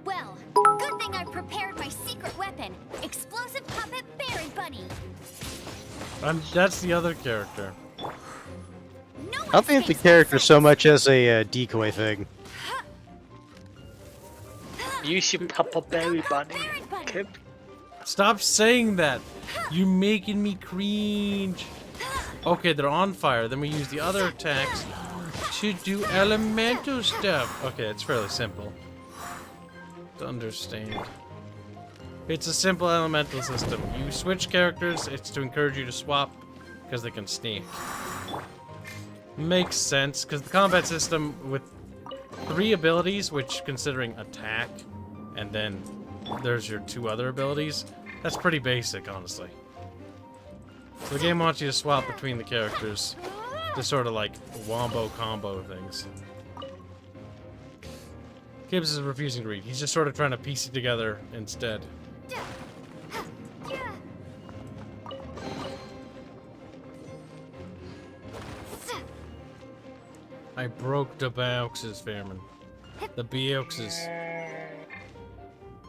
Well, good thing I prepared my secret weapon, explosive puppet Berry Bunny. That's the other character. No I don't think the character so much as a decoy thing. Use your Papa Berry Bunny, Kib. Stop saying that. You're making me cringe. Okay, they're on fire. Then we use the other attacks to do elemental stuff. Okay, it's fairly simple to understand. It's a simple elemental system. You switch characters. It's to encourage you to swap because they can sneak. Makes sense because the combat system with 3 abilities, which considering attack, and then there's your 2 other abilities. That's pretty basic, honestly. So the game wants you to swap between the characters to sort of like wombo combo things. Kibs is refusing to read. He's just sort of trying to piece it together instead. I broke the boxes, Fairman. The boxes.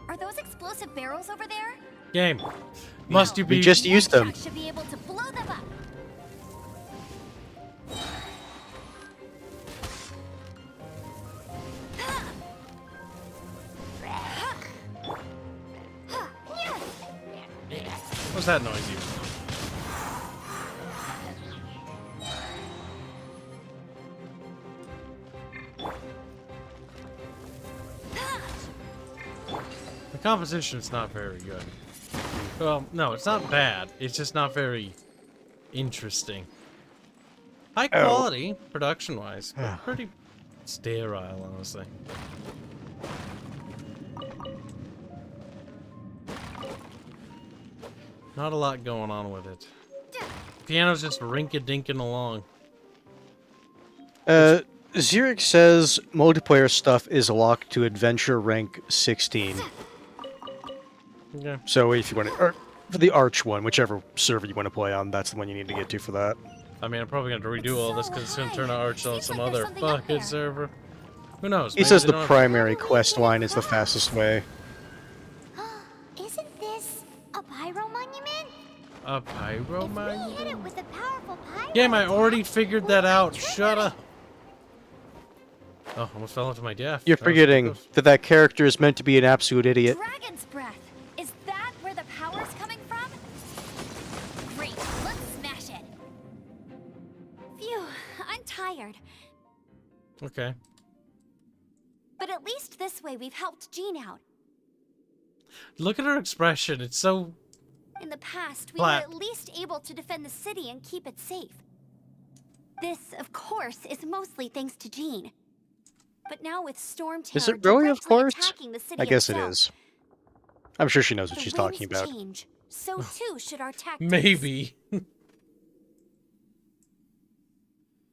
Are those explosive barrels over there? Game. Must you be... We just used them. Should be able to blow them up. What's that noise even? The composition's not very good. Well, no, it's not bad. It's just not very interesting. High quality, production-wise, but pretty sterile, honestly. Not a lot going on with it. Piano's just rink-a-dinking along. Xeric says multiplayer stuff is locked to adventure rank 16. Okay. So if you want to, or for the Arch one, whichever server you want to play on, that's the one you need to get to for that. I mean, I'm probably going to redo all this because it's going to turn out Arch on some other fucking server. Who knows? He says the primary quest line is the fastest way. Isn't this a pyro monument? A pyro If we monument? hit it with a powerful pyro Game, I already attack, figured we'll that out. trigger Shut it. up. Oh, almost fell into my death. You're That was forgetting close. that that character is meant to be an absolute idiot. Dragon's breath. Is that where the power's coming from? Great. Let's smash it. Phew. I'm tired. Okay. But at least this way we've helped Jean out. Look at her expression. It's so... In the past, we Flat. were at least able to defend the city and keep it safe. This, of course, is mostly thanks to Jean. But now with Storm Terror Is it really, of directly course? attacking the city I guess it itself, is. I'm sure she knows what the she's winds talking about. change, So too should our tactics. Maybe.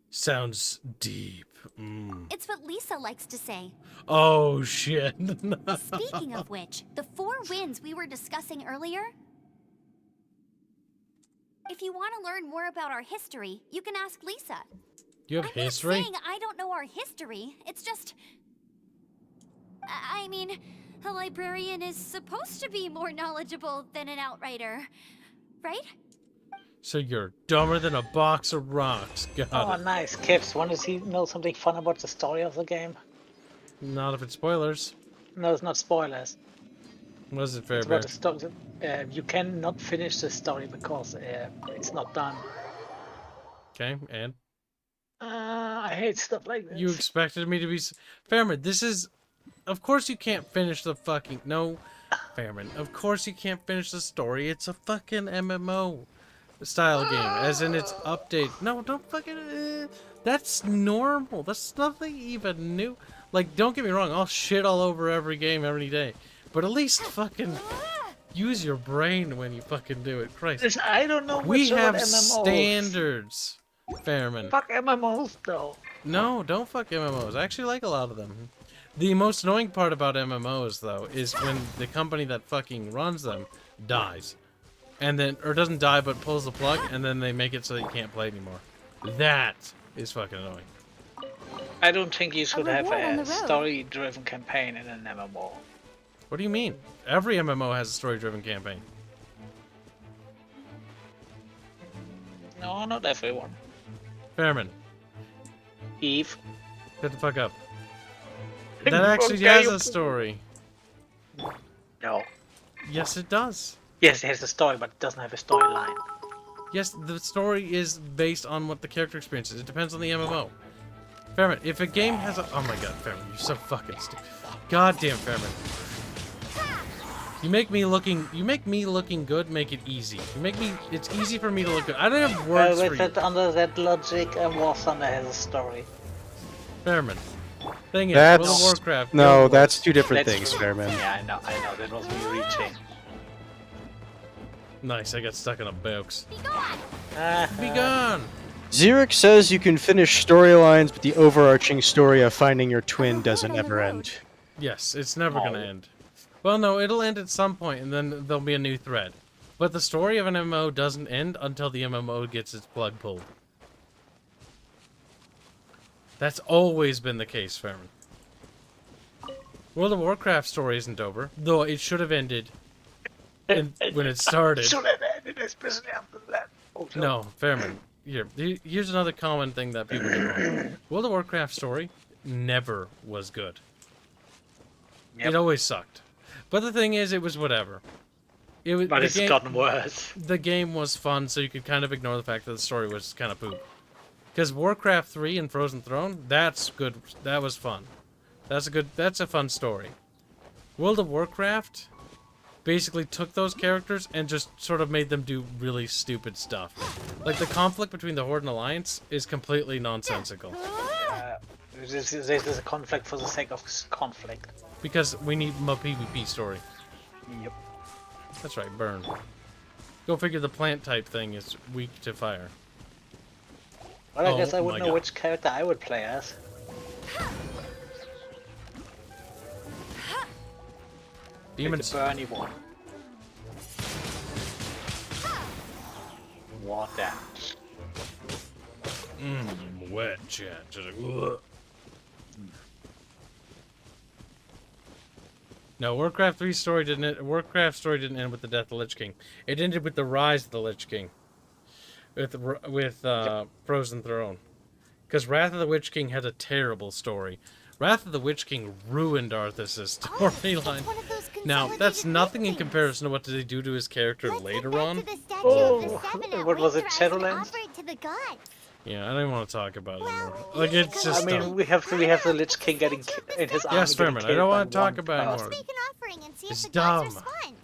Sounds deep. Mm. It's what Lisa likes to say. Oh, shit. Speaking of which, the 4 winds we were discussing earlier. If you want to learn more about our history, you can ask Lisa. You have history? I'm not saying I don't know our history. It's just... I mean, a librarian is supposed to be more knowledgeable than an outrider, right? So you're dumber than a box of rocks. Got Oh, it. nice. Kibs, want to see know something fun about the story of the game? Not if it's spoilers. No, it's not spoilers. Was it fair, It's bear? about the story. You cannot finish the story because it's not done. Okay, and? I hate stuff like this. You expected me to be... Fairman, this is... Of course you can't finish the fucking... No, Fairman. Of course you can't finish the story. It's a fucking MMO style game. As in its update. No, don't fucking... that's normal. That's nothing even new. Like, don't get me wrong. I'll shit all over every game every day. But at least fucking... use your brain when you fucking do it. Christ. I don't know We much about have MMOs. standards, Fairman. Fuck MMOs, though. No, don't fuck MMOs. I actually like a lot of them. The most annoying part about MMOs, though, is when the company that fucking runs them dies. And then, or doesn't die, but pulls the plug, and then they make it so that you can't play anymore. That is fucking annoying. I don't think you should have reward on the a road. story-driven campaign in an MMO. What do you mean? Every MMO has a story-driven campaign. No, not everyone. Fairman, Eve. get the fuck up. That actually has a story. No. Yes, it does. Yes, it has a story, but it doesn't have a storyline. Yes, the story is based on what the character experiences. It depends on the MMO. Fairman, if a game has a... Oh my god, Fairman, you're so fucking stupid. Goddamn, Fairman. You make me looking good, make it easy. You make me... It's easy for me to look good. I don't have words for With you. that, under that logic, War Thunder has a story. Fairman. Thing is, That's... World of Warcraft... No, that's two different That's things, true. Fairman. Yeah, I know, that was me reaching. Nice, I got stuck in a box. Be gone! Be gone! Xeric says you can finish storylines, but the overarching story of finding your twin doesn't ever end. Yes, it's never gonna end. Well, no, it'll end at some point, and then there'll be a new thread. But the story of an MMO doesn't end until the MMO gets its plug pulled. That's always been the case, Fairman. World of Warcraft story isn't over, though it should have ended when it started. Should have ended, especially after that. Oh, No, Fairman. Here's another common thing that people get wrong. World of Warcraft story never was good. Yep. It always sucked. But the thing is, it was whatever. It was, But it's gotten worse. The game was fun, so you could kind of ignore the fact that the story was kind of poop. Because Warcraft 3 and Frozen Throne, that's good. That was fun. That's a fun story. World of Warcraft basically took those characters and just sort of made them do really stupid stuff. Like the conflict between the Horde and Alliance is completely nonsensical. This is a conflict for the sake of conflict. Because we need a PvP story. Yep. That's right, burn. Go figure the plant type thing is weak to fire. Well, I Oh guess I would my know God. which character I would play as. Demons. The Bernie one. What that? Wet chat. Just like, ugh. No, Warcraft 3 story didn't. Warcraft story didn't end with the death of the Lich King. It ended with the rise of the Lich King. With Frozen Throne, because Wrath of the Witch King had a terrible story. Wrath of the Witch King ruined Arthas' storyline. Now that's nothing in comparison to what did they do to his character later on. Oh, what was it, Shadowlands? Yeah, I don't even want to talk about it anymore. Like it's just. I mean, we have the Lich King getting in his army. Yes, Fairman. I don't want to talk about it more. anymore. Make an offering and see It's if the gods dumb. respond.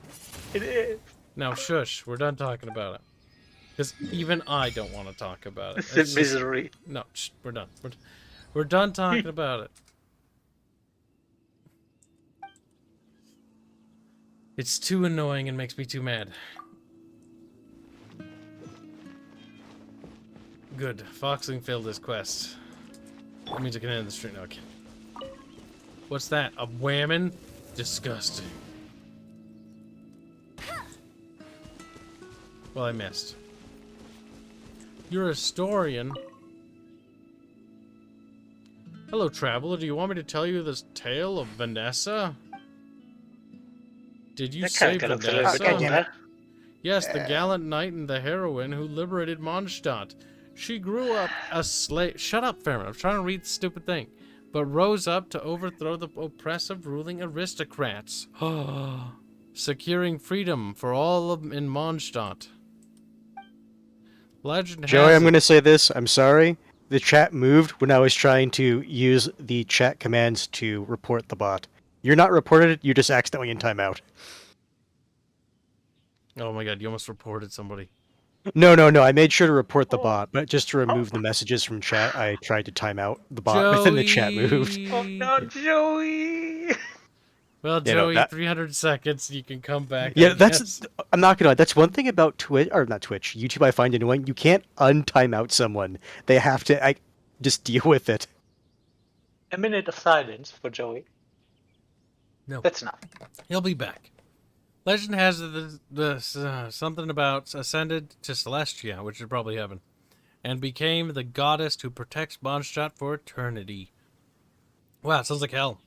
It is. Now shush. We're done talking about it. Because even I don't want to talk about it. It's in just- misery. No, shh, we're done. We're done talking about it. It's too annoying and makes me too mad. good. Foxing failed his quest. That means I can end the stream. No, I can't. What's that? A whammon? Disgusting. Well, I missed. You're a historian. Hello, traveler. Do you want me to tell you this tale of Vanessa? Did you say Vanessa? Yes, the gallant knight and the heroine who liberated Mondstadt. She grew up a slave. Shut up, Farron. I'm trying to read the stupid thing. But rose up to overthrow the oppressive ruling aristocrats. Securing freedom for all of in Mondstadt. Legend Joey, has I'm going to say this. I'm sorry. The chat moved when I was trying to use the chat commands to report the bot. You're not reported it, you're just accidentally in timeout. Oh my god, you almost reported somebody. No. I made sure to report the bot, but just to remove the messages from chat, I tried to time out the bot, but then the chat moved. Oh no, Joey! Well, You know, Joey, 300 seconds, you can come back. Yeah, I that's. guess. I'm not gonna lie. That's one thing about Twitch, or not Twitch, YouTube. I find annoying. You can't untime out someone. They have to just deal with it. A minute of silence for Joey. No, that's not. He'll be back. Legend has something about ascended to Celestia, which is probably heaven, and became the goddess who protects Mondstadt for eternity. Wow, it sounds like hell.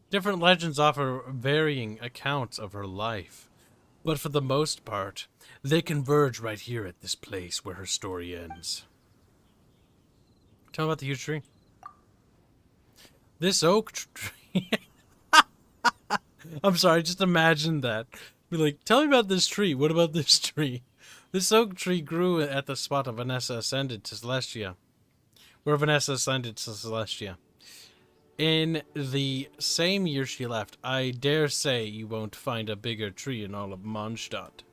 Different legends offer varying accounts of her life, but for the most part, they converge right here at this place where her story ends. Tell me about the huge tree. This oak tree... I'm sorry, just imagine that. Be like, tell me about this tree. What about this tree? This oak tree grew at the spot of Vanessa ascended to Celestia. Where Vanessa ascended to Celestia. In the same year she left, I dare say you won't find a bigger tree in all of Mondstadt.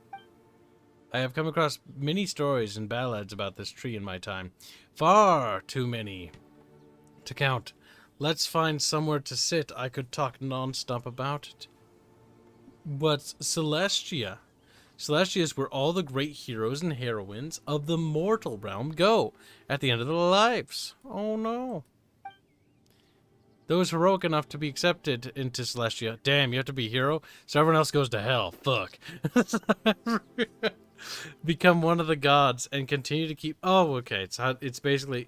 I have come across many stories and ballads about this tree in my time. Far too many to count. Let's find somewhere to sit. I could talk non-stop about it. What's Celestia? Celestia is where all the great heroes and heroines of the mortal realm go at the end of their lives. Oh no. Those heroic enough to be accepted into Celestia. Damn, you have to be a hero? So everyone else goes to hell. Fuck. Become one of the gods and continue to keep... Oh, okay. It's basically...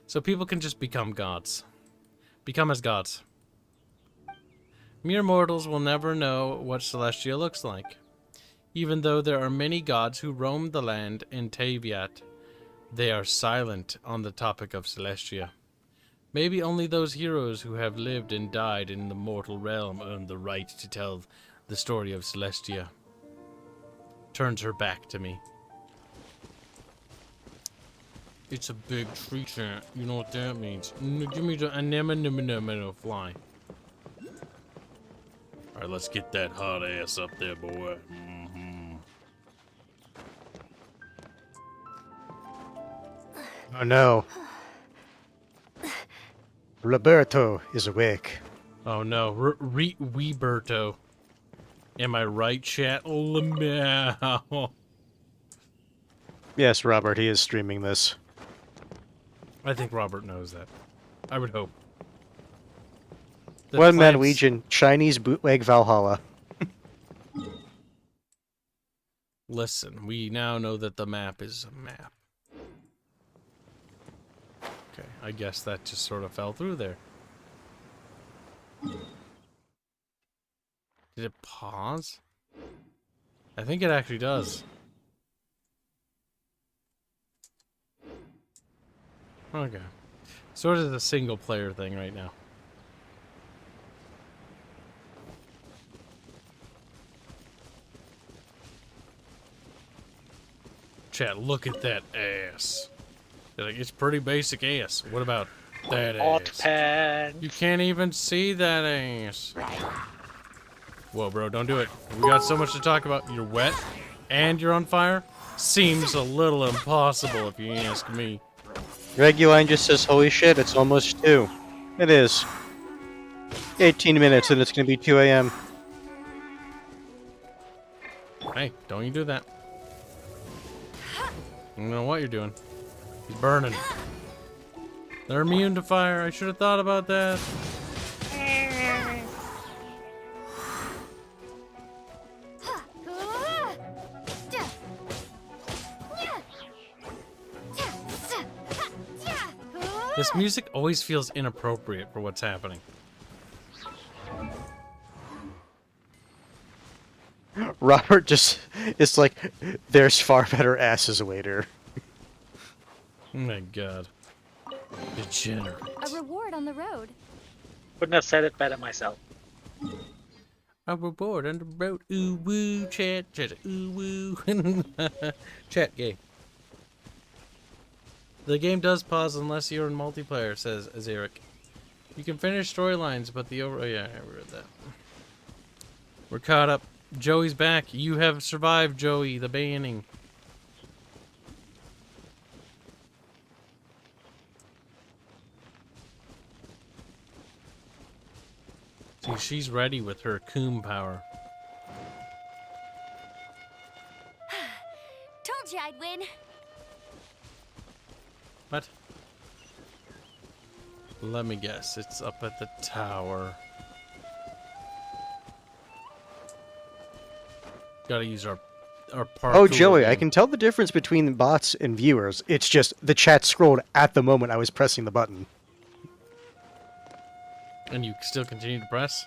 So people can just become gods. Become as gods. Mere mortals will never know what Celestia looks like. Even though there are many gods who roam the land in Taviat, they are silent on the topic of Celestia. Maybe only those heroes who have lived and died in the mortal realm earn the right to tell the story of Celestia. Turns her back to me. It's a big tree chant. You know what that means. Give me the anemone fly. Alright, let's get that hot ass up there, boy. Oh no. Roberto is awake. Oh no, Weeberto. Am I right, chat? Lamau. Yes, Robert, he is streaming this. I think Robert knows that. I would hope. One Man Legion, Chinese bootleg Valhalla. Listen, we now know that the map is a map. Okay, I guess that just sort of fell through there. Did it pause? I think it actually does. Okay. Sort of a single player thing right now. Chat, look at that ass. Like, it's pretty basic ass. What about that ass? Pants. You can't even see that ass. Whoa, bro, don't do it. We got so much to talk about. You're wet and you're on fire? Seems a little impossible if you ask me. Reguline just says, holy shit, it's almost 2. It is. 18 minutes and it's gonna be 2 a.m. Hey, don't you do that. I don't know what you're doing. He's burning. They're immune to fire. I should have thought about that. This music always feels inappropriate for what's happening. Robert just, it's like, there's far better asses later. Oh my god. Degenerate. A reward on the road. Couldn't have said it better myself. A reward on the road. Ooh woo, chat, ooh woo. Chat gay. The game does pause unless you're in multiplayer, says Azeric. You can finish storylines, but the oh yeah, I read that. We're caught up. Joey's back. You have survived, Joey, the banning. See, she's ready with her coom power. Told you I'd win. What? Let me guess. It's up at the tower. Gotta use our parkour. Oh, Joey, I game. can tell the difference between the bots and viewers. It's just the chat scrolled at the moment I was pressing the button. And you still continue to press?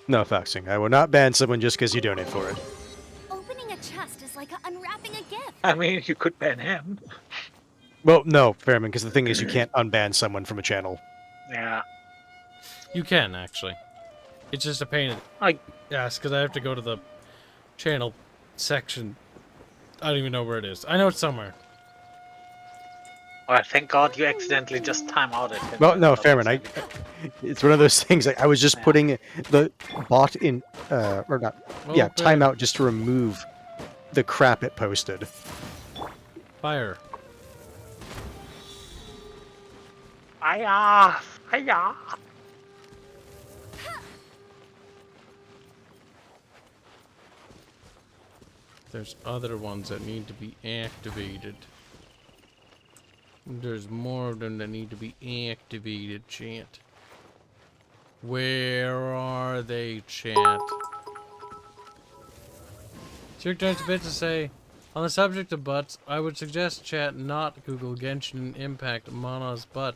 No, Foxing. I will not ban someone just because you donate for it. Opening a chest is like unwrapping a gift. I mean, you could ban him. Well, no, Fairman, because the thing is you can't unban someone from a channel. Yeah. You can, actually. It's just a pain in the ass, because I have to go to the channel section. I don't even know where it is. I know it's somewhere. Oh, thank God you accidentally just time out it. Well, no, Fairman, it's one of those things, like, I was just putting the bot in, or not, yeah, timeout just to remove the crap it posted. Fire. Hiya! Hiya! There's other ones that need to be activated. There's more of them that need to be activated, chat. Where are they, chat? Sir turns a bit to say, on the subject of butts, I would suggest chat not Google Genshin Impact Mana's butt.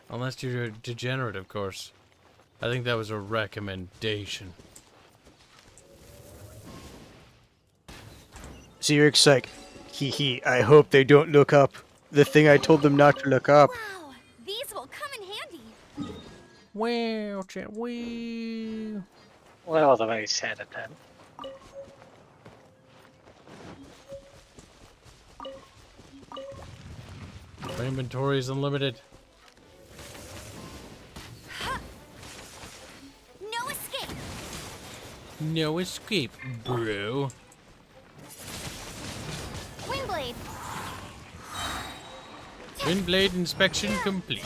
Unless you're a degenerate, of course. I think that was a recommendation. Zeric's like, hee, I hope they don't look up the thing I told them not to look up. Wow, these will come in handy. Well, chat, well. Well, the very sad at that. My inventory is unlimited. No escape. No escape, bro. Windblade. Windblade inspection complete.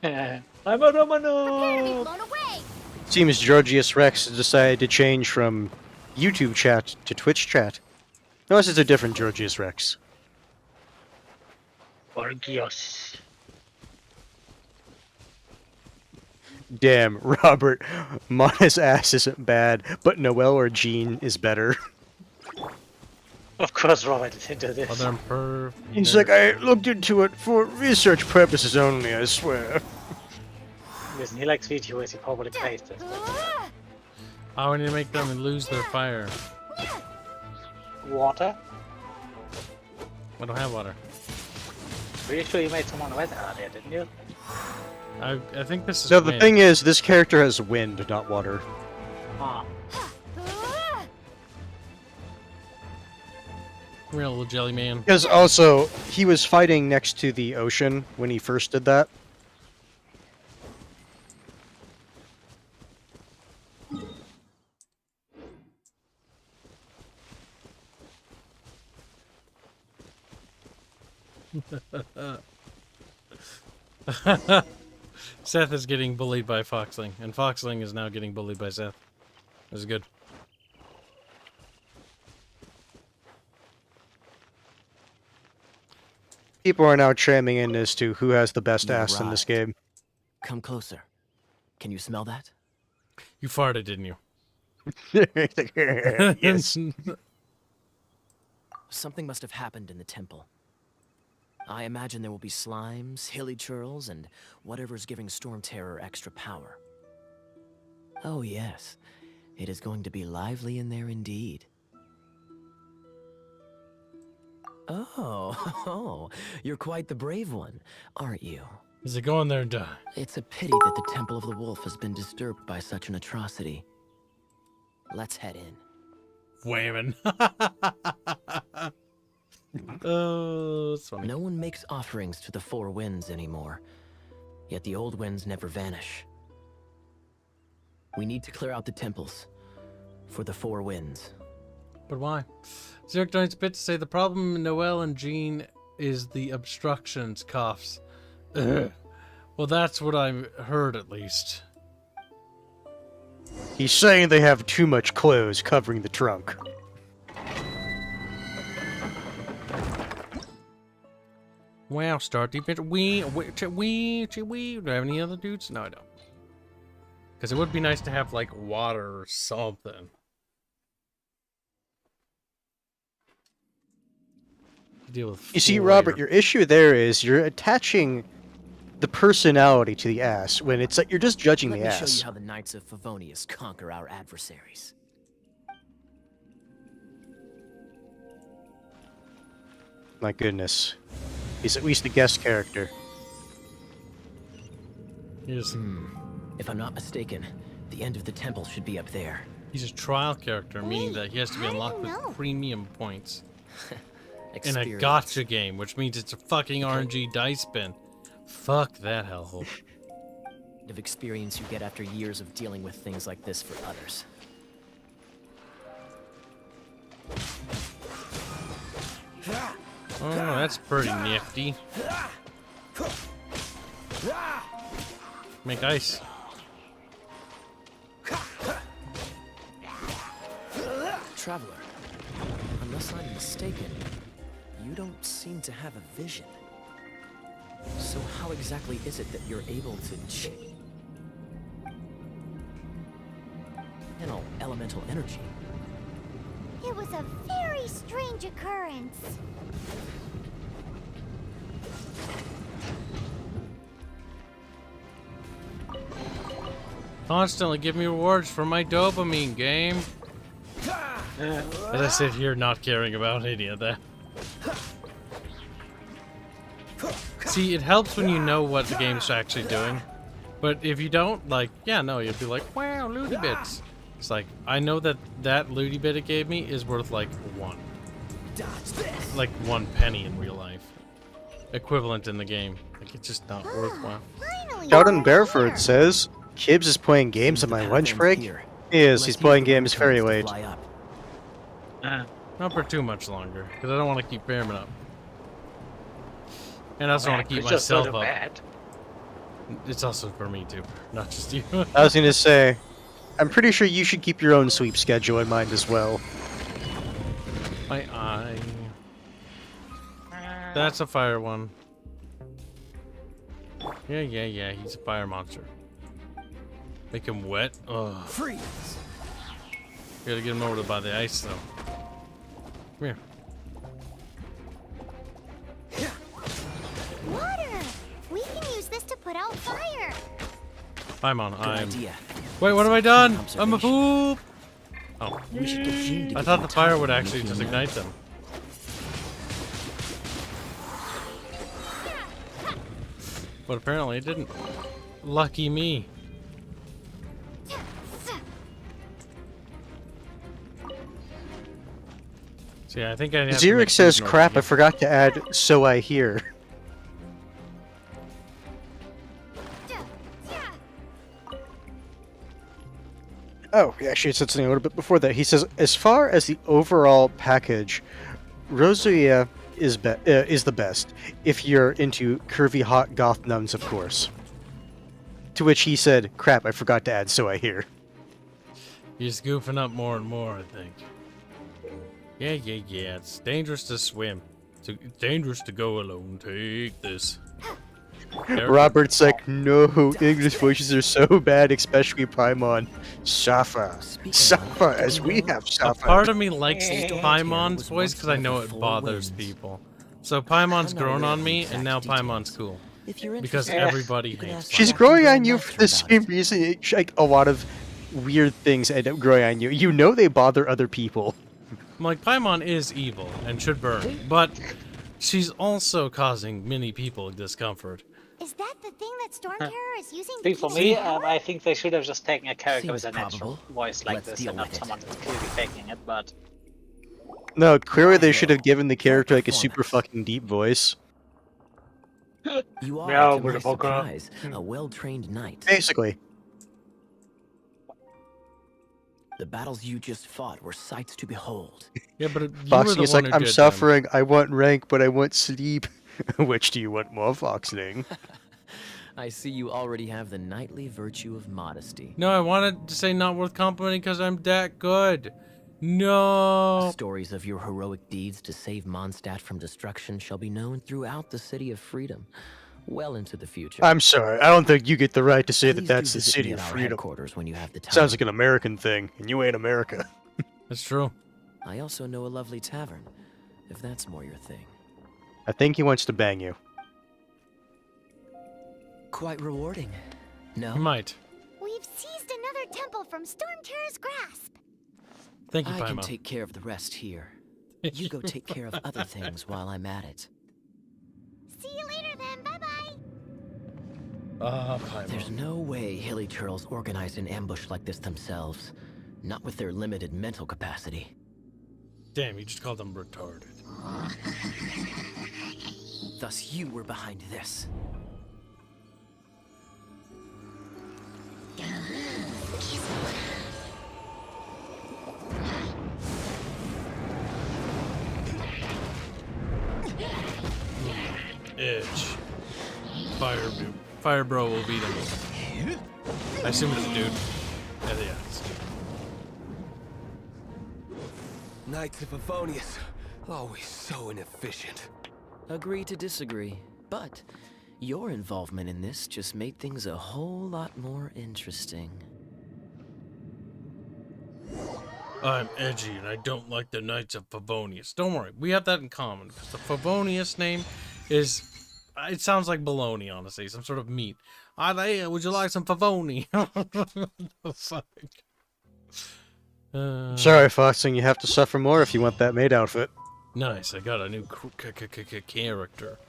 I'm a Romano! Blown away. Seems Georgius Rex decided to change from YouTube chat to Twitch chat. Unless it's a different Georgius Rex. Orgios. Damn, Robert, Mana's ass isn't bad, but Noelle or Jean is better. Of course Robert is into this. He's like, I looked into it for research purposes only, I swear. Listen, he likes VTubers, he probably plays this. I want to make them lose their fire. Water? I don't have water. Pretty sure you made someone wet earlier, didn't you? I think this is No, the wind. thing is, this character has wind, not water. Ah. Real little jelly man. Because also, he was fighting next to the ocean when he first did that. Seth is getting bullied by Foxling, and Foxling is now getting bullied by Seth. This is good. People are now chiming in as to who has the best You ass in this game. Come closer. Can you smell that? You farted, didn't you? Yes. Something must have happened in the temple. I imagine there will be slimes, hilly churls, and whatever's giving Storm Terror extra power. Oh yes, it is going to be lively in there indeed. Oh, you're quite the brave one, aren't you? Is it go in there and die? It's a pity that the Temple of the Wolf has been disturbed by such an atrocity. Let's head in. Whammon. Oh, it's funny. No one makes offerings to the Four Winds anymore, yet the old winds never vanish. We need to clear out the temples for the Four Winds. But why? Zerk joins bit to say the problem Noelle and Jean is the obstructions, coughs. Ugh. Well, that's what I've heard at least. He's saying they have too much clothes covering the trunk. Wow, start deep into we. Do I have any other dudes? No, I don't. Because it would be nice to have like water or something. To deal with. You see, Robert, your issue there is you're attaching the personality to the ass when it's like you're just judging Let the me ass. show you how the Knights of Favonius conquer our adversaries. My goodness. He's at least a guest character. He's If I'm not mistaken, the end of the temple should be up there. he's a trial character, meaning that he has to be how do you unlocked with know? premium points in a Experience. gotcha game, which means it's a fucking RNG dice spin. Fuck that hellhole. Of experience you get after years of dealing with things like this for others. Oh, that's pretty nifty. Make ice. Traveler, unless I'm mistaken, you don't seem to have a vision. So how exactly is it that you're able to channel elemental energy? It was a very strange occurrence. Constantly give me rewards for my dopamine game. As I sit here not caring about any of that. See, it helps when you know what the game's actually doing. But if you don't, like, yeah, no, you'll be like, wow, looty bits. It's like, I know that that looty bit it gave me is worth like one. Like 1 penny in real life. Equivalent in the game. Like, it's just not worthwhile. Finally, Sheldon you're Bareford here. says, Kibs is playing games on my lunch break. He is, he's playing games very late. Not for too much longer, because I don't want to keep farming up. And I also want to keep It's just myself sort of up. bad. It's also for me too, not just you. I was gonna say, I'm pretty sure you should keep your own sleep schedule in mind as well. My eye. That's a fire one. Yeah, he's a fire monster. Make him wet? Ugh. Freeze! Gotta get him over by the ice though. Come here. Water! We can use this to put out fire. I'm on. Good idea. Wait, what have I done? Observation. I'm a poop! Oh. We should get Jean to I give thought you the fire time would to actually make just your ignite them. But apparently it didn't. Lucky me. See, I think I have to Xeric make says, food in order crap, to I forgot to add so I hear. Oh, he actually said something a little bit before that. He says, as far as the overall package, Rosalia is the best. If you're into curvy hot goth nuns, of course. To which he said, "Crap, I forgot to add, so I hear." He's goofing up more and more, I think. Yeah. It's dangerous to swim. It's dangerous to go alone. Take this. Robert's like, "No, English voices are so bad, especially Paimon. Suffer. Suffer as we have A suffered." part of me likes Paimon's voice because I know it bothers people. So Paimon's grown on me, and now Paimon's cool. Because everybody hates She's Paimon. growing on you for the same reason. Like, a lot of weird things end up growing on you. You know they bother other people. I'm like, Paimon is evil and should burn, but she's also causing many people discomfort. Is that the thing that Stormterror is using I to think for keep me, us warm? I think they should have just taken a character with Seems a natural probable. voice like Let's this deal and not with it. someone that's clearly faking it, but... No, clearly they should have given the character like a super fucking deep voice. You are, Meow, to my motherfucker. surprise, a well-trained knight. Basically. The battles you just fought were sights to behold. Yeah, but you Foxing were the is one like, who "I'm did them. suffering, I want rank, but I want sleep." Which do you want more, Foxing? I see you already have the knightly virtue of modesty. No, I wanted to say not worth complimenting because I'm that good. No. Stories of your heroic deeds to save Mondstadt from destruction shall be known throughout the City of Freedom, well into the future. I'm sorry, I don't think you get the right to say that Please that's do the visit city me of at our freedom. headquarters when you have the time. Sounds like an American thing, and you ain't America. That's true. I also know a lovely tavern, if that's more your thing. I think he wants to bang you. Quite rewarding. No? You might. We've seized another temple from Stormterror's grasp. Thank you, I can Paimon. take care of the rest here. You go take care of other things while I'm at it. See you later then. Bye-bye. Paimon. There's no way Hilly Turtles organized an ambush like this themselves. Not with their limited mental capacity. Damn, you just called them retarded. Thus you were behind this. Itch. Fire bro will beat him. I assume it's a dude. Yeah, it's a dude. Knights of Favonius, always so inefficient. Agree to disagree, but your involvement in this just made things a whole lot more interesting. I'm edgy and I don't like the Knights of Favonius. Don't worry, we have that in common. Because the Favonius name is... It sounds like bologna, honestly. Some sort of meat. Would you like some Favoni? The fuck? Sorry, Foxing, you have to suffer more if you want that maid outfit. Nice, I got a new character.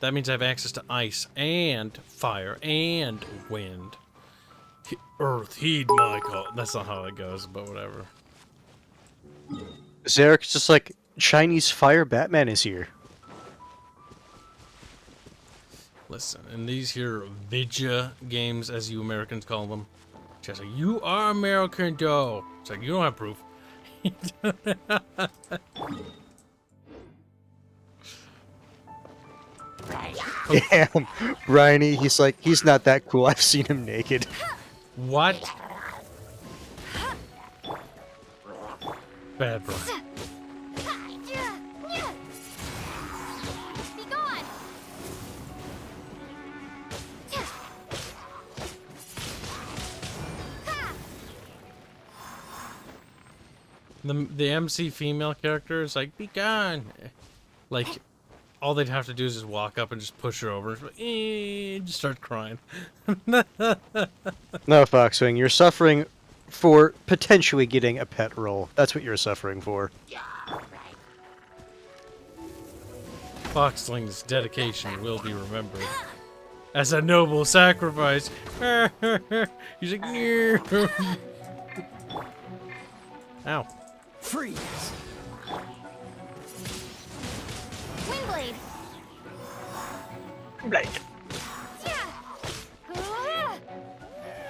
That means I have access to ice and fire and wind. Earth, heed my call. That's not how it goes, but whatever. Zarek's just like, Chinese Fire Batman is here. Listen, in these here Vidya games, as you Americans call them, just like, you are American, though. It's like, you don't have proof. Damn, Bryony, he's like, he's not that cool. I've seen him naked. What? Bad bro. Be gone. The MC female character is like, be gone. Like, all they'd have to do is just walk up and just push her over and just start crying. No, Foxwing, you're suffering for potentially getting a pet role. That's what you're suffering for. Foxling's dedication will be remembered as a noble sacrifice. He's like, "Yeah." Ow. Freeze! Windblade. Blade.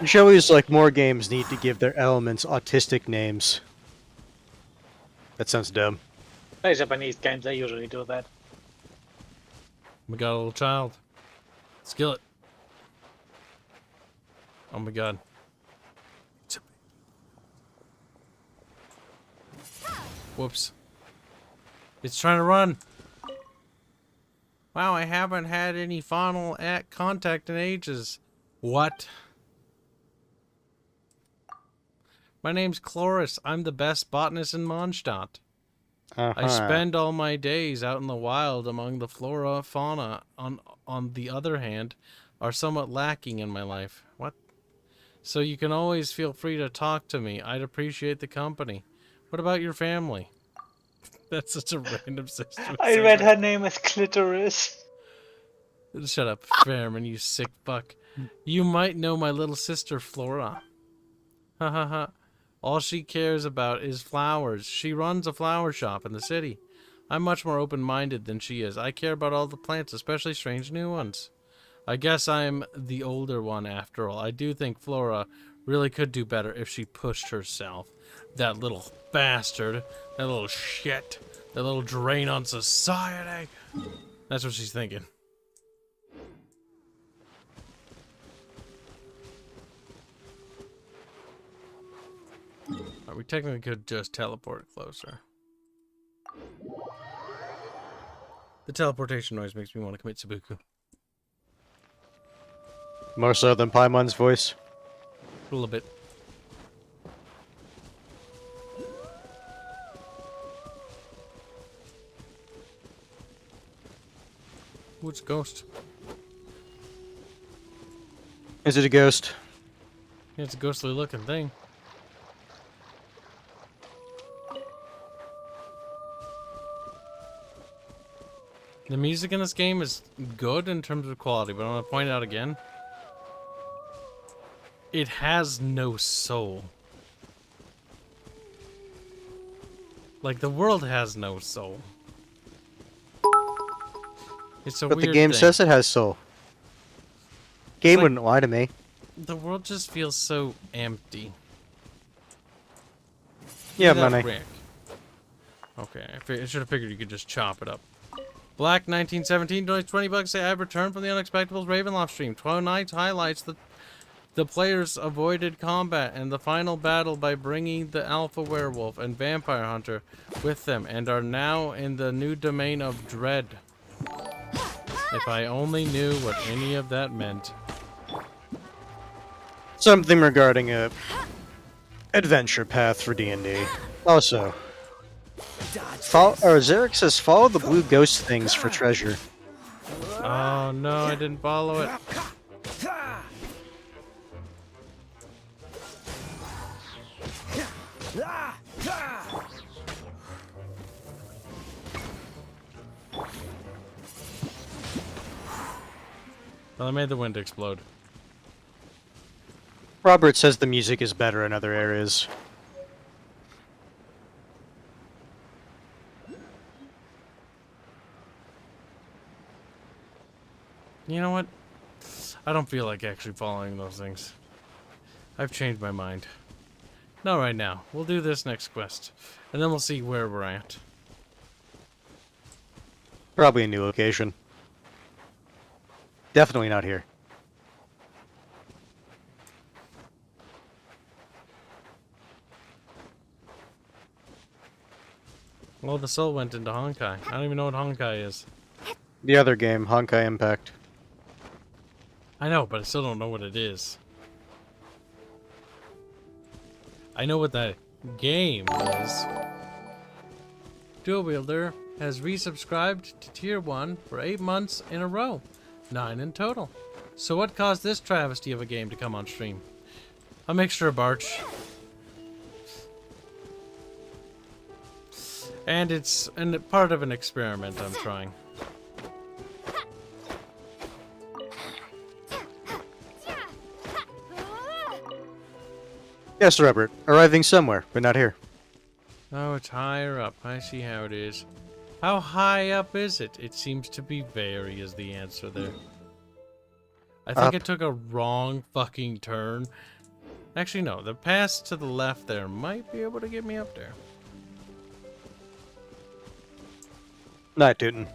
Joey's like, more games need to give their elements autistic names. That sounds dumb. Those Japanese games, they usually do that. We got a little child. Skillet. Oh my god. Whoops. It's trying to run. Wow, I haven't had any final contact in ages. What? My name's Chloris. I'm the best botanist in Mondstadt. I spend all my days out in the wild among the flora, fauna. On the other hand, are somewhat lacking in my life. What? So you can always feel free to talk to me. I'd appreciate the company. What about your family? That's such a random sister. I read her name as Clitoris. Shut up, Fairman, you sick fuck. You might know my little sister, Flora. Ha ha ha. All she cares about is flowers. She runs a flower shop in the city. I'm much more open-minded than she is. I care about all the plants, especially strange new ones. I guess I'm the older one after all. I do think Flora really could do better if she pushed herself. That little bastard. That little shit. That little drain on society. That's what she's thinking. We technically could just teleport closer. The teleportation noise makes me want to commit seppuku. More so than Paimon's voice. A little bit. Ooh, it's a ghost. Is it a ghost? Yeah, it's a ghostly looking thing. The music in this game is good in terms of quality, but I want to point out again, it has no soul. Like, the world has no soul. It's a But weird the game thing. says it has soul. Game like- wouldn't lie to me. The world just feels so empty. Yeah, Look at that money. brick. Okay, I should have figured you could just chop it up. Black 1917 donates $20. Say I've returned from the Unexpectables Ravenloft stream. 12 nights highlights the players avoided combat and the final battle by bringing the Alpha Werewolf and Vampire Hunter with them and are now in the new domain of Dread. If I only knew what any of that meant. Something regarding a adventure path for D&D. Also, Zarek says follow the blue ghost things for treasure. Oh no, I didn't follow it. Well, I made the wind explode. Robert says the music is better in other areas. You know what? I don't feel like actually following those things. I've changed my mind. Not right now. We'll do this next quest, and then we'll see where we're at. Probably a new location. Definitely not here. Well, the soul went into Honkai. I don't even know what Honkai is. The other game, Honkai Impact. I know, but I still don't know what it is. I know what that game is. Dual Wielder has resubscribed to Tier 1 for 8 months in a row. 9 in total. So what caused this travesty of a game to come on stream? A mixture of Barch. And it's part of an experiment I'm trying. Yes, Robert. Arriving somewhere, but not here. Oh, it's higher up. I see how it is. How high up is it? It seems to be very is the answer there. I think Up. it took a wrong fucking turn. Actually, no. The pass to the left there might be able to get me up there. Not tootin'.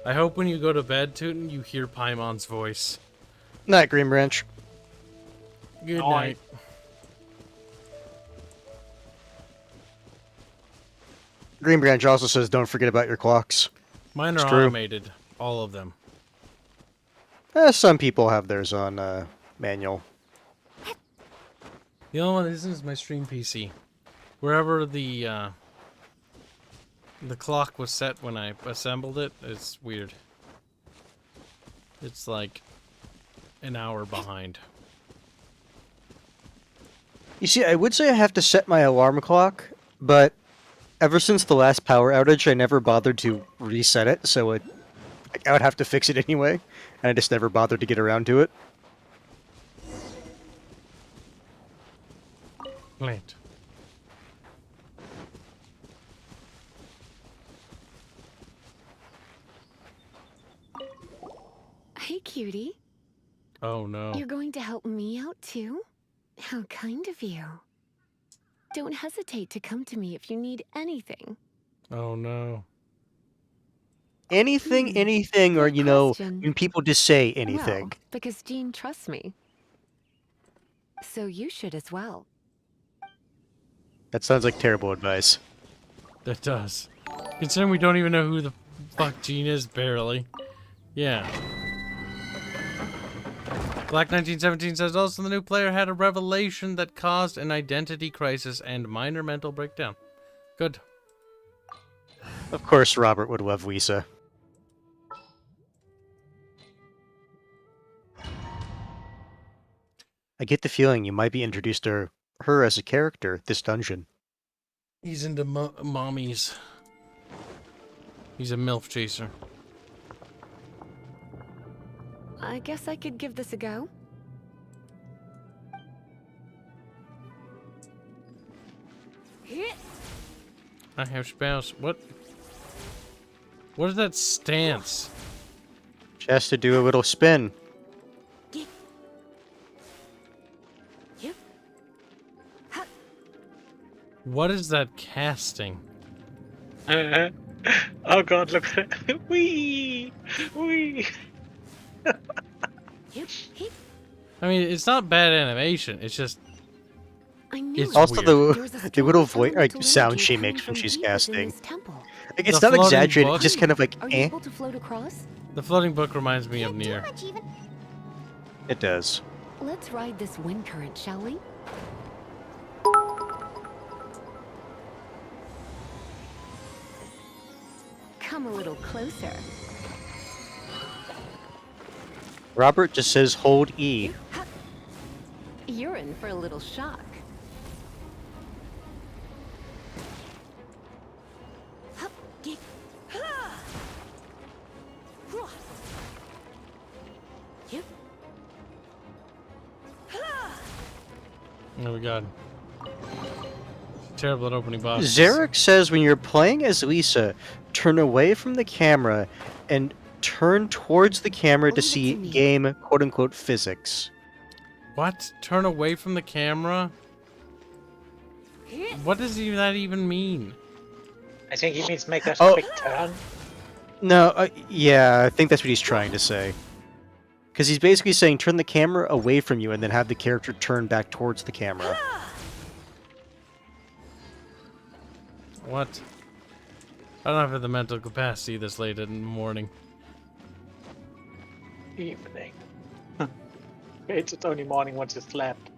I hope when you go to bed, Tootin, you hear Paimon's voice. Night, Green Branch. Good Night. night. Green Branch also says, don't forget about your clocks. Mine It's are true. automated. All of them. Some people have theirs on manual. The only one that isn't is my stream PC. Wherever the clock was set when I assembled it, it's weird. It's like an hour behind. You see, I would say I have to set my alarm clock, but ever since the last power outage, I never bothered to reset it, so I would have to fix it anyway, and I just never bothered to get around to it. Late. Hey, cutie. Oh no. You're going to help me out too? How kind of you. Don't hesitate to come to me if you need anything. Oh no. Anything, or, you know, question. when people just say anything. Well, because Jean trusts me. So you should as well. That sounds like terrible advice. That does. Considering we don't even know who the fuck Jean is, barely. Yeah. Black 1917 says, also the new player had a revelation that caused an identity crisis and minor mental breakdown. Good. Of course Robert would love Lisa. I get the feeling you might be introduced to her as a character this dungeon. He's into mommies. He's a MILF chaser. I guess I could give this a go. I have spells. What? What is that stance? She has to do a little spin. What is that casting? Oh god, look at it. Wee! Wee! I mean, it's not bad animation. It's just... It's also weird. the little voice, like, sound she makes when she's casting. Like, it's The not floating exaggerated, book? it's just kind of like, Are you eh. able to float across? The floating book reminds me of Nier. It does. Let's ride this wind current, shall we? Come a little closer. Robert just says hold E. You're in for a little shock. Oh my god. Terrible at opening bosses. Zarek says when you're playing as Lisa, turn away from the camera and turn towards the camera to see game quote-unquote physics. What? Turn away from the camera? What does that even mean? I think he means make a Oh. quick turn. No, yeah, I think that's what he's trying to say. Because he's basically saying turn the camera away from you and then have the character turn back towards the camera. What? I don't have the mental capacity this late in the morning. Evening. It's only morning once you slept.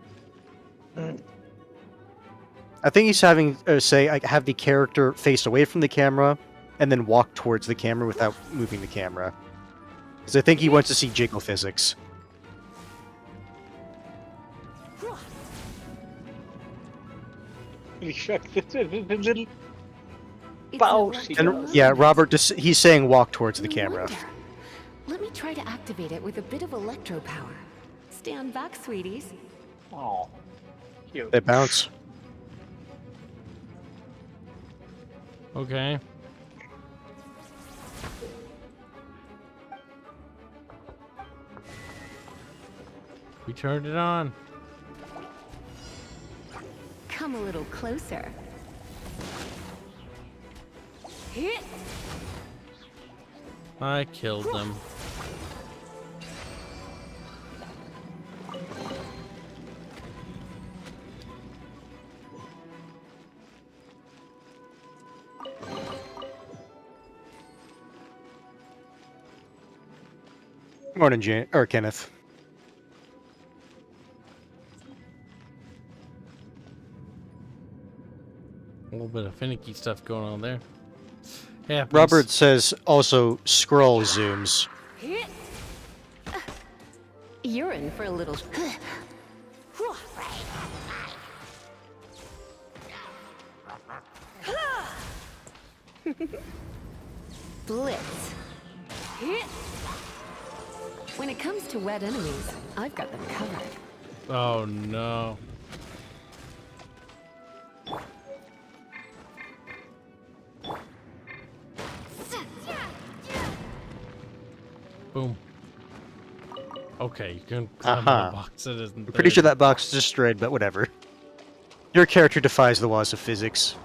I think he's having, say, I have the character face away from the camera and then walk towards the camera without moving the camera. Because I think he wants to see jiggle physics. Little bow she And does. yeah, Robert, he's saying walk towards the No camera. wonder. Let me try to activate it with a bit of electro power. Stand back, sweeties. Oh, cute. They bounce. Okay. We turned it on. Come a little closer. I killed them. Morning, Kenneth. A little bit of finicky stuff going on there. Happens. Robert says also scroll zooms. You're in for a little... Blitz. When it comes to wet enemies, I've got them covered. Oh no. Boom. Okay, you can climb on the box that isn't I'm pretty sure that box is destroyed, but whatever. Your character defies the laws of physics.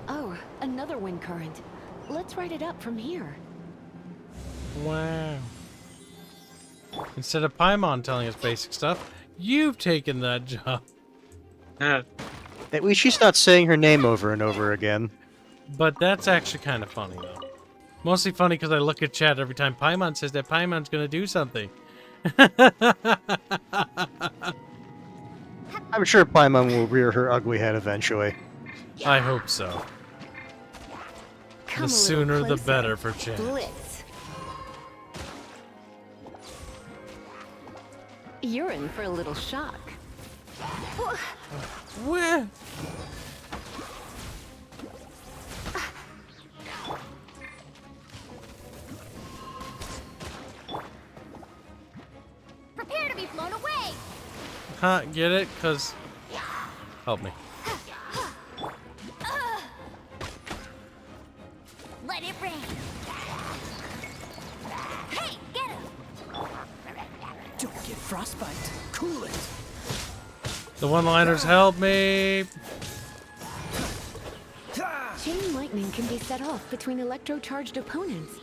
Oh, another wind current. Let's ride it up from here. Wow. Instead of Paimon telling us basic stuff, you've taken that job. At least she's not saying her name over and over again. But that's actually kind of funny, though. Mostly funny because I look at chat every time Paimon says that Paimon's going to do something. I'm sure Paimon will rear her ugly head eventually. I hope so. The sooner the better for chat. Blitz. You're in for a little shock. Where? Prepare to be blown away! Huh, get it? Cause... Help me. Let it rain. Hey, get him! Don't get frostbite. Cool it. The one-liners help me! Chain lightning can be set off between electro-charged opponents.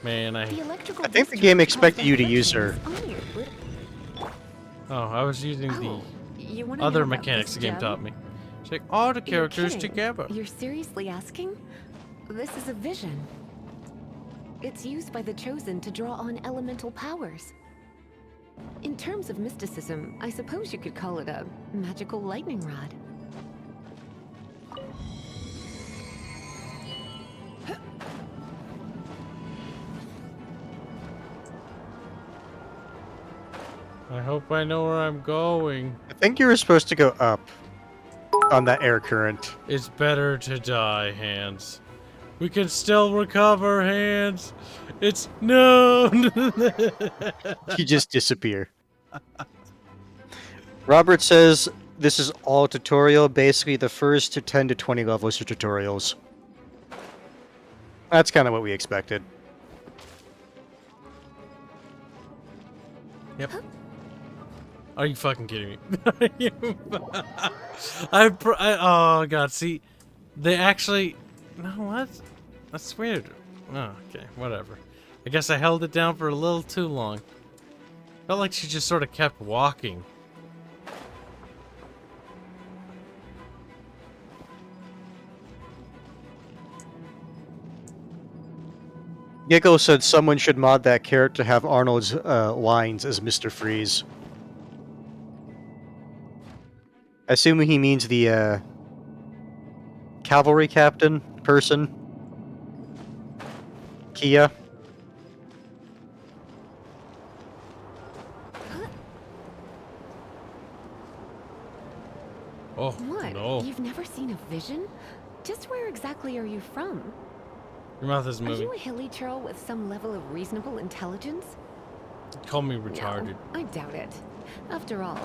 Man, I think the game expected you to use her. Oh, I was using the You wanna other know about mechanics this the game gem? taught me. Take all the You're characters kidding. together. You're seriously asking? This is a vision. It's used by the Chosen to draw on elemental powers. In terms of mysticism, I suppose you could call it a magical lightning rod. I hope I know where I'm going. I think you were supposed to go up on that air current. It's better to die, Hanse. We can still recover, Hanse. It's no. You just disappear. Robert says this is all tutorial. Basically, the first to 10 to 20 levels are tutorials. That's kind of what we expected. Yep. Are you fucking kidding me? Oh god, see, they actually, no, what? That's weird. Oh, okay, whatever. I guess I held it down for a little too long. Felt like she just sort of kept walking. Giggle said someone should mod that character to have Arnold's lines as Mr. Freeze. I assume he means the cavalry captain person. Kia. Oh, What? no. You've never seen a vision? Just where exactly are you from? Your mouth is Are moving. you a hilly churl with some level of reasonable intelligence? Call me retarded. No, I doubt it. After all,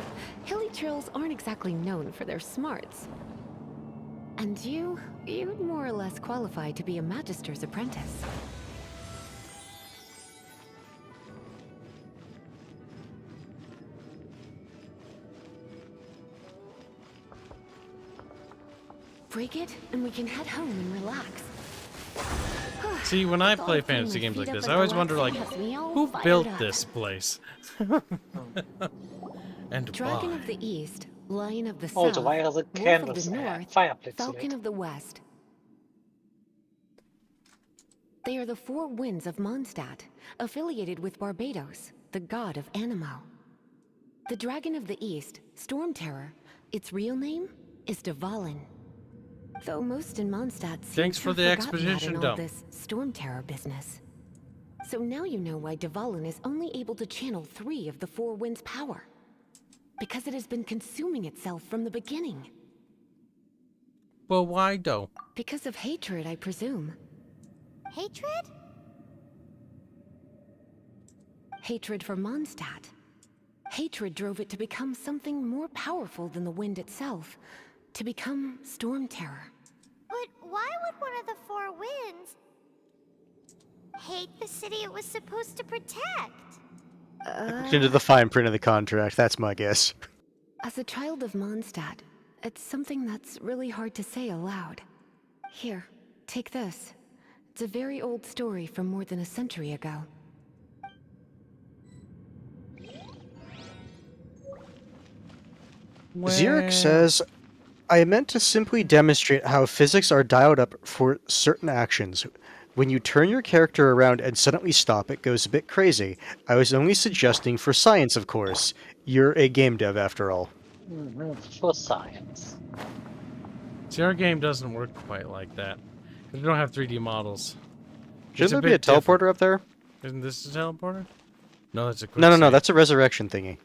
hilly churls aren't exactly known for their smarts. And you'd more or less qualify to be a magister's apprentice. Break it, and we can head home and relax. See, when I play fantasy games like this, I always wonder, like, who built this place? And Dragon why? of the East, Lion of the South, Also, why are the Wolf of candles the North, fireplace Falcon lit? of the West. They are the four winds of Mondstadt, affiliated with Barbados, the god of Anemo. The Dragon of the East, Storm Terror, its real name is Dvalin. Though most in Mondstadt seem Thanks to for have the forgotten that exposition in all dump. this Storm Terror business. So now you know why Dvalin is only able to channel 3 of the four winds' power. Because it has been consuming itself from the beginning. Well, why though? Because of hatred, I presume. Hatred? Hatred for Mondstadt. Hatred drove it to become something more powerful than the wind itself. To become Storm Terror. But why would one of the four winds hate the city it was supposed to protect? Into the fine print of the contract, that's my guess. As a child of Mondstadt, it's something that's really hard to say aloud. Here, take this. It's a very old story from more than a century ago. Xeric says, I meant to simply demonstrate how physics are dialed up for certain actions. When you turn your character around and suddenly stop, it goes a bit crazy. I was only suggesting for science, of course. You're a game dev, after all. For science. See, our game doesn't work quite like that. We don't have 3D models. Shouldn't there be a teleporter up there? Isn't this a teleporter? No, that's a quick No, save. that's a resurrection thingy.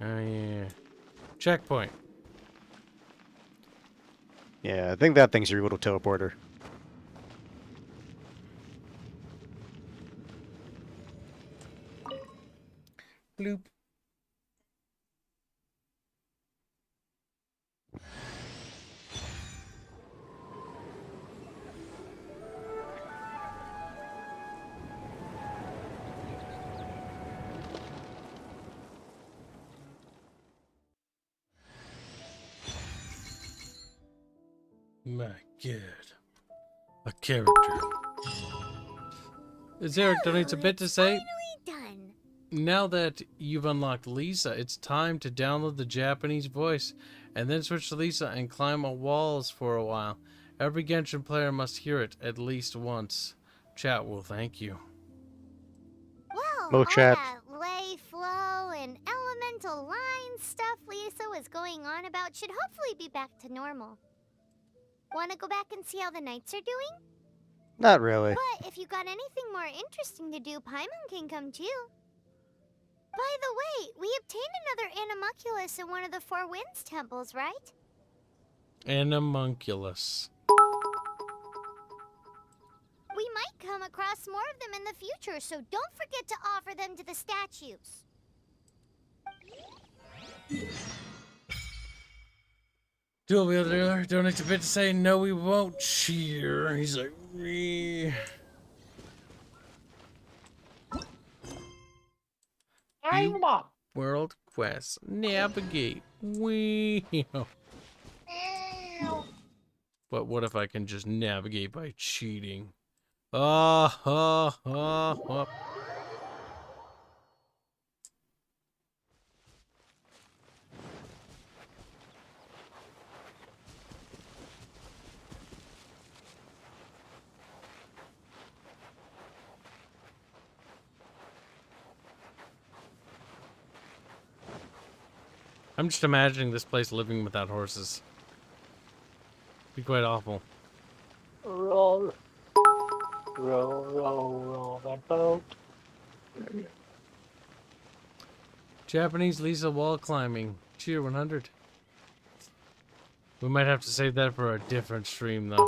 Oh, yeah. Checkpoint. Yeah, I think that thing's your little teleporter. Bloop. My God. A character. Xeric donates a bit to say, Done. now that you've unlocked Lisa, it's time to download the Japanese voice, and then switch to Lisa and climb walls for a while. Every Genshin player must hear it at least once. Chat will thank you. Well, Mo all chat. that lay, flow, and elemental line stuff Lisa was going on about should hopefully be back to normal. Want to go back and see how the knights are doing? Not really. But if you got anything more interesting to do, Paimon can come too. By the way, we obtained another Animalculus in one of the Four Winds temples, right? Animalculus. We might come across more of them in the future, so don't forget to offer them to the statues. Dual Wielder donates a bit to say, no, we won't cheer. He's like, "Wee." I'm up. World Quest. Navigate. Wee. But what if I can just navigate by cheating? I'm just imagining this place living without horses. Be quite awful. Roll. Roll that boat. Japanese Lisa wall climbing. Cheer 100. We might have to save that for a different stream, though.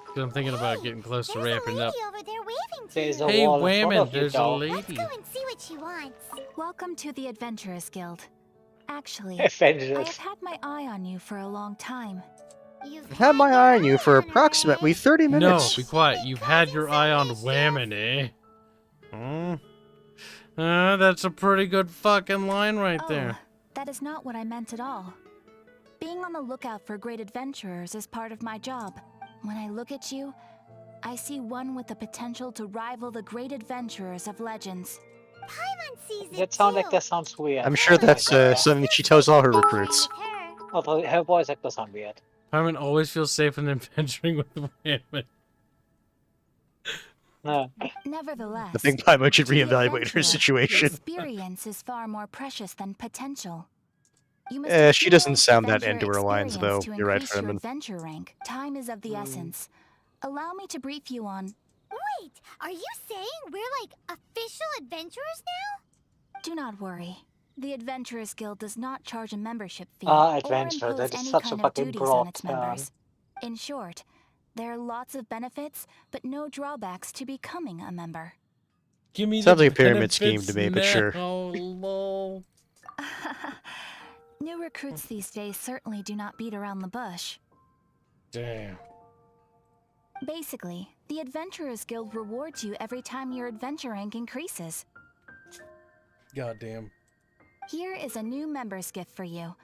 Because I'm thinking about getting close to wrapping up. Over there waving to There's you. a Hey, wall in front Wayman, of you, there's a dog. Let's lady. go and see what she wants. Welcome to the Adventurers Guild. Actually, Avengers. I have had my eye on you for a long time. You've I've had my eye on you for her, approximately eh? 30 No, minutes. be quiet. You've had your eye on Whammon, eh? That's a pretty good fucking line right there. Oh, that is not what I meant at all. Being on the lookout for great adventurers is part of my job. When I look at you, I see one with the potential to rival the great adventurers of legends. Paimon sees it That sounds like too. that sounds weird. I'm sure that's something she tells all her Right recruits. with her. Although her voice actor sound weird. Paimon always feels safe when adventuring with women. No. Nevertheless, I think Paimon should to the reevaluate her adventurer, situation. experience is far more precious than potential. You must She doesn't accumulate sound that adventure into her lines, though. experience to You're right, increase your Freeman. adventure rank. Time is of the essence. Allow me to brief you on. Wait, are you saying we're like official adventurers now? Do not worry. The Adventurers Guild does not charge a membership fee Ah, or adventure. impose That is any such a kind of fucking duties on broad its term. members. In short, there are lots of benefits, but no drawbacks to becoming a member. Give me Sounds the like a pyramid scheme benefits to me, but sure. now, lol. New recruits these days certainly do not beat around the bush. Damn. Basically, the Adventurers Guild rewards you every time your adventure rank increases. Goddamn. Here is a new member's gift for you.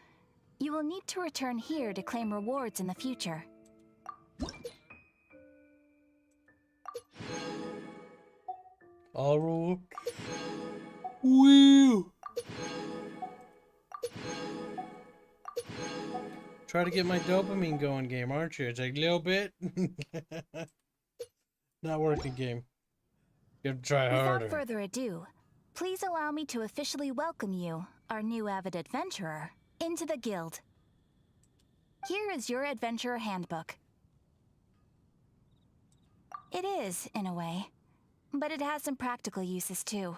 You will need to return here to claim rewards in the future. Alright. Woo! Try to get my dopamine going, game, aren't you? It's like a little bit. Not working, game. You have to try harder. Without further ado, please allow me to officially welcome you, our new avid adventurer, into the guild. Here is your adventurer handbook. It is, in a way, but it has some practical uses too.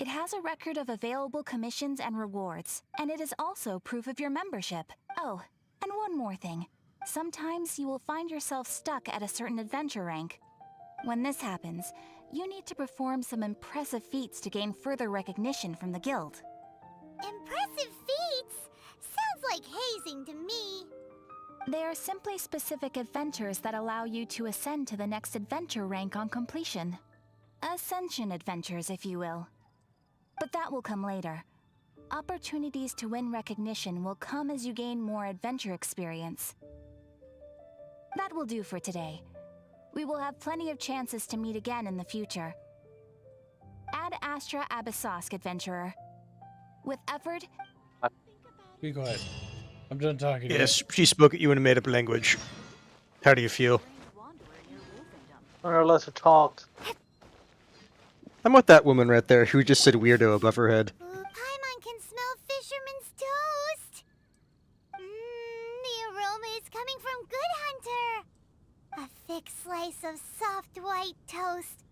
It has a record of available commissions and rewards, and it is also proof of your membership. Oh, and one more thing. Sometimes you will find yourself stuck at a certain adventure rank. When this happens, you need to perform some impressive feats to gain further recognition from the guild. Impressive feats? Sounds like hazing to me. They are simply specific adventures that allow you to ascend to the next adventure rank on completion. Ascension adventures, if you will. But that will come later. Opportunities to win recognition will come as you gain more adventure experience. That will do for today. We will have plenty of chances to meet again in the future. Ad Astra Abyssosk, adventurer. With effort... Be quiet. I'm done talking. Yes, she spoke at you in a made-up language. How do you feel? We're allowed to talk. I'm with that woman right there who just said weirdo above her head. Ooh, Paimon can smell fisherman's toast. The aroma is coming from Good Hunter. A thick slice of soft white toast.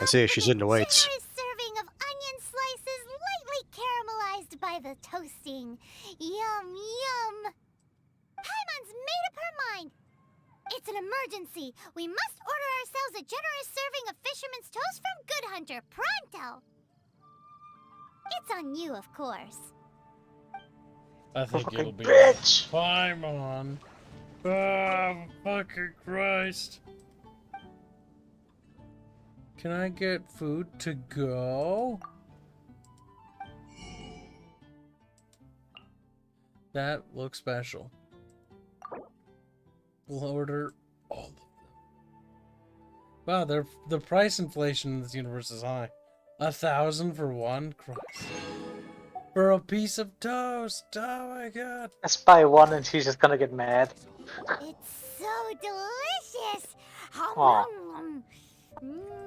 I see, she's into whites. Generous serving of onion slices lightly caramelized by the toasting. Yum, yum. Paimon's made up her mind. It's an emergency. We must order ourselves a generous serving of fisherman's toast from Good Hunter, pronto. It's on you, of course. I think Fucking it'll be bitch. Paimon. Oh, fucking Christ. Can I get food to go? That looks special. We'll order all of them. Wow, the price inflation in this universe is high. 1,000 for one? Christ. For a piece of toast! Oh my god! Let's buy one and she's just gonna get mad. It's so delicious. Aw.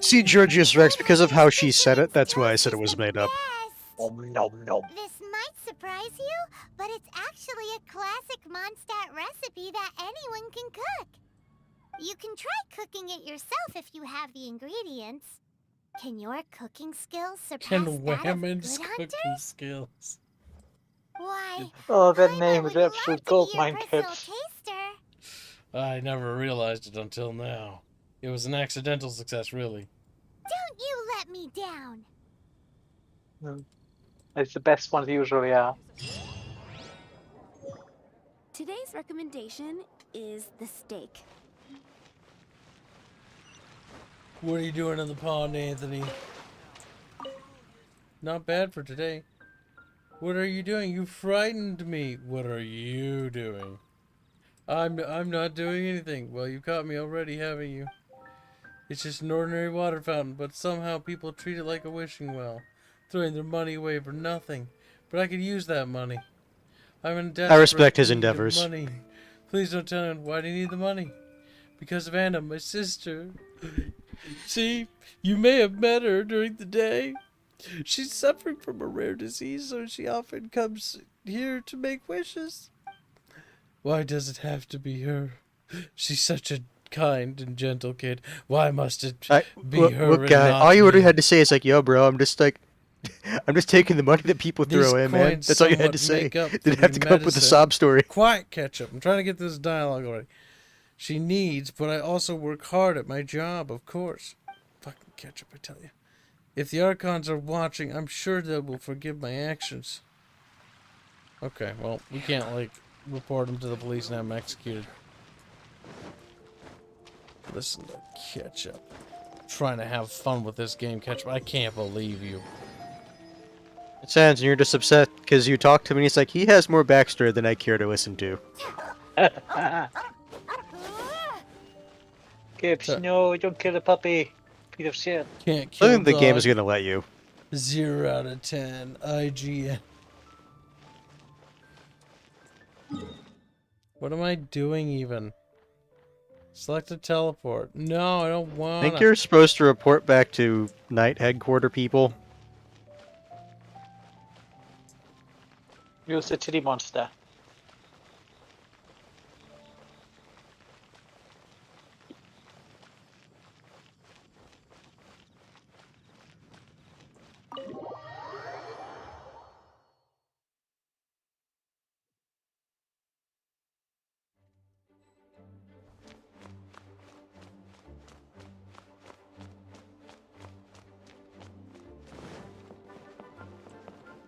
See, Georgius Rex, because of how she said it, that's why I said it was made up. Nom nom nom. This might surprise you, but it's actually a classic Mondstadt recipe that anyone can cook. You can try cooking it yourself if you have the ingredients. Can your cooking skills surpass Can that of women's Good cooking Hunter's? skills? Why, Oh, that Paimon name would is love absolute to gold be your mine personal tips. taster. I never realized it until now. It was an accidental success, really. Don't you let me down. It's the best ones usually are. Today's recommendation is the steak. What are you doing in the pond, Anthony? Not bad for today. What are you doing? You frightened me. What are you doing? I'm not doing anything. Well, you caught me already, haven't you? It's just an ordinary water fountain, but somehow people treat it like a wishing well, throwing their money away for nothing. But I could use that money. I'm in desperate I respect his need of endeavors. money. Please don't tell me why do you need the money? Because of Anna, my sister. See, you may have met her during the day. She's suffering from a rare disease, so she often comes here to make wishes. Why does it have to be her? She's such a kind and gentle kid. Why must it be her Look, and guy, not all you me? had to say is like, "Yo, bro, I'm just like, I'm just taking the money that people These throw in, man." coins That's all you had to somewhat say. make up for Didn't have the to come up with a medicine. sob story. Quiet, Ketchup. I'm trying to get this dialogue already. She needs, but I also work hard at my job, of course. Fucking Ketchup, I tell you. If the Archons are watching, I'm sure they will forgive my actions. Okay, well, we can't, like, report them to the police and have them executed. Listen to Ketchup. Trying to have fun with this game, Ketchup. I can't believe you. It sounds, and you're just upset because you talked to him and he's like, he has more backstory than I care to listen to. Kibs, no, don't kill the puppy. Piece of shit. Can't I kill think the game is dog. going to let you. 0 out of 10. IGN. What am I doing even? Select a teleport. No, I don't I want think you're supposed to report back to Knight Headquarter people. Use the chili monster.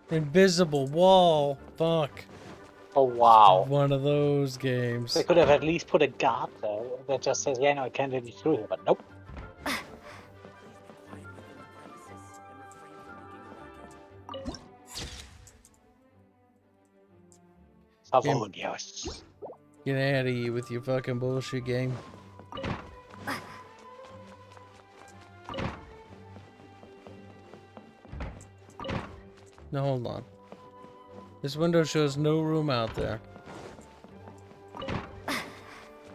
Invisible wall. Fuck. Oh wow. One of those games. They could have at least put a guard there that just says, yeah, no, I can't let you through here, but nope. Savonius. Get out of here with your fucking bullshit game. Now hold on. This window shows no room out there.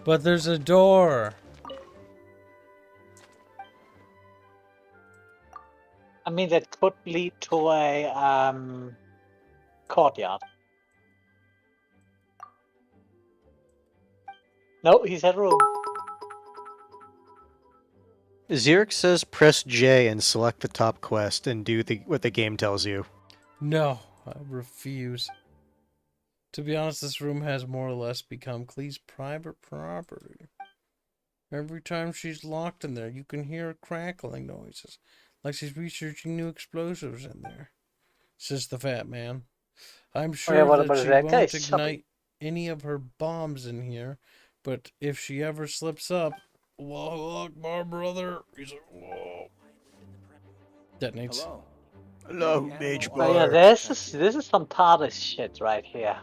But there's a door. I mean, that could lead to a courtyard. No, he said room. Xerix says press J and select the top quest and do what the game tells you. No, I refuse. To be honest, this room has more or less become Clee's private property. Every time she's locked in there, you can hear crackling noises, like she's researching new explosives in there, says the fat man. I'm sure that she won't ignite any of her bombs in here, but if she ever slips up, Allahu Akbar, brother. He's like, whoa. Detonates. Hello, Mage Bar. Oh yeah, this is some TARDIS shit right here.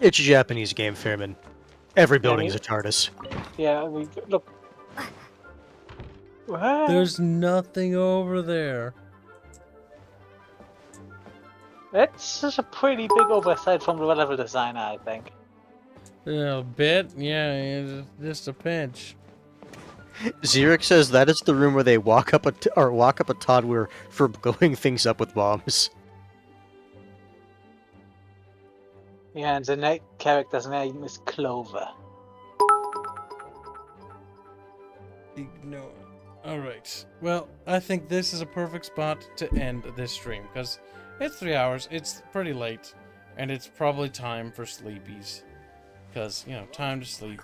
It's a Japanese game, Fairman. Every building is a TARDIS. Yeah, we look. What? There's nothing over there. That's just a pretty big oversight from the level designer, I think. A bit? Yeah, just a pinch. Xerix says that is the room where they walk up a toddler for blowing things up with bombs. Yeah, and the next character's name is Clover. Ignore. Alright. Well, I think this is a perfect spot to end this stream, because it's 3 hours, it's pretty late, and it's probably time for sleepies. Because, you know, time to sleep.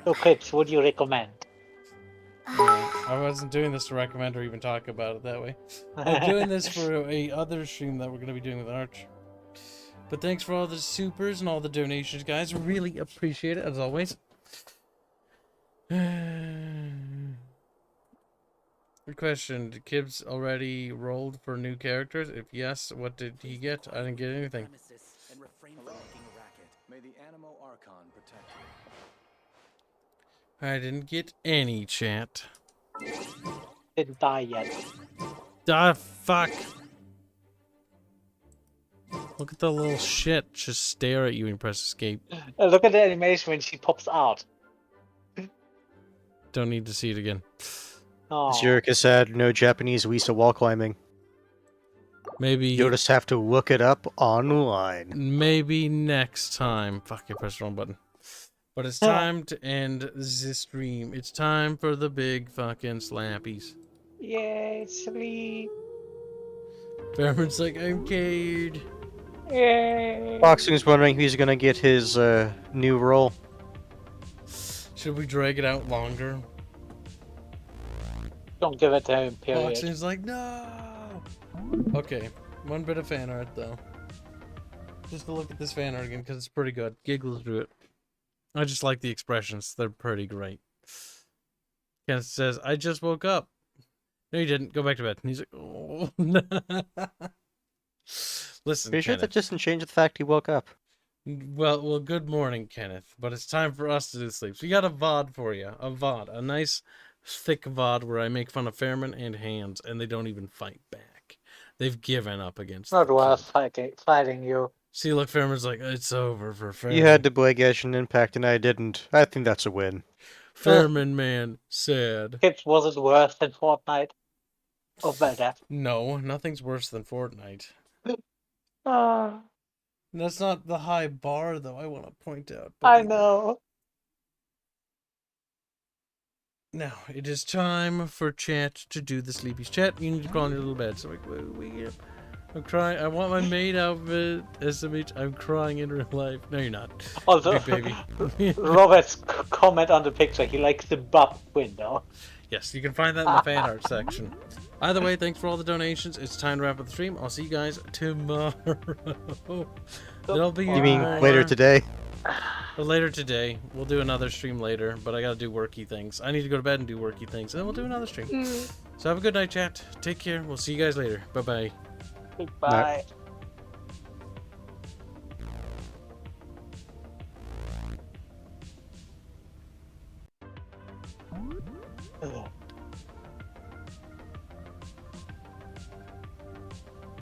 Okay, so what do you recommend? I wasn't doing this to recommend or even talk about it that way. I'm doing this for a other stream that we're going to be doing with Arch. But thanks for all the supers and all the donations, guys. Really appreciate it, as always. Good question. Did Kibs already rolled for new characters? If yes, what did he get? I didn't get anything. the Animo Archon protect you. I didn't get any chat. Didn't die yet. Ah, fuck. Look at the little shit just stare at you and press escape. Look at the animation when she pops out. Don't need to see it again. Oh. Zurika said no Japanese Wisa wall climbing. Maybe You'll just have to look it up online. maybe next time. Fuck, I pressed the wrong button. But it's time to end the stream. It's time for the big fucking slappies. Yay, sleep. Fairman's like, I'm caged. Yay. Boxing's wondering who's gonna get his new role. Should we drag it out longer? Don't give it to him, period. Boxing's like, no! Okay, one bit of fan art though. Just to look at this fan art again because it's pretty good. Giggle through it. I just like the expressions. They're pretty great. Kenneth says, I just woke up. No, you didn't. Go back to bed. And he's like, oh. Listen, Pretty sure Kenneth. that doesn't change the fact he woke up. Well, good morning, Kenneth. But it's time for us to do sleep. So we got a VOD for you. A VOD. A nice, thick VOD where I make fun of Fairman and Hands, and they don't even fight back. They've given up against Not the worth kid. fighting you. See, look, Fairman's like, it's over for Fairman. You had to play Genshin Impact and I didn't. I think that's a win. Fairman, man, sad. It wasn't worse than Fortnite. Or better. No, nothing's worse than Fortnite. Ah, That's not the high bar, though, I want to point out. I know. Now, it is time for chat to do the sleepies. Chat, you need to crawl in your little bed. So I'm crying. I want my maid outfit. SMH, I'm crying in real life. No, you're not. Also, Big baby. Robert's comment on the picture, he likes the buff window. Yes, you can find that in the fan art section. Either way, thanks for all the donations. It's time to wrap up the stream. I'll see you guys tomorrow. There'll be You mean more. later today? Later today. We'll do another stream later, but I gotta do worky things. I need to go to bed and do worky things, and then we'll do another stream. So have a good night, chat. Take care. We'll see you guys later. Bye-bye. Goodbye. Ugh.